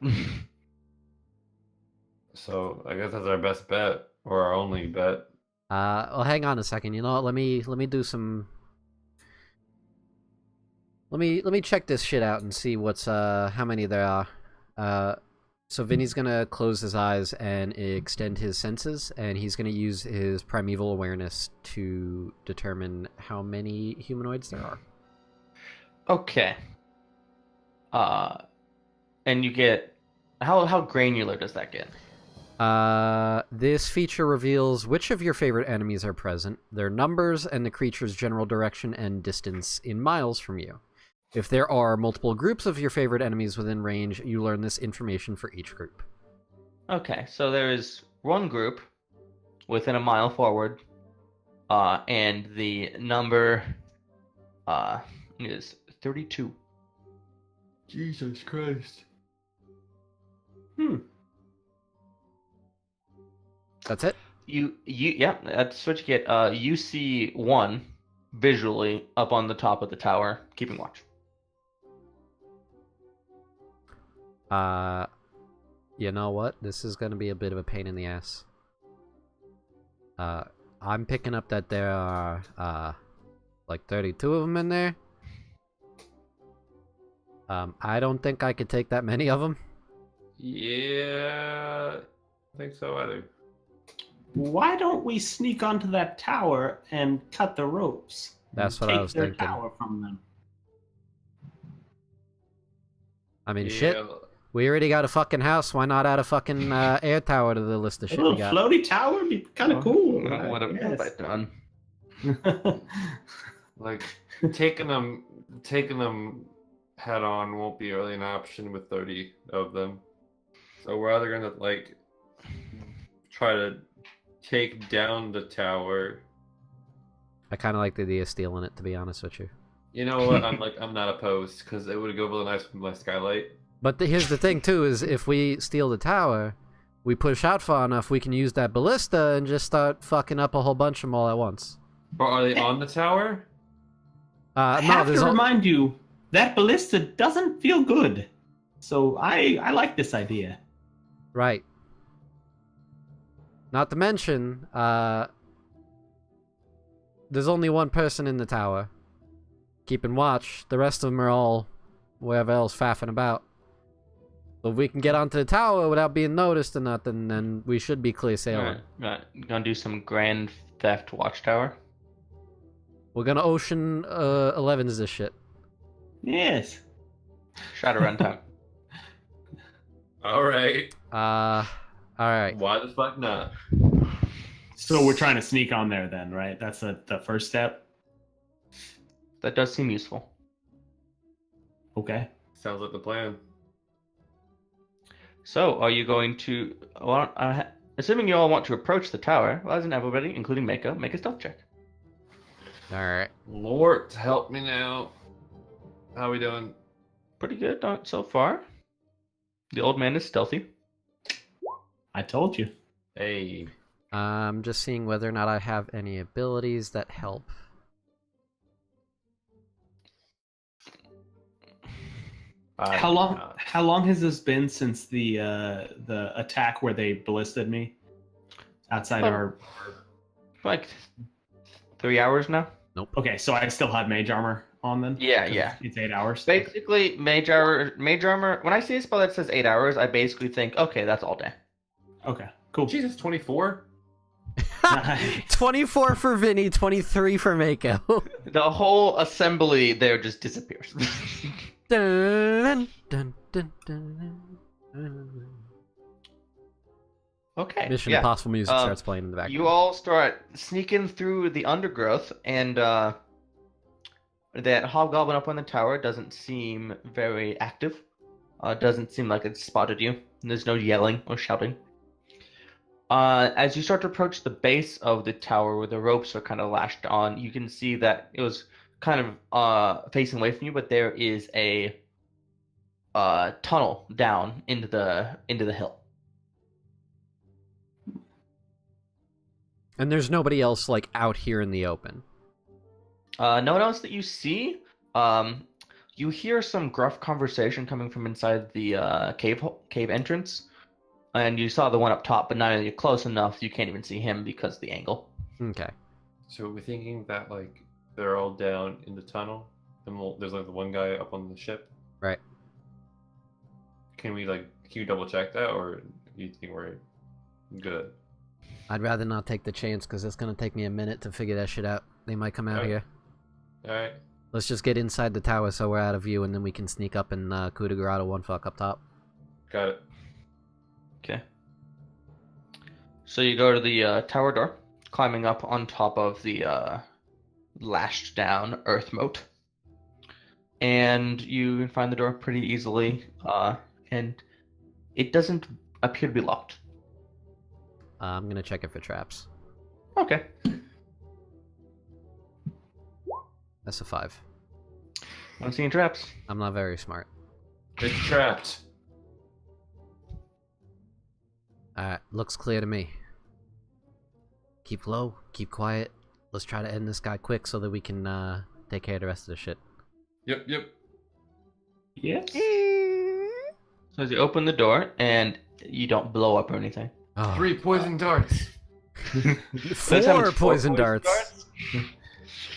So I guess that's our best bet, or our only bet. Well, hang on a second. You know what? Let me do some. Let me check this shit out and see what's how many there are. So Vinny's gonna close his eyes and extend his senses, and he's gonna use his primeval awareness to determine how many humanoids there are. Okay. And you get how granular does that get? This feature reveals which of your favorite enemies are present, their numbers, and the creature's general direction and distance in miles from you. If there are multiple groups of your favorite enemies within range, you learn this information for each group. Okay, so there is one group within a mile forward, and the number is 32. Jesus Christ. That's it? Yeah, that's what you get. You see one visually up on the top of the tower, keeping watch. You know what? This is gonna be a bit of a pain in the ass. I'm picking up that there are, like 32 of them in there. I don't think I could take that many of them. Yeah, I think so either. Why don't we sneak onto that tower and cut the ropes? That's and what I take was their thinking. tower from them. I mean, Yeah, shit. We already got a fucking house. Why not add a fucking air tower to the list of A shit we little got? floaty tower would be kind of cool. What have Yes. I done? Like taking them head on won't be really an option with 30 of them. So we're either gonna like try to take down the tower. I kind of like the idea of stealing it, to be honest with you. You know what? I'm not opposed because it would go really nice with my skylight. But here's the thing, too, is if we steal the tower, we push out far enough, we can use that ballista and just start fucking up a whole bunch of them all at once. Or are they on the tower? I No, have there's to all... remind you, that ballista doesn't feel good. So I like this idea. Right. Not to mention, there's only one person in the tower. Keeping watch. The rest of them are all wherever else faffing about. So if we can get onto the tower without being noticed or nothing, then we should be clear sailing. Right. Gonna do some grand theft watchtower. We're gonna Ocean 11's this shit. Yes. Shadowrun time. All right. Alright. Why the fuck not? So we're trying to sneak on there then, right? That's the first step. That does seem useful. Okay. Sounds like the plan. So, are you going to? Well, assuming you all want to approach the tower, why doesn't everybody, including Mako, make a stealth check? Alright. Lord, help me now. How we doing? Pretty good so far. The old man is stealthy. I told you. Hey. I'm just seeing whether or not I have any abilities that help. How long has this been since the attack where they ballisted me outside Oh. our? Like 3 hours now. Okay, so I still have mage armor on then. Yeah, 'Cause yeah. It's 8 hours. Basically, mage armor. When I see a spell that says 8 hours, I basically think, okay, that's all day. Okay, cool. Jesus, 24? 24 for Vinny, 23 for Mako. The whole assembly there just disappears. Dun, dun, dun, dun, dun. Okay. Mission yeah. Impossible music starts playing in the background. You all start sneaking through the undergrowth, and that hobgoblin up on the tower doesn't seem very active. Doesn't seem like it spotted you. There's no yelling or shouting. As you start to approach the base of the tower where the ropes are kind of lashed on, you can see that it was kind of facing away from you, but there is a tunnel down into the hill. And there's nobody else, like, out here in the open. No one else that you see. You hear some gruff conversation coming from inside the cave entrance, and you saw the one up top, but now you're close enough you can't even see him because of the angle. Okay. So we're thinking that, like, they're all down in the tunnel, There's like the one guy up on the ship. Right. Can you double check that, or do you think we're good? I'd rather not take the chance because it's gonna take me a minute to figure that shit out. They might come out Okay. here. Alright. Let's just get inside the tower so we're out of view, and then we can sneak up and coup de grace one fuck up top. Got it. Okay. So you go to the tower door, climbing up on top of the lashed down earth moat. And you find the door pretty easily, and it doesn't appear to be locked. I'm gonna check it for traps. Okay. That's a 5. I'm seeing traps. I'm not very smart. It's trapped. Alright, looks clear to me. Keep low, keep quiet. Let's try to end this guy quick so that we can take care of the rest of the shit. Yep. Yes. So as you open the door, and you don't blow up or anything. Oh, 3 poison darts. This time 4 it's poison darts.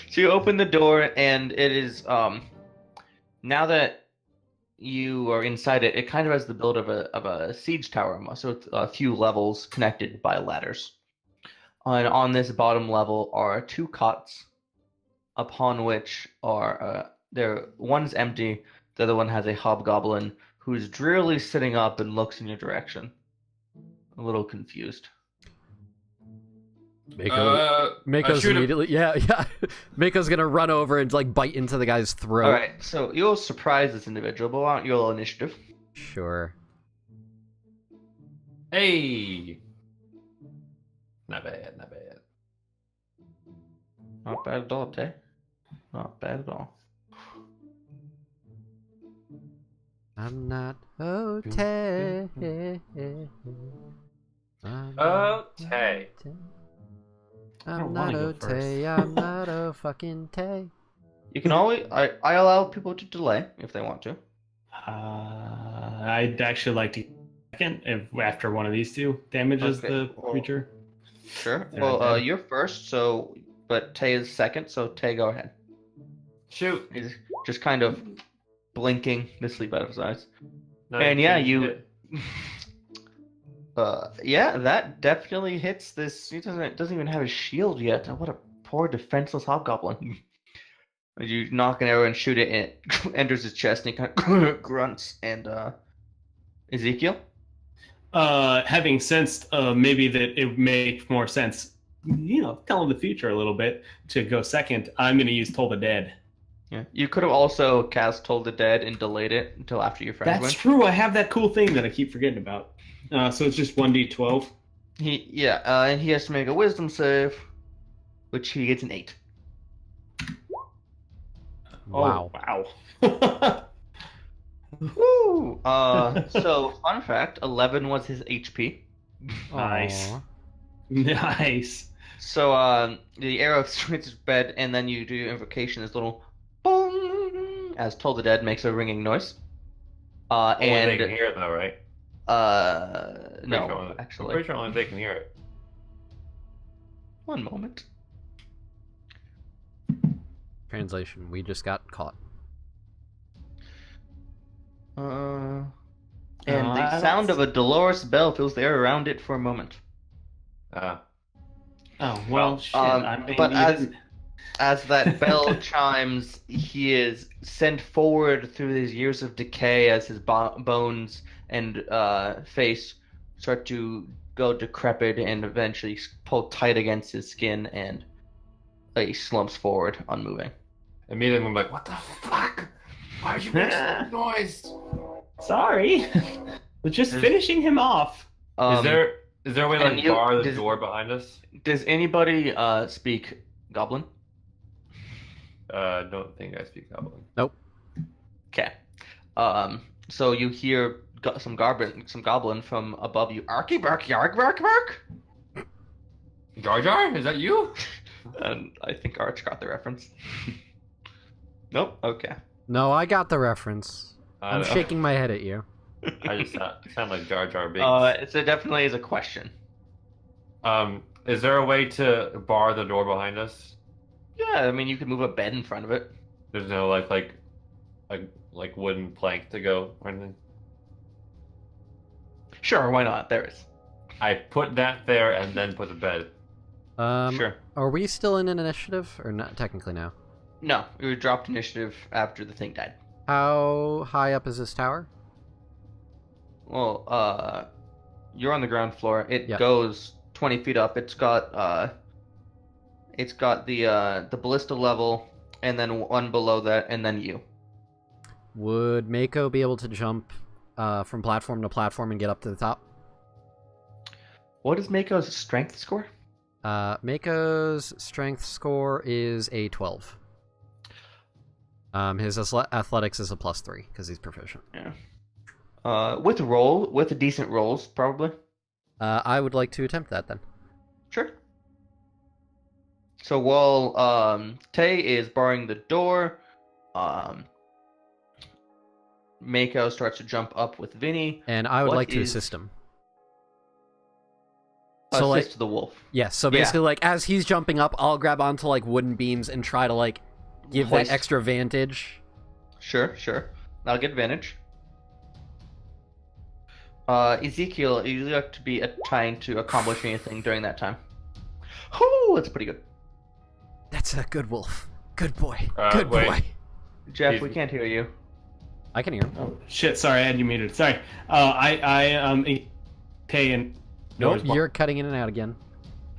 So you open the door, and it is now that you are inside it, it kind of has the build of a siege tower almost. So it's a few levels connected by ladders. And on this bottom level are 2 cots, upon which are one's empty, the other one has a hobgoblin who's drearily sitting up and looks in your direction, a little confused. Mako's shoot him. immediately, yeah. Mako's gonna run over and like bite into the guy's throat. All right, so you'll surprise this individual, but why don't you roll initiative? Sure. Hey. Not bad. Not bad at all, Tay. Not bad at all. I'm not okay. Okay. I'm not wanna go okay. I'm not a fucking tay. You can always I allow people to delay if they want to. I'd actually like to second if after one of these 2 damages Okay, the well- creature. Sure. They're Well, dead. you're first, so but Tay is second, so Tay, go ahead. Shoot. He's just kind of blinking the sleep out of his eyes. Nice. And yeah, you. Yeah, that definitely hits this. He doesn't even have a shield yet. What a poor defenseless hobgoblin. You knock an arrow and shoot it, and it enters his chest, and he kind of grunts. And Ezekiel. Having sensed maybe that it makes more sense, telling the future a little bit to go second, I'm going to use Toll the Dead. Yeah, you could have also cast Toll the Dead and delayed it until after your friends That's went. true. I have that cool thing that I keep forgetting about. So it's just 1d12. And he has to make a Wisdom save, which he gets an 8. Wow. Oh, wow. Woo! So fun fact: 11 was his HP. Nice. Aw. Nice. So the arrow strikes his bed, and then you do your invocation. This little boom, as Toll the Dead makes a ringing noise. Only And they can hear it though, right? no, I'm actually, pretty sure only they can hear it. one moment. Translation: we just got caught. And the that's- sound of a dolorous bell fills the air around it for a moment. Oh, well, Well, shit. but as that bell chimes, he is sent forward through his years of decay as his bones and face start to go decrepit and eventually pull tight against his skin, and he slumps forward, unmoving. Immediately I'm like, what the fuck? Why'd you make that noise? Sorry. We're just finishing him off. Is there a way to and like you- bar the does- door behind us? Does anybody speak Goblin? Don't think I speak Goblin. Okay. So you hear some goblin from above you. Arky bark yark bark bark. Jar Jar, is that you? And I think Arch got the reference. Nope. Okay. No, I got the reference. I I'm don't know. shaking my head at you. I just sound like Jar Jar Binks. It definitely is a question. Is there a way to bar the door behind us? Yeah, I mean you could move a bed in front of it. There's no like wooden plank to go or anything. Sure, why not? There is. I put that there and then put the bed. Sure. Are we still in an initiative, or not technically now? No, we dropped initiative after the thing died. How high up is this tower? Well, you're on the ground floor. It Yeah. goes 20 feet up. It's got the ballista level, and then one below that, and then you. Would Mako be able to jump from platform to platform and get up to the top? What is Mako's strength score? Mako's strength score is a 12. His athletics is a +3 because he's proficient. Yeah. With decent rolls, probably. I would like to attempt that then. Sure. So while Tay is barring the door, Mako starts to jump up with Vinny. And I would What like to is- assist him. Assist the wolf. Yes, so basically, like, as he's jumping up, I'll grab onto, like, wooden beams and try to, like, give Hoist. that extra vantage. Sure. That'll get advantage. Ezekiel, you look to be trying to accomplish anything during that time. Whoo, that's pretty good. That's a good wolf. Good boy. Wait. Good boy. Jeff, He's- we can't hear you. I can hear him. Oh shit! Sorry, I had you muted. Sorry. Tay and. Nope, you're cutting in and out again.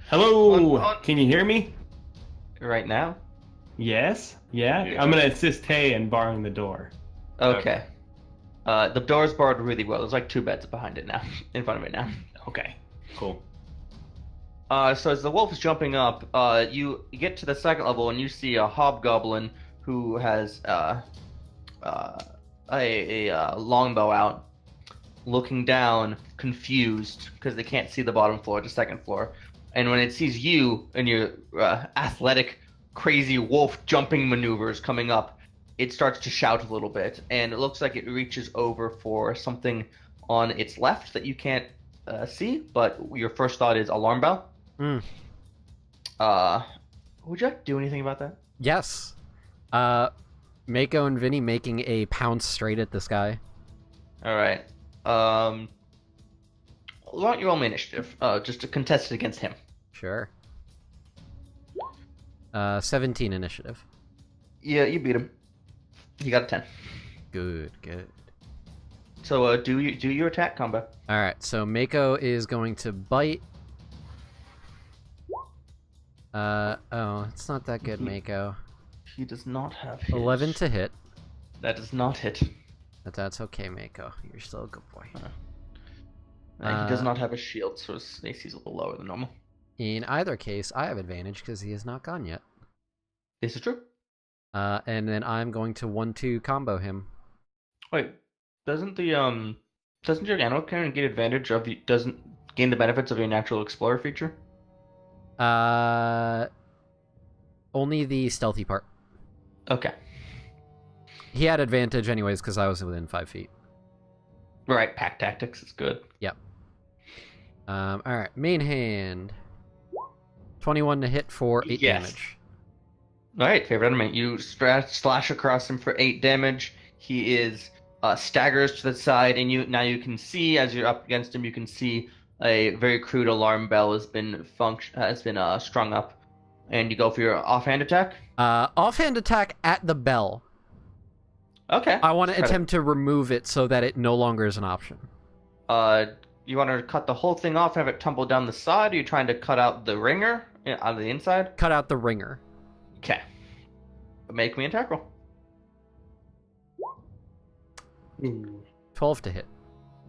Hello. On- Can you hear me? Right now? Yes. Yeah. Yeah. I'm gonna assist Tay in barring the door. Okay. The door's barred really well. There's like 2 beds behind it now, in front of it now. Okay. Cool. So as the wolf is jumping up, you get to the second level and you see a hobgoblin who has a longbow out, looking down, confused because they can't see the bottom floor, the second floor. And when it sees you and your athletic, crazy wolf jumping maneuvers coming up, it starts to shout a little bit, and it looks like it reaches over for something on its left that you can't see, but your first thought is alarm bell. Mm. Would you like to do anything about that? Yes. Mako and Vinny making a pounce straight at this guy. All right. Why don't you roll my initiative, just to contest it against him? Sure. 17 initiative. Yeah, you beat him. You got a 10. Good. So do your attack combo. Alright, so Mako is going to bite. Oh, it's not that good, Mako. He does not have his. 11 to hit. That does not hit. But that's okay, Mako. You're still a good boy. He does not have a shield, so his AC is a little lower than normal. In either case, I have advantage because he is not gone yet. This is true. And then I'm going to 1-2 combo him. Wait, doesn't your animal character get advantage of doesn't gain the benefits of your natural explorer feature? Only the stealthy part. Okay. He had advantage anyways because I was within 5 feet. Right, pack tactics is good. Yep. Alright, main hand. 21 to hit for 8 Yes. damage. Alright, favorite element. You slash across him for 8 damage. He is staggers to the side, and you can see as you're up against him, you can see a very crude alarm bell has been strung up, and you go for your offhand attack. Offhand attack at the bell. Okay. I want to Try attempt to remove it so that it no longer is an option. You want to cut the whole thing off and have it tumble down the side? Or are you trying to cut out the ringer on the inside? Cut out the ringer. Okay. Make me an attack roll. 12 to hit.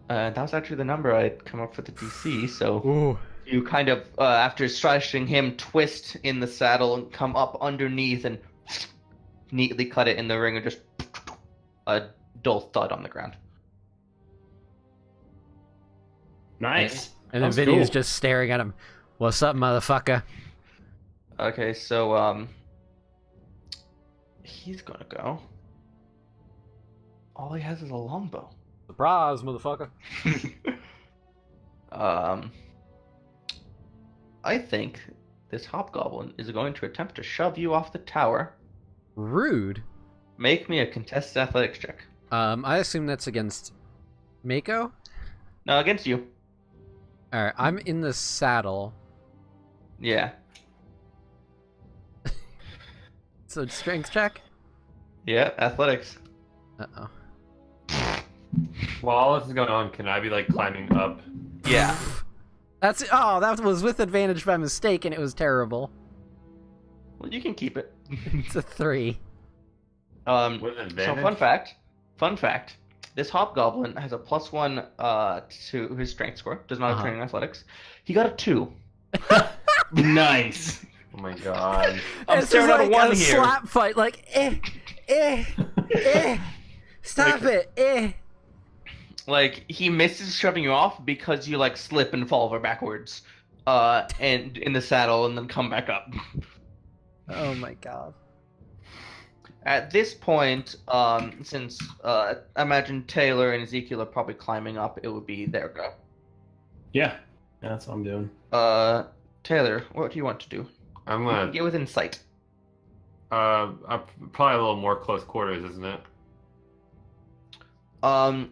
That was actually the number I'd come up for the DC, so Ooh. you kind of, after slashing him, twist in the saddle and come up underneath and neatly cut it in the ring and just a dull thud on the ground. Nice. And then That's Vinny is cool. just staring at him. What's up, motherfucker? Okay, so, he's gonna go. All he has is a longbow. Surprise, motherfucker. I think this hobgoblin is going to attempt to shove you off the tower. Rude. Make me a contested athletics check. I assume that's against Mako? No, against you. Alright, I'm in the saddle. Yeah. So strength check? Yeah, athletics. Uh-oh. While all this is going on, can I be like climbing up? Yeah. That was with advantage by mistake and it was terrible. Well, you can keep it. It's a 3. With So advantage? fun fact. This hobgoblin has a +1 to his strength score. Does not have training in athletics. He got a 2. Nice. Oh my god. I'm This is staring at a like 1 a here. slap fight, like, stop it, Like, he misses shoving you off because you, like, slip and fall over backwards. And in the saddle and then come back up. Oh my god. At this point, since I imagine Taylor and Ezekiel are probably climbing up, it would be their go. Yeah, that's what I'm doing. Taylor, what do you want to do? I'm gonna Get within sight. probably a little more close quarters, isn't it?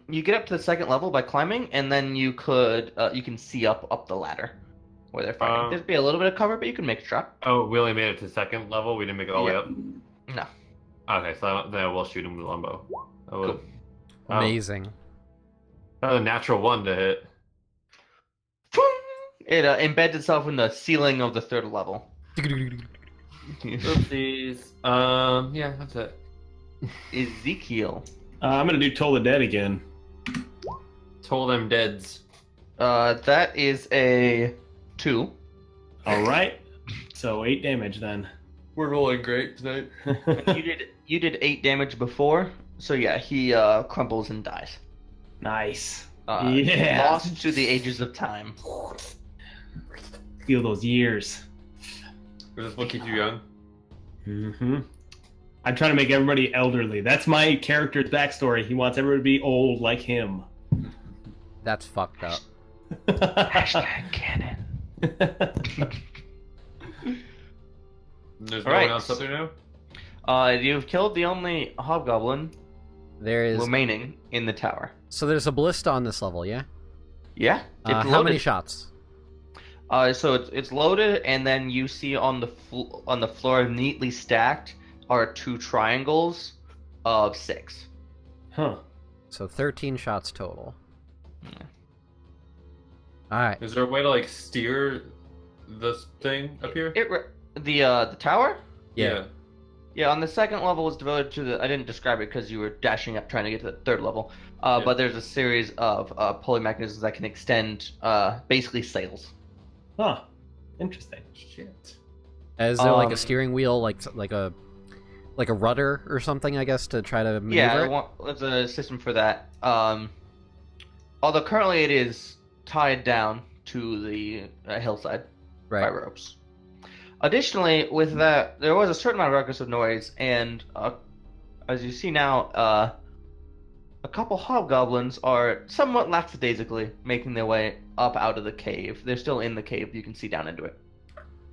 You get up to the second level by climbing, and then you can see up the ladder where they're fighting. There'd be a little bit of cover, but you can make a shot. Oh, we only made it to second level. We didn't make it all the way up. No. Okay, so then I will shoot him with a longbow. I will. Cool. Amazing. A natural 1 to hit. It embeds itself in the ceiling of the third level. Oopsies. Yeah, that's it. Ezekiel. I'm gonna do Toll the Dead again. Toll them deads. That is a 2. All right. So 8 damage then. We're rolling great tonight. You did 8 damage before, so yeah, he crumbles and dies. Nice. Yeah. Lost to the ages of time. Feel those years. Does this one keep you young? Mm-hmm. I'm trying to make everybody elderly. That's my character's backstory. He wants everybody to be old like him. That's fucked up. Hashtag canon. There's All no right. one else up there now? You've killed the only hobgoblin There is... remaining in the tower. So there's a ballista on this level, yeah? Yeah. It's How loaded. many shots? So it's loaded, and then you see on the floor, neatly stacked, are 2 triangles of 6. Huh. So 13 shots total. Yeah. Alright. Is there a way to like steer this thing up here? The tower? Yeah. Yeah, on the second level was devoted to the. I didn't describe it because you were dashing up trying to get to the third level. But there's a series of pulley mechanisms that can extend basically sails. Huh. Interesting. Shit. Is there like a steering wheel, like a rudder or something, I guess, to try to maneuver it? Yeah, there's a system for that. Although currently it is tied down to the hillside by ropes. Additionally, with that, there was a certain amount of records of noise, and as you see now, a couple hobgoblins are somewhat lackadaisically making their way up out of the cave. They're still in the cave. You can see down into it.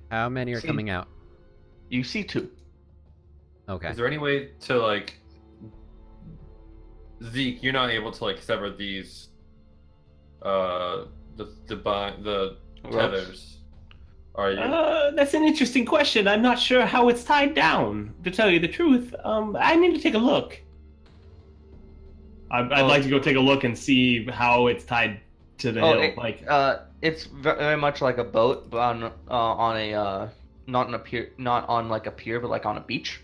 How many are coming out? You see 2. Okay. Is there any way to like Zeke? You're not able to like sever these the tethers, are you? That's an interesting question. I'm not sure how it's tied down. To tell you the truth, I need to take a look. I'd like to go take a look and see how it's tied to the hill. It's very much like a boat, but on a not on like a pier, but like on a beach.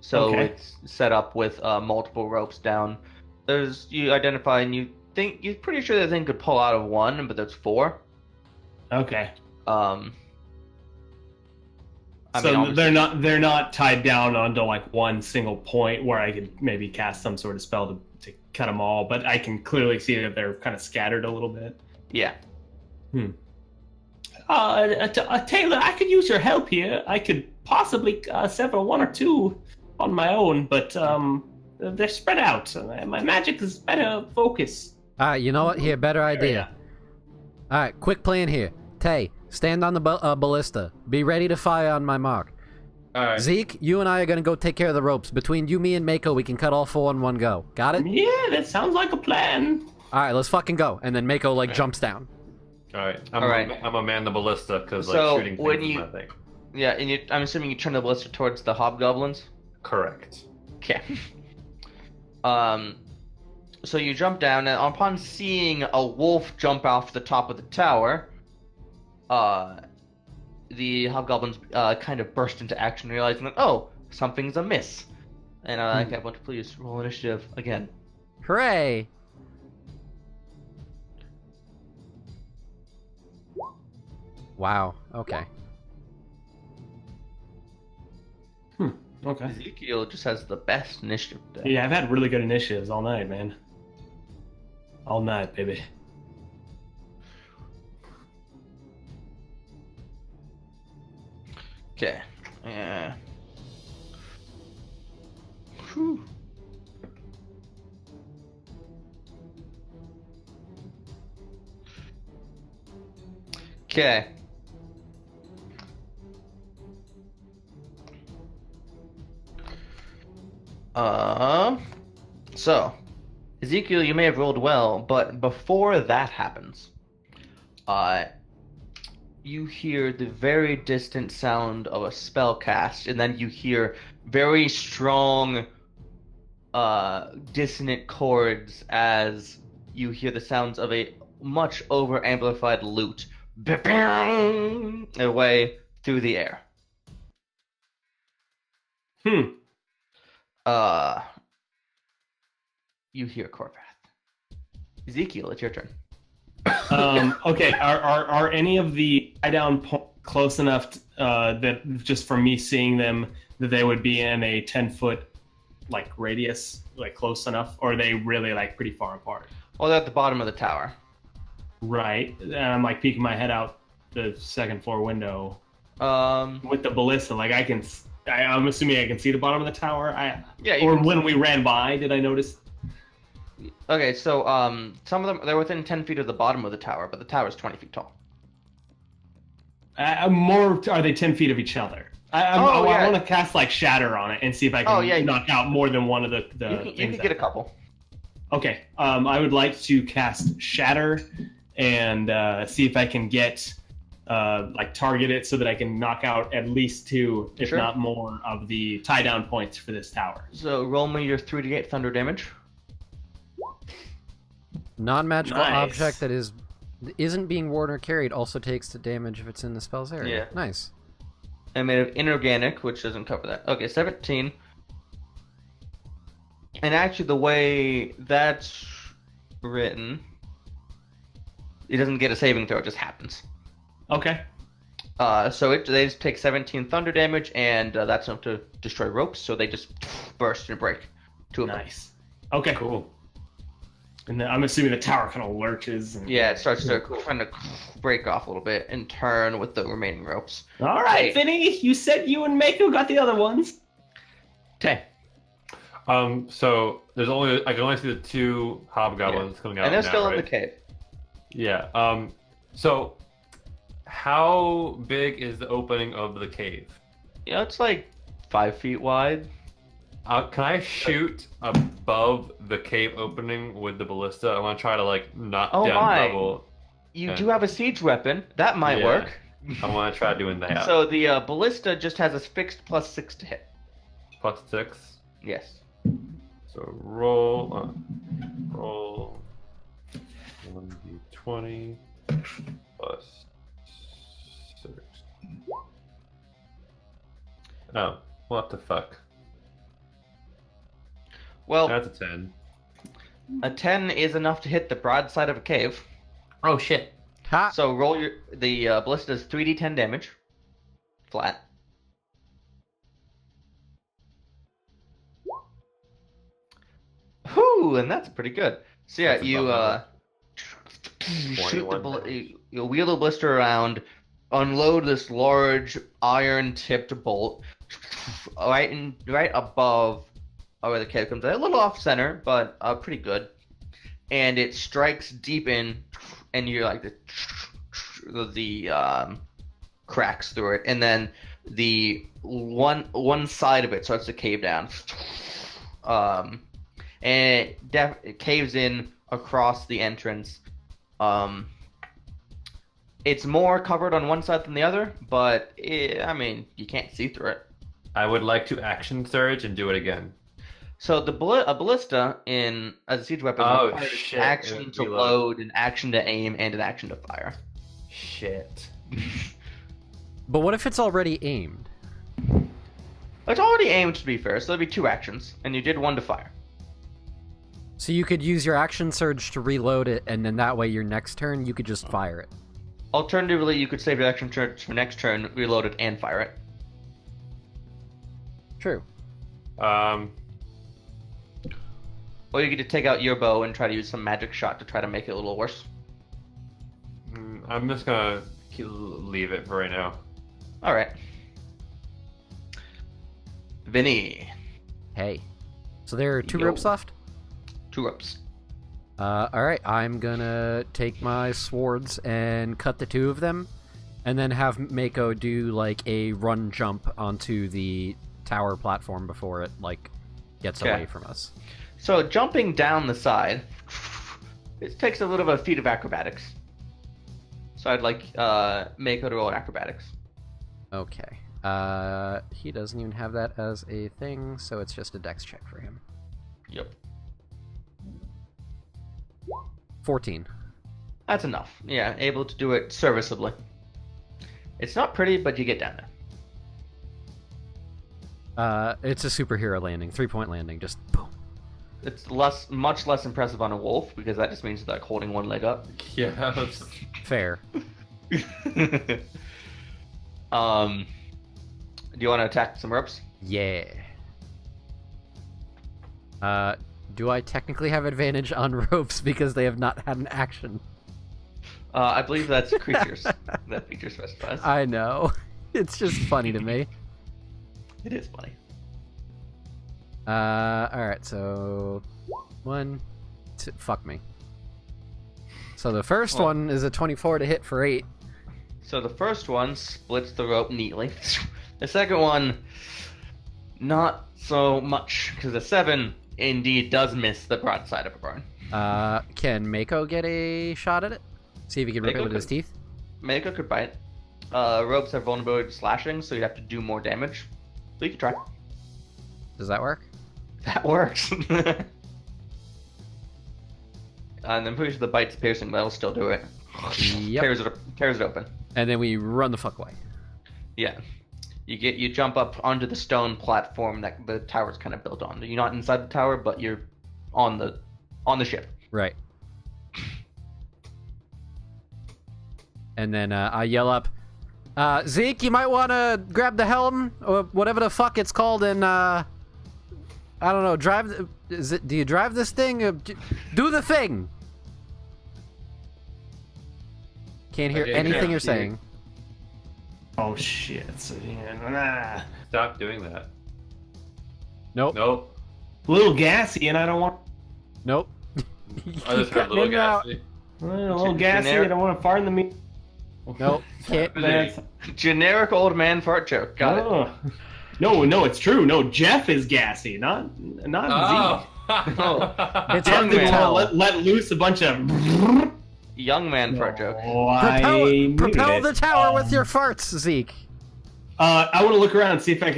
So it's set up with multiple ropes down. You identify and you're pretty sure the thing could pull out of 1, but there's 4. Okay. So they're not tied down onto like one single point where I could maybe cast some sort of spell to cut them all, but I can clearly see that they're kind of scattered a little bit. Yeah. Taylor, I could use your help here. I could possibly sever 1 or 2 on my own, but they're spread out. My magic is better focused. Alright, you know what? Here, better idea. Alright, quick plan here. Tay, stand on the ballista. Be ready to fire on my mark. All right. Zeke, you and I are gonna go take care of the ropes. Between you, me, and Mako, we can cut all 4 in one go. Got it? Yeah, that sounds like a plan. All right, let's fucking go. And then Mako like jumps down. All right. All right. I'm a man the ballista because like So, shooting when things you- is my thing. Yeah, and I'm assuming you turn the ballista towards the hobgoblins? Correct. Okay. So you jump down, and upon seeing a wolf jump off the top of the tower, the hobgoblins kind of burst into action, realizing that, oh, something's amiss. And I want to please roll initiative again. Hooray! Wow. Okay. Okay. Ezekiel just has the best initiative today. Yeah, I've had really good initiatives all night, man. All night, baby. Okay. Whew. Okay. So, Ezekiel, you may have rolled well, but before that happens, you hear the very distant sound of a spell cast, and then you hear very strong, dissonant chords as you hear the sounds of a much over-amplified lute away through the air. You hear Corvath. Ezekiel, it's your turn. Okay, are any of the tie down close enough that just from me seeing them that they would be in a 10-foot like radius, like close enough, or are they really like pretty far apart? Well, they're at the bottom of the tower. Right, and I'm like peeking my head out the second floor window with the ballista. Like I'm assuming I can see the bottom of the tower. Yeah, you or can when we ran by, did I notice? Okay, so some of them they're within 10 feet of the bottom of the tower, but the tower is 20 feet tall. More are they 10 feet of each other? I want to cast like shatter on it and see if I can knock out more than one of the You can get a couple. Okay, I would like to cast shatter and see if I can get like target it so that I can knock out at least 2, if Sure. not more, of the tie down points for this tower. So roll me your 3d8 thunder damage. Non-magical Nice. object that isn't being worn or carried also takes the damage if it's in the spell's area. Yeah. Nice. I made of inorganic, which doesn't cover that. Okay, 17. And actually, the way that's written, it doesn't get a saving throw; it just happens. Okay. So they just take 17 thunder damage, and that's enough to destroy ropes. So they just burst and break. 2 of them. Nice. Okay. Cool. And then I'm assuming the tower kind of lurches. And... Yeah, it starts to kind of break off a little bit and turn with the remaining ropes. All right, Hey. Vinny, you said you and Mako got the other ones. Okay. So I can only see the 2 hobgoblins coming out. And they're now, still in right? the cave. Yeah. So how big is the opening of the cave? Yeah, it's like 5 feet wide. Can I shoot above the cave opening with the ballista? I want to try to like knock Oh down my. rubble. You Yeah. do have a siege weapon. That might Yeah. work. I want to try doing that. So the ballista just has a fixed +6 to hit. Plus 6. Yes. So roll 1d20 plus 6. Oh, what the fuck? Well, That's a 10. a 10 is enough to hit the broadside of a cave. Oh shit. Ha! So roll the ballista does 3d10 damage. Flat. Whew, and that's pretty good. So yeah, That's you above shoot the 21 you wheel the blister around, unload this large iron-tipped bolt right above where the cave comes in. A little off center, but pretty good. And it strikes deep in, and you're like the cracks through it, and then the one side of it starts to cave down, and it caves in across the entrance. It's more covered on one side than the other, but I mean, you can't see through it. I would like to action surge and do it again. So a ballista as a siege weapon requires shit. action to load, an action to aim, and an action to fire. Shit. But what if it's already aimed? It's already aimed, to be fair, so there'll be 2 actions, and you did 1 to fire. So you could use your action surge to reload it, and then that way your next turn you could just fire it. Alternatively, you could save your action surge for next turn, reload it, and fire it. True. Or you could just take out your bow and try to use some magic shot to try to make it a little worse. I'm just gonna leave it for right now. Alright. Vinny. Hey. So there are 2 Yo. ropes left? 2 ropes. Alright, I'm gonna take my swords and cut the 2 of them, and then have Mako do, like, a run jump onto the tower platform before it, like, gets away from us. So, jumping down the side, it takes a little bit of a feat of acrobatics. So I'd like Mako to roll acrobatics. Okay. He doesn't even have that as a thing, so it's just a dex check for him. Yep. 14. That's enough. Yeah, able to do it serviceably. It's not pretty, but you get down there. It's a superhero landing, 3-point landing, just boom. It's much less impressive on a wolf, because that just means like holding one leg up. Yeah. Fair. Do you want to attack some ropes? Yeah. Do I technically have advantage on ropes because they have not had an action? I believe that's creatures. That feature specifies. I know. It's just funny to me. It is funny. Alright, so... 1, 2... Fuck me. So the first one is a 24 to hit for 8. So the first one splits the rope neatly. The second one, not so much, because the 7 indeed does miss the broadside of a barn. Can Mako get a shot at it? See if he can rip it with his teeth? Mako could bite. Ropes have vulnerability to slashing, so you'd have to do more damage. So you could try. Does that work? That works. And I'm pretty sure the bite's piercing, but that'll still do it. Yep. Tears it open. And then we run the fuck away. Yeah. You jump up onto the stone platform that the tower's kind of built on. You're not inside the tower, but you're on the ship. Right. And then I yell up, Zeke, you might want to grab the helm, or whatever the fuck it's called, and, I don't know, do you drive this thing? Do the thing! Can't hear anything you're saying. Oh shit. So, yeah, Stop doing that. Nope. Nope. a little gassy, and I don't want. Nope. I just heard a little gassy. A little gassy. Generic- I don't want to fart in the meat. Nope. Can't. Generic old man fart joke. Got it. No, it's true. No, Jeff is gassy, not Zeke. It's Jeff hard to didn't tell. want to let loose a bunch of. Young man fart joke. Oh, I Propel the muted it. tower with your farts, Zeke. I want to look around and see if I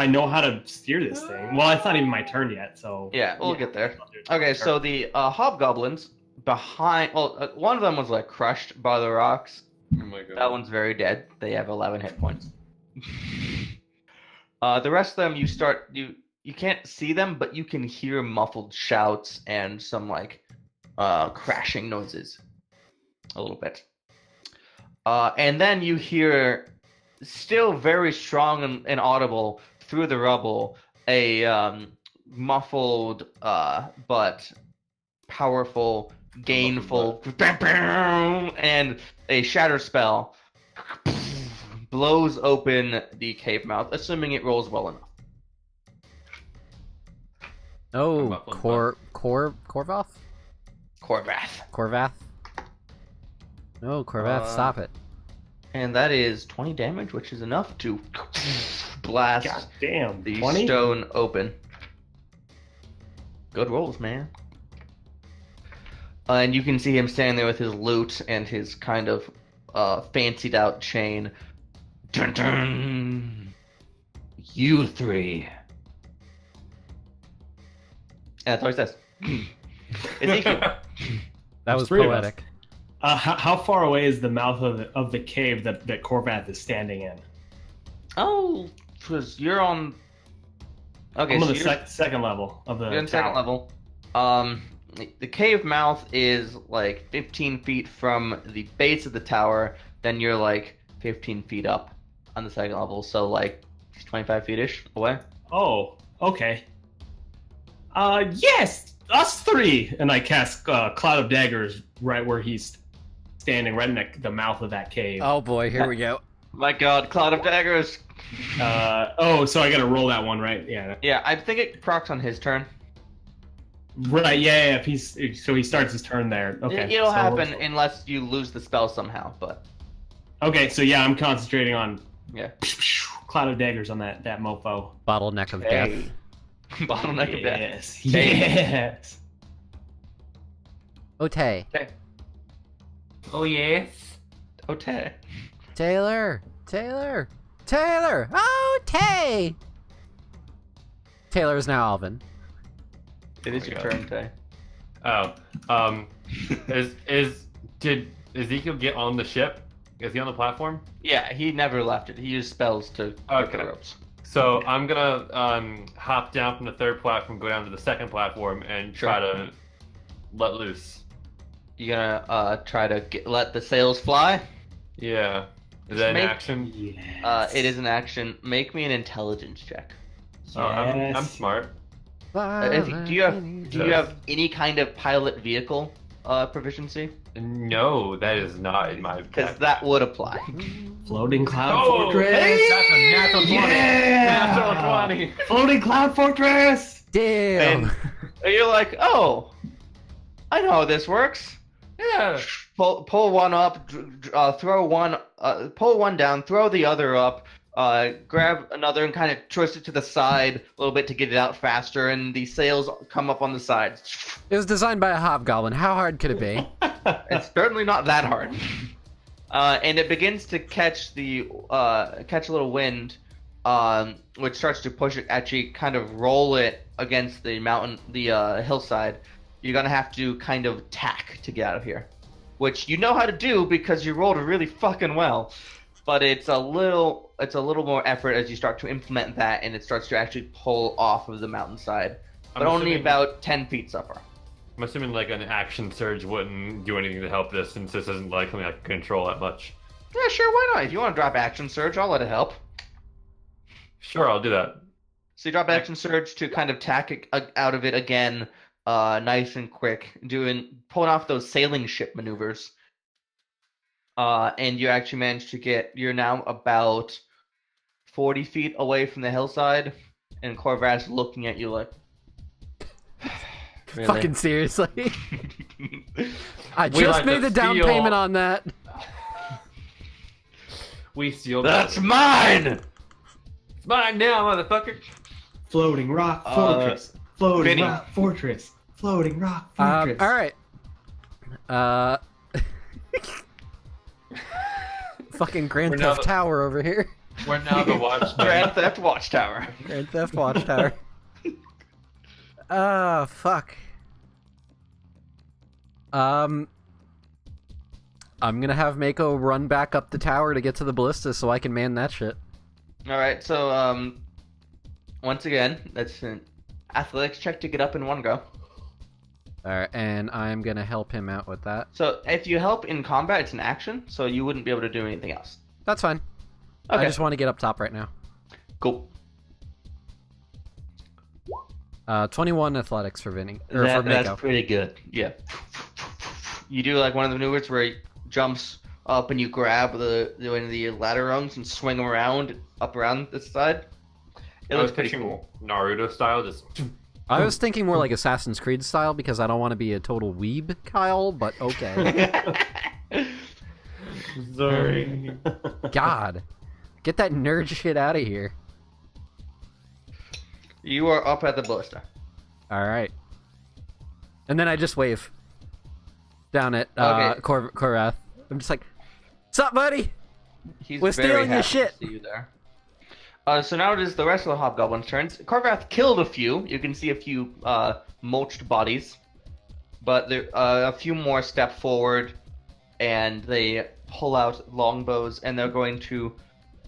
know how to steer this thing. Well, it's not even my turn yet, so. Yeah, we'll get there. I'll do it. Okay, Sure. so the hobgoblins behind. Well, one of them was like crushed by the rocks. Oh my god. That one's very dead. They have 11 hit points. The rest of them, you can't see them, but you can hear muffled shouts and some like crashing noises, a little bit. And then you hear, still very strong and audible through the rubble, a muffled but powerful, gainful, and a shatter spell blows open the cave mouth, assuming it rolls well enough. Oh, muffled Korvath? Corvath. Corvath? No, Corvath, stop it. And that is 20 damage, which is enough to blast God damn. the 20? stone open. Good rolls, man. And you can see him standing there with his loot and his kind of fancied out chain. Dun dun! You three. And that's all he says. Ezekiel. That was three of us. poetic. How far away is the mouth of the cave that Corvath is standing in? Oh, because you're on. Okay, I'm on so the second level of the you're on tower. second level. The cave mouth is like 15 feet from the base of the tower. Then you're like 15 feet up on the second level. So like 25 feet-ish away. Oh, okay. Yes, us three. And I cast Cloud of Daggers right where he's standing, right in the mouth of that cave. Oh boy, here we go. My God, Cloud of Daggers. So I gotta roll that one, right? Yeah. Yeah, I think it procs on his turn. Right, yeah. If he starts his turn there. Okay. It'll so- happen unless you lose the spell somehow. But Okay, so yeah, I'm concentrating on yeah, Cloud of Daggers on that mofo. Bottleneck of Hey. death. Bottleneck of death. Yes. Hey. Yes. Otay. Oh yes. Okay. Taylor. Otay. Taylor is now Alvin. It is my your God. turn, Tay. Did Ezekiel get on the ship? Is he on the platform? Yeah, he never left it. He used spells to Okay. the ropes. So I'm gonna hop down from the third platform, go down to the second platform, and try to let loose. You gonna try to let the sails fly? Yeah. Is that an Make- action? Yes. It is an action. Make me an intelligence check. Oh, I'm Yes. smart. Do you have any kind of pilot vehicle proficiency? No, that is not in my. Because that would apply. Floating Cloud Oh, Fortress. hey, that's a natural 20. Yeah! Natural 20. Floating Cloud Fortress. Damn. And you're like, oh, I know how this works. Yeah. Pull one up, throw one, pull one down, throw the other up, grab another and kind of twist it to the side a little bit to get it out faster, and the sails come up on the sides. It was designed by a hobgoblin. How hard could it be? It's certainly not that hard. And it begins to catch a little wind, which starts to push it, actually kind of roll it against the mountain, the hillside. You're gonna have to kind of tack to get out of here, which you know how to do because you rolled really fucking well. But it's a little more effort as you start to implement that, and it starts to actually pull off of the mountainside, but only about 10 feet upper. I'm assuming like an action surge wouldn't do anything to help this, since this isn't like something I can control that much. Yeah, sure, why not? If you want to drop action surge, I'll let it help. Sure, I'll do that. So you drop action surge to kind of tack out of it again, nice and quick, pulling off those sailing ship maneuvers. And you actually manage to you're now about 40 feet away from the hillside, and Corvad's looking at you like, really? Fucking seriously? I We just like made to the down steal- payment on that. We sealed That's it. mine! It's mine now, motherfucker. Floating Rock Fortress. Floating Vinny. Rock Fortress. Floating Rock Fortress. All right. Fucking Grand We're now Theft the- Tower over here. We're now the watchmen. Grand Theft Watchtower. Grand Theft Watchtower. Fuck. I'm gonna have Mako run back up the tower to get to the ballista so I can man that shit. Alright, so, once again, that's an athletics check to get up in one go. Alright, and I'm gonna help him out with that. So, if you help in combat, it's an action, so you wouldn't be able to do anything else. That's fine. Okay, I just want to get up top right now. cool. 21 athletics for Vinny. Or for Mako. That's pretty good. Yeah. You do like one of the maneuvers where he jumps up and you grab one of the ladder rungs and swing them around this side. It I was looks pretty picturing cool. Naruto style, just. I was thinking more like Assassin's Creed style because I don't want to be a total weeb, Kyle, but okay. Sorry. God. Get that nerd shit out of here. You are up at the ballista. Alright. And then I just wave. Down at Okay. Korath. I'm just like, sup, buddy? He's We're very stealing your happy shit. to see you there. So now it is the rest of the hobgoblin's turns. Korvath killed a few. You can see a few mulched bodies, but there a few more step forward, and they pull out longbows, and they're going to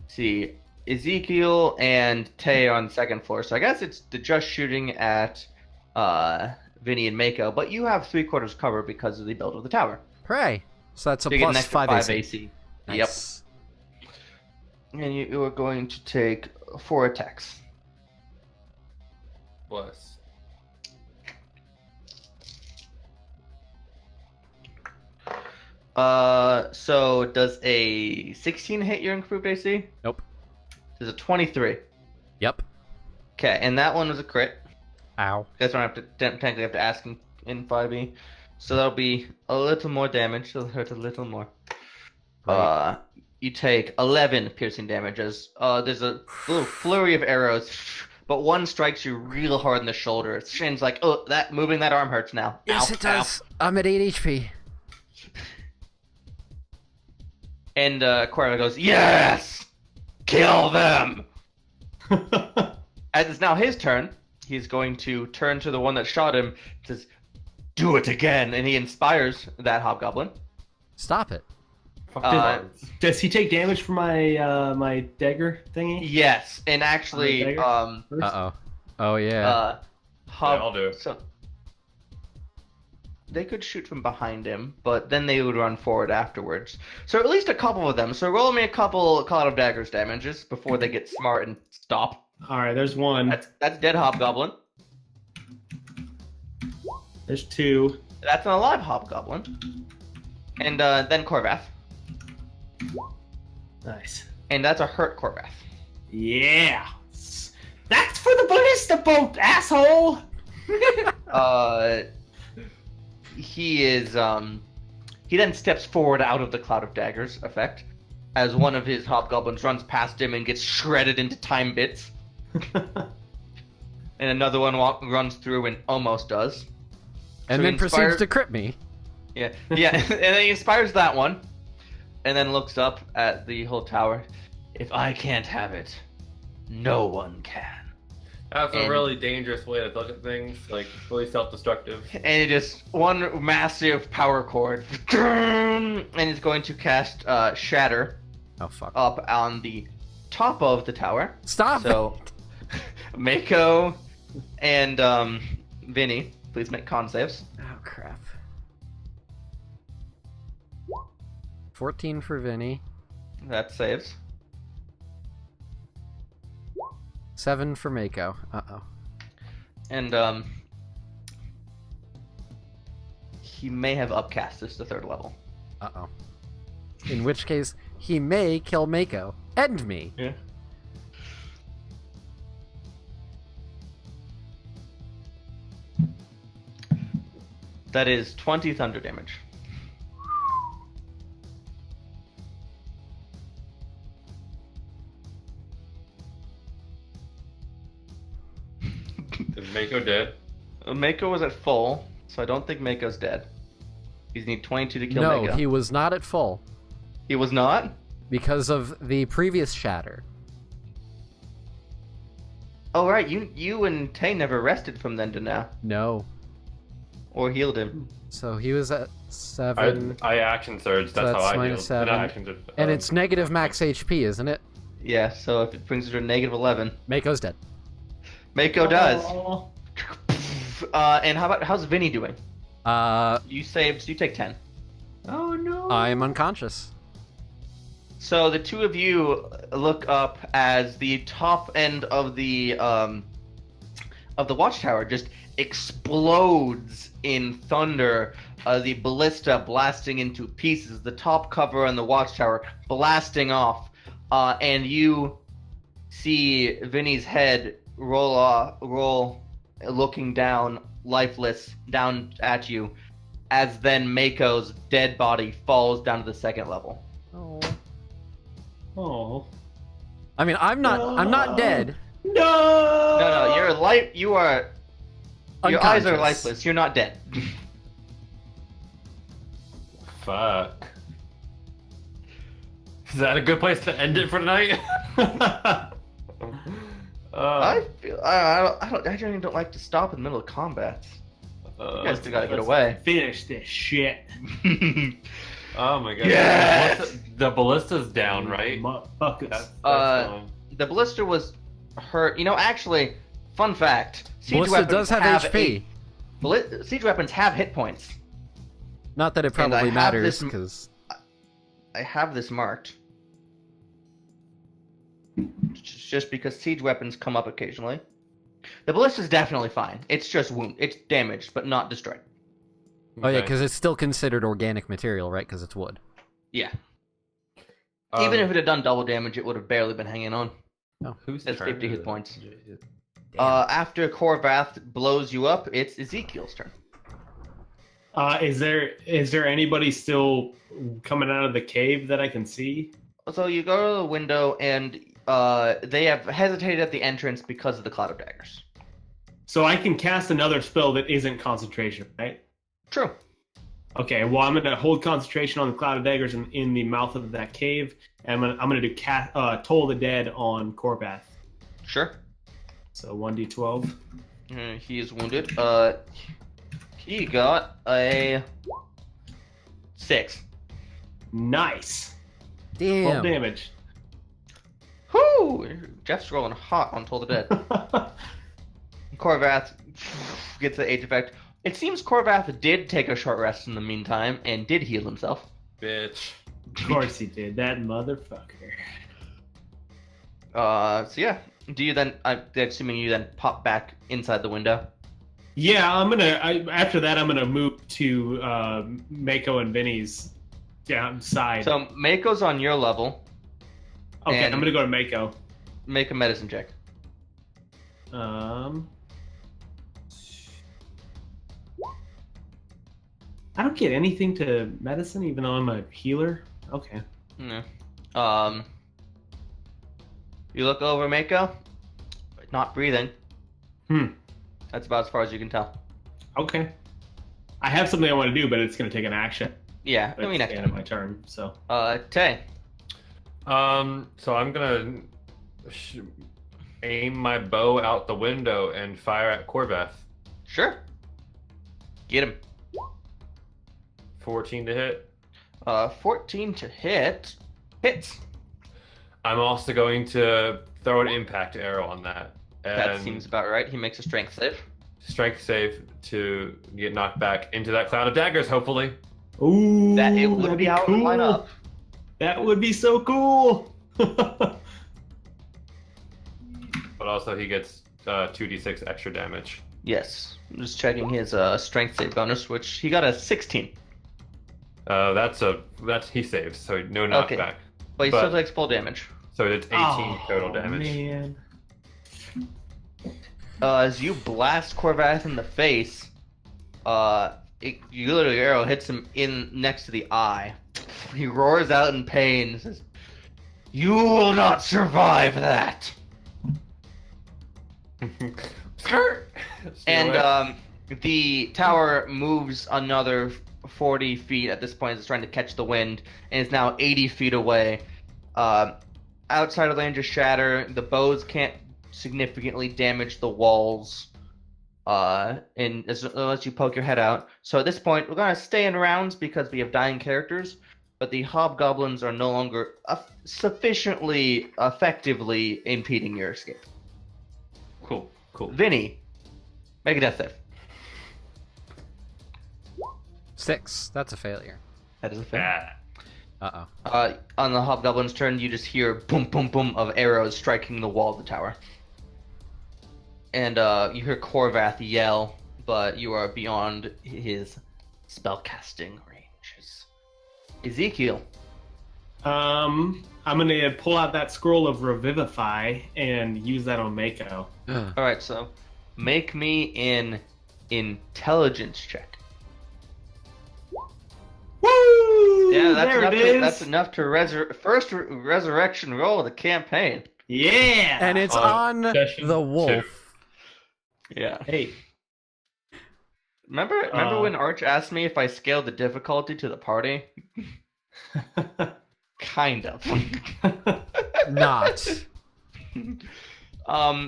see Ezekiel and Tay on the second floor. So I guess it's just shooting at Vinny and Mako, but you have 3/4 cover because of the build of the tower. Hooray. So that's a So you get an plus extra 5 AC. AC. Yep. Nice. And you are going to take 4 attacks. Bless. So does a 16 hit your improved AC? Nope. Does a 23? Yep. Okay, and that one was a crit. Ow. You guys don't have to technically have to ask in 5e. So that'll be a little more damage. It'll hurt a little more. Right. You take 11 piercing damage as there's a little flurry of arrows, but one strikes you real hard in the shoulder. Shin's like, oh, that moving that arm hurts now. Yes, Ow, it does. I'm at 8 HP. And Corva goes, yes! Kill them! As it's now his turn, he's going to turn to the one that shot him, says, do it again, and he inspires that hobgoblin. Stop it. Does he take damage from my my dagger thingy? Yes, and actually, Dagger? First? Uh-oh. Oh, yeah. I'll do it. So they could shoot from behind him, but then they would run forward afterwards. So at least a couple of them. So roll me a couple Cloud of Daggers damages before they get smart and stop. All right, there's one. That's dead hobgoblin. There's 2. That's an alive hobgoblin. And then Korvath. Nice. And that's a hurt Korvath. Yeah. That's for the ballista boat, asshole. He is he then steps forward out of the Cloud of Daggers effect as one of his hobgoblins runs past him and gets shredded into time bits. And another one runs through and almost does. And So then he proceeds to crit me. Yeah, and then he inspires that one, and then looks up at the whole tower. If I can't have it, no one can. That's a And- really dangerous way to look at things, like really self-destructive. And it just one massive power cord, and it's going to cast Shatter Oh, fuck. up on the top of the tower. Stop So, Mako and Vinny, please make con saves. Oh, crap. 14 for Vinny. That saves. 7 for Mako. Uh-oh. And he may have upcast this to 3rd level. Uh-oh. In which case, he may kill Mako. And me. Yeah. That is 20 thunder damage. Is Mako dead? Mako was at full, so I don't think Mako's dead. You need 22 to kill No, Mako. he was not at full. He was not? Because of the previous shatter. Oh, right. You and Tay never rested from then to now. No. Or healed him. So he was at 7. I action surge. That's, that's how I minus healed. 7. Not action surge. And it's negative max HP, isn't it? Yeah, so if it brings it to a negative 11. Mako's dead. Mako does. Oh. And how's Vinny doing? You So you take 10. Oh no. I'm unconscious. So the two of you look up as the top end of the watchtower just explodes in thunder. The ballista blasting into pieces. The top cover on the watchtower blasting off, and you see Vinny's head roll, looking down, lifeless, down at you, as then Mako's dead body falls down to the 2nd level. Oh Oh. I mean, I'm not dead. No. No, you're life. You are. Your eyes are Unconscious. lifeless. You're not dead. Fuck. Is that a good place to end it for tonight? I feel. I generally don't like to stop in the middle of combat. You guys still gotta get away. Finish this shit. Oh my god. Yes! The ballista's down, right? Motherfuckers. That's The ballista was hurt. You know, actually, fun fact: siege Ballista weapons does have HP. Siege weapons have hit points. Not that it And I probably have matters, this- because I have this marked. Just because siege weapons come up occasionally. The ballista's definitely fine. It's just it's damaged, but not destroyed. oh yeah, because it's still considered organic material, right? Because it's wood. Yeah. Even if it had done double damage, it would have barely been hanging on. who's That's turn 50 hit is it? points. Damn. After Korvath blows you up, it's Ezekiel's turn. Is there anybody still coming out of the cave that I can see? So you go to the window, and they have hesitated at the entrance because of the cloud of daggers. So I can cast another spell that isn't concentration, right? True. Okay, well I'm gonna hold concentration on the cloud of daggers in the mouth of that cave, and I'm gonna do Toll the Dead on Korvath. Sure. So 1d12. He is wounded. He got a 6. Nice. 12 Damn. damage. Whoo! Jeff's rolling hot on Toll the Dead. Korvath gets the age effect. It seems Korvath did take a short rest in the meantime and did heal himself. Bitch. Of course he did. That motherfucker. So yeah. Do you then? I'm assuming you then pop back inside the window. Yeah, after that I'm gonna move to Mako and Vinny's side. So Mako's on your level. Okay, and- I'm gonna go to Mako. Make a medicine check. I don't get anything to medicine, even though I'm a healer. Okay. No. You look over Mako. Not breathing. That's about as far as you can tell. Okay. I have something I want to do, but it's gonna take an action. Yeah. But I mean, it's next the end of time. my turn. So. Tay. So I'm gonna aim my bow out the window and fire at Korvath. Sure. Get him. 14 to hit. 14 to hit. Hits. I'm also going to throw an impact arrow on that. And That seems about right. He makes a strength save. strength save to get knocked back into that cloud of daggers, hopefully. Ooh. That it would that'd be how it would line up. That would be so cool. But also he gets 2d6 extra damage. Yes. I'm just checking his strength save bonus, which he got a 16. That's he saves, so no knockback. Okay. But he But- still takes full damage. So it's 18 total damage. Man. As you blast Korvath in the face, your arrow hits him in next to the eye. He roars out in pain and says, "You will not survive that." Skirt! And the tower moves another 40 feet at this point. It's trying to catch the wind and is now 80 feet away. Outside of range of shatter, the bows can't significantly damage the walls unless you poke your head out. So at this point, we're going to stay in rounds because we have dying characters, but the hobgoblins are no longer sufficiently effectively impeding your escape. Cool. Vinny, make a death save. 6. That's a failure. That is a fail. Ah. Uh-oh. On the hobgoblin's turn, you just hear boom, boom, boom of arrows striking the wall of the tower. And you hear Korvath yell, but you are beyond his spellcasting ranges. Ezekiel. I'm gonna pull out that scroll of Revivify and use that on Mako. Alright, so make me an intelligence check. Woo! Yeah, that's there enough. it is. That's enough to first resurrection roll of the campaign. Yeah. And it's on session the wolf. Yeah. Hey. Remember when Arch asked me if I scaled the difficulty to the party? Kind of. Not.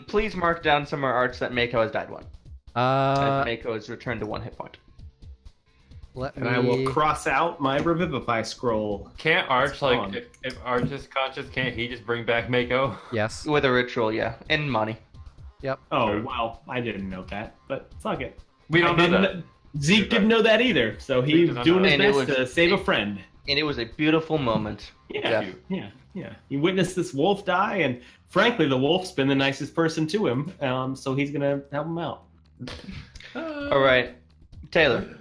Please mark down somewhere, Arch, that Mako has died one. Mako has returned to 1 hit point. And I will cross out my Revivify scroll. Can't Arch, It's like, gone. if Arch is conscious, can't he just bring back Mako? Yes. With a ritual, yeah. And money. Yep. Oh, well, I didn't know that, but fuck it. We don't know that. Zeke didn't know that either, so Zeke he's does not doing know his that. And it best was- to save a friend. And it was a beautiful moment. Yeah, yeah. He witnessed this wolf die, and frankly, the wolf's been the nicest person to him, so he's gonna help him out. Alright. Taylor.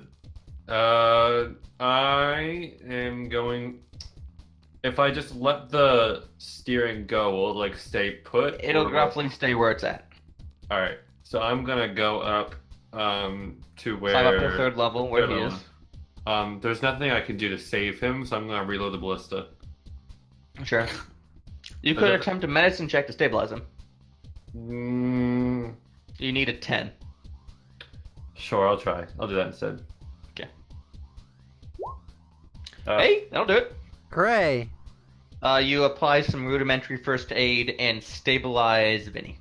I am going. If I just let the steering go, will it like stay put? It'll or will- roughly stay where it's at. All right. So I'm gonna go up to where. Climb up to 3rd level where he Third is. level. There's nothing I can do to save him, so I'm gonna reload the ballista. Sure. You could attempt a medicine check to stabilize him. Mm, You need a 10. sure, I'll try. I'll do that instead. Okay. Hey. That'll do it. Hooray. You apply some rudimentary first aid and stabilize Vinny.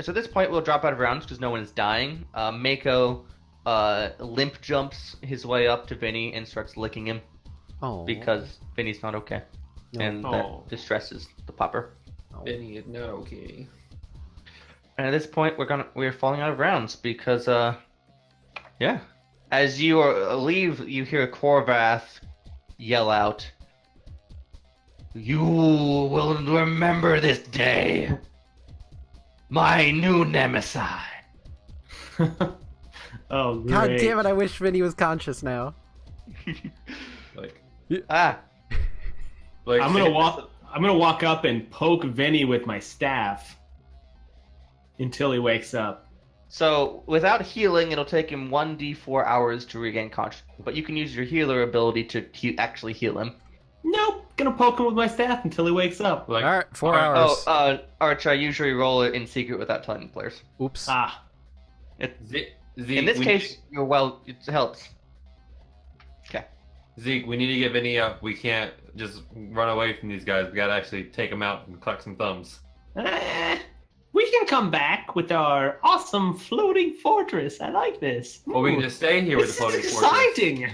So at this point, we'll drop out of rounds because no one is dying. Mako limp jumps his way up to Vinny and starts licking him Oh. because Vinny's not okay. No. And Oh. that distresses the popper. Benny is not okay. And at this point, we're falling out of rounds because, yeah. As you leave, you hear Korvath yell out, "You will remember this day, my new nemesis." Oh, great. God damn it, I wish Vinny was conscious now. Like, Ah, like I'm gonna walk up and poke Vinny with my staff until he wakes up. so without healing, it'll take him 1d4 hours to regain consciousness, but you can use your healer ability to actually heal him. Nope, gonna poke him with my staff until he wakes up. like Alright, 4 Alright, hours. Arch, I usually roll it in secret without telling the players. Oops. Ah, In this case, it helps. Okay. Zeke, we need to get Vinny up. We can't just run away from these guys. We gotta actually take them out and collect some thumbs. We can come back with our awesome floating fortress. I like this. Or we can Ooh, just stay here with the this floating is fortress. exciting.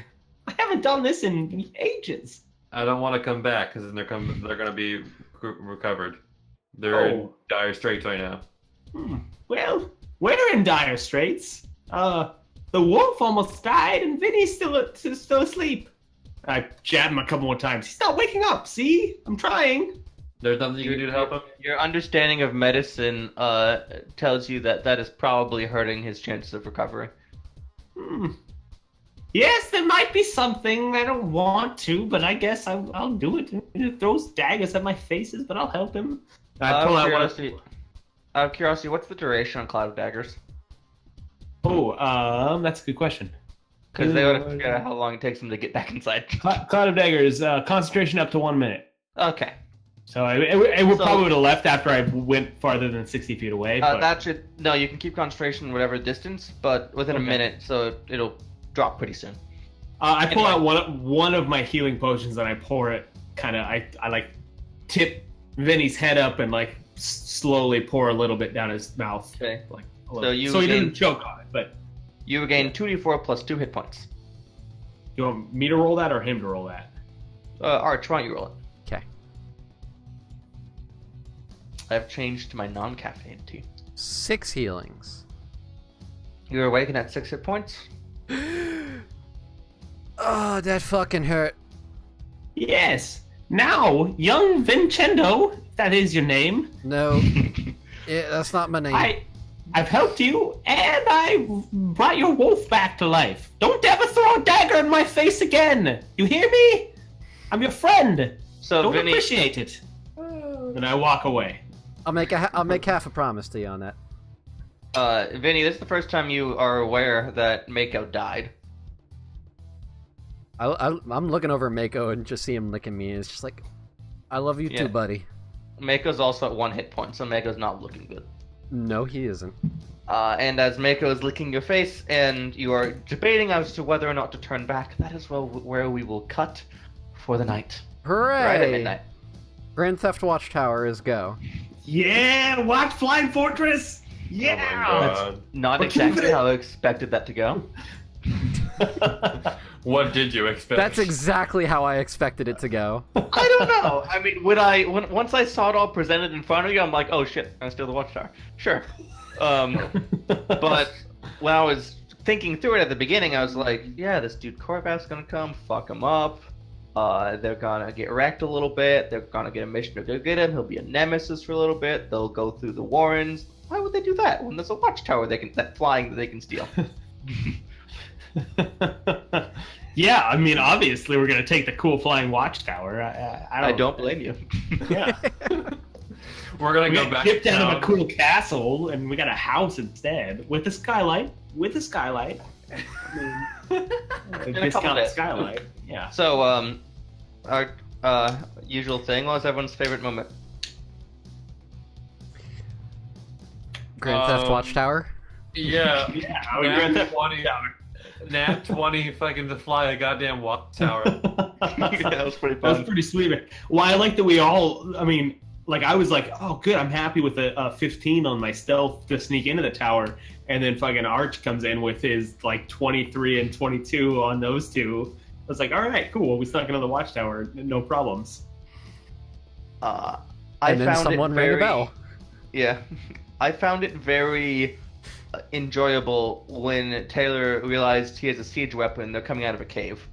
I haven't done this in ages. I don't want to come back because then they're gonna be recovered. They're in Oh. dire straits right now. Well, we're in dire straits. The wolf almost died, and Vinny's still asleep. I jab him a couple more times. He's not waking up. See, I'm trying. There's nothing you can do to help him. Your understanding of medicine tells you that is probably hurting his chances of recovery. Yes, there might be something. I don't want to, but I guess I'll do it. He throws daggers at my faces, but I'll help him. I pull out one. Out of curiosity, what's the duration on Cloud of Daggers? Oh, that's a good question. Because they would figure out how long it takes them to get back inside. Cloud of Daggers, concentration up to 1 minute. Okay. So it would So- probably would have left after I went farther than 60 feet away. But That should you can keep concentration whatever distance, but within a Okay. minute, so it'll drop pretty soon. I pull Anyway. out one of my healing potions and I pour it. I like tip Vinny's head up and like slowly pour a little bit down his mouth. Okay. Like So a little, you so he gain- doesn't choke on it. But You regain 2d4 plus 2 hit points. you want me to roll that or him to roll that? Arch, why don't you roll it? Okay. I've changed to my non-caffeinated tea. 6 healings. You're awakened at 6 hit points. Oh, that fucking hurt. yes. Now, young Vincendo, if that is your name, No. That's not my name. I've helped you, and I brought your wolf back to life. Don't ever throw a dagger in my face again. You hear me? I'm your friend. So Don't Vinny, appreciate it. And I walk away. I'll make half a promise to you on that. Vinny, this is the first time you are aware that Mako died. I'm looking over Mako and just see him licking me. It's just like, I love you too, buddy. Mako's also at 1 hit point, so Mako's not looking good. No, he isn't. And as Mako is licking your face, and you are debating as to whether or not to turn back, that is where we will cut for the night. Hooray! Right at midnight. Grand Theft Watchtower is go. Yeah, watch Flying Fortress. Yeah. Oh my God. Not exactly how I expected that to go. What did you expect? That's exactly how I expected it to go. I don't know. I mean, once I saw it all presented in front of you, I'm like, oh shit, I'm gonna steal the Watchtower. Sure. But when I was thinking through it at the beginning, I was like, yeah, this dude Korvath's gonna come, fuck him up. They're gonna get wrecked a little bit. They're gonna get a mission to go get him. He'll be a nemesis for a little bit. They'll go through the Warrens. Why would they do that when there's a Watchtower that they can steal? Yeah, I mean, obviously we're gonna take the cool flying watchtower. I don't blame you. Yeah, We're gonna we go got back kicked to out of a town. cool castle, and we got a house instead with a skylight. I mean, a couple discounted days. skylight. Yeah. So, our usual thing. What was everyone's favorite moment? Grand Theft Watchtower. Yeah. Yeah, we Grand Theft 20. Nat 20 fucking to fly a goddamn watchtower. That was pretty That fun. was pretty sweet. Man. Well, I like that we all. I mean, like I was like, oh, good. I'm happy with a 15 on my stealth to sneak into the tower, and then fucking Arch comes in with his like 23 and 22 on those two. I was like, all right, cool. We snuck into the watchtower, no problems. I And then found someone it rang a very, bell. Yeah, I found it very enjoyable when Taylor realized he has a siege weapon. They're coming out of a cave.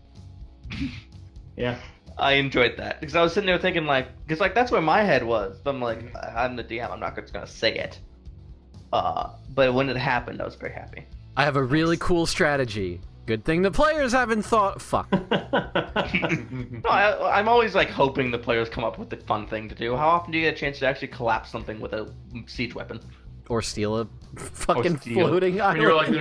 Yeah. I enjoyed that because I was sitting there thinking because that's where my head was. But I'm like, I'm the DM. I'm not just gonna say it. But when it happened, I was very happy. I have a really cool strategy. Good thing the players haven't thought. Fuck. No, I'm always hoping the players come up with a fun thing to do. How often do you get a chance to actually collapse something with a siege weapon? Or steal a fucking steal. floating When you're island.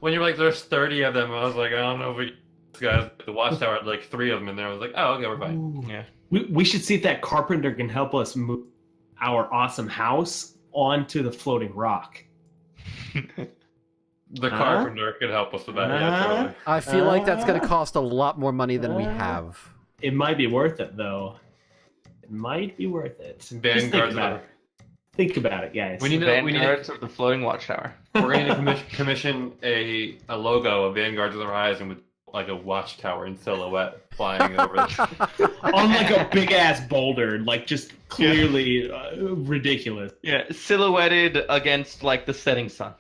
like, there's 30 of them, I was like, I don't know if this guys the watchtower had like 3 of them in there. I was like, oh, okay, we're fine. Yeah. We should see if that carpenter can help us move our awesome house onto the floating rock. The carpenter could help us with that. Yeah, totally. I feel like that's going to cost a lot more money than we have. It might be worth it, though. It might be worth it. Just think Vanguards about it. Think about it, guys. We need Vanguards of the floating watchtower. We're going to commission a logo of Vanguards of the Horizon with like a watchtower in silhouette flying over the On like a big ass boulder, like just clearly ridiculous. Yeah, silhouetted against the setting sun.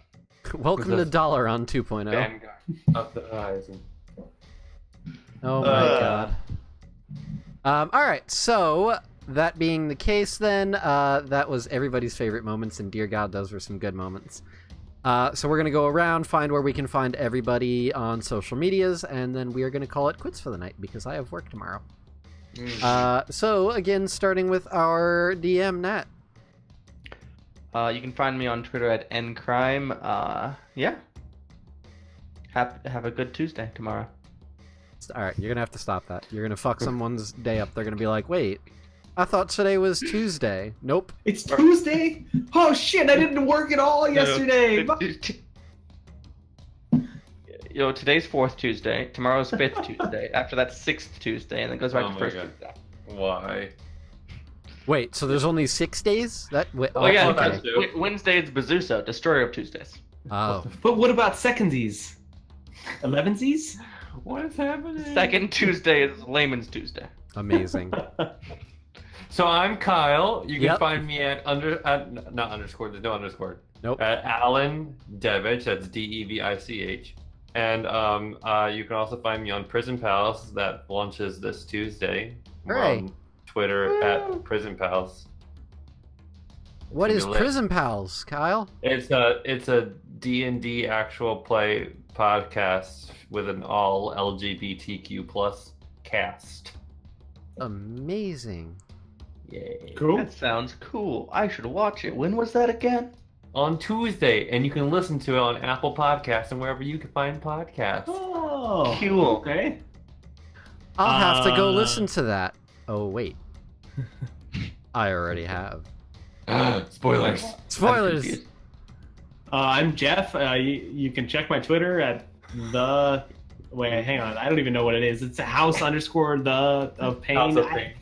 Welcome to Dollar on 2.0. Vanguard of the Horizon. Oh my god. Alright, so that being the case then, that was everybody's favorite moments, and dear god, those were some good moments. So we're going to go around, find where we can find everybody on social medias, and then we are going to call it quits for the night, because I have work tomorrow. So, again, starting with our DM, Nat. You can find me on Twitter at ncrime. Yeah. Have a good Tuesday tomorrow. Alright, you're going to have to stop that. You're going to fuck someone's day up. They're going to be like, wait, I thought today was Tuesday. Nope. It's Tuesday? Oh shit, I didn't work at all yesterday. Today's 4th Tuesday. Tomorrow's 5th Tuesday. After that, 6th Tuesday, and then it goes back to my 1st God. Tuesday. Why? Wait, so there's only 6 days? Oh, yeah, okay. that's true. Wednesday is Bazuso, Destroyer of Tuesdays. Oh. But what about secondsies? 11sies? What is happening? 2nd Tuesday is Layman's Tuesday. Amazing. So I'm Kyle. You can Yep. find me at not underscore. There's no underscore. Nope. At Alan Devich. That's DEVICH. And you can also find me on Prison Pals. That launches this Tuesday. We're Hooray. on Twitter at Prison Pals. What is Lit. Prison Pals, Kyle? It's a D&D actual play podcast with an all LGBTQ plus cast. Amazing. Yay. Cool. That sounds cool. I should watch it. When was that again? On Tuesday, and you can listen to it on Apple Podcasts and wherever you can find podcasts. Oh, Cool. okay. I'll have to go listen to that. Oh, wait. I already have. Spoilers. Spoilers! I'm Jeff. You can check my Twitter at the... Wait, hang on. I don't even know what it is. It's a house_the of pain. House of Pain.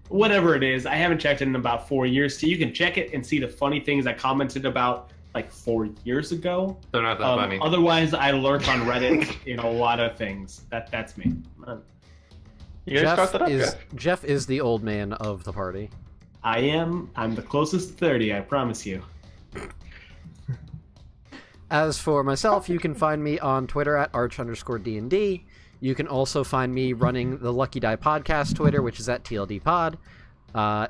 Whatever it is. I haven't checked it in about 4 years. So you can check it and see the funny things I commented about like 4 years ago. They're not that funny. Otherwise, I lurk on Reddit in a lot of things. That's me. You guys start that up, Jeff is the old man of the party. I am. I'm the closest to 30, I promise you. As for myself, you can find me on Twitter at arch_DND. You can also find me running the Lucky Die Podcast Twitter, which is at TLDpod.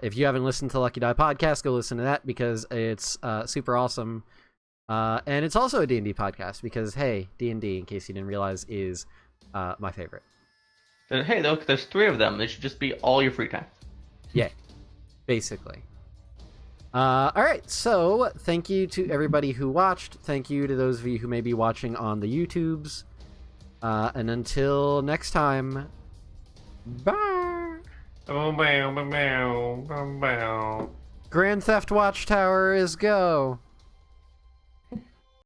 If you haven't listened to Lucky Die Podcast, go listen to that because it's super awesome. And it's also a D&D podcast because, hey, D&D, in case you didn't realize, is my favorite. And hey, look, there's 3 of them. They should just be all your free time. Yeah, basically. Alright, so thank you to everybody who watched. Thank you to those of you who may be watching on the YouTubes. And until next time, bye! Grand Theft Watchtower is go!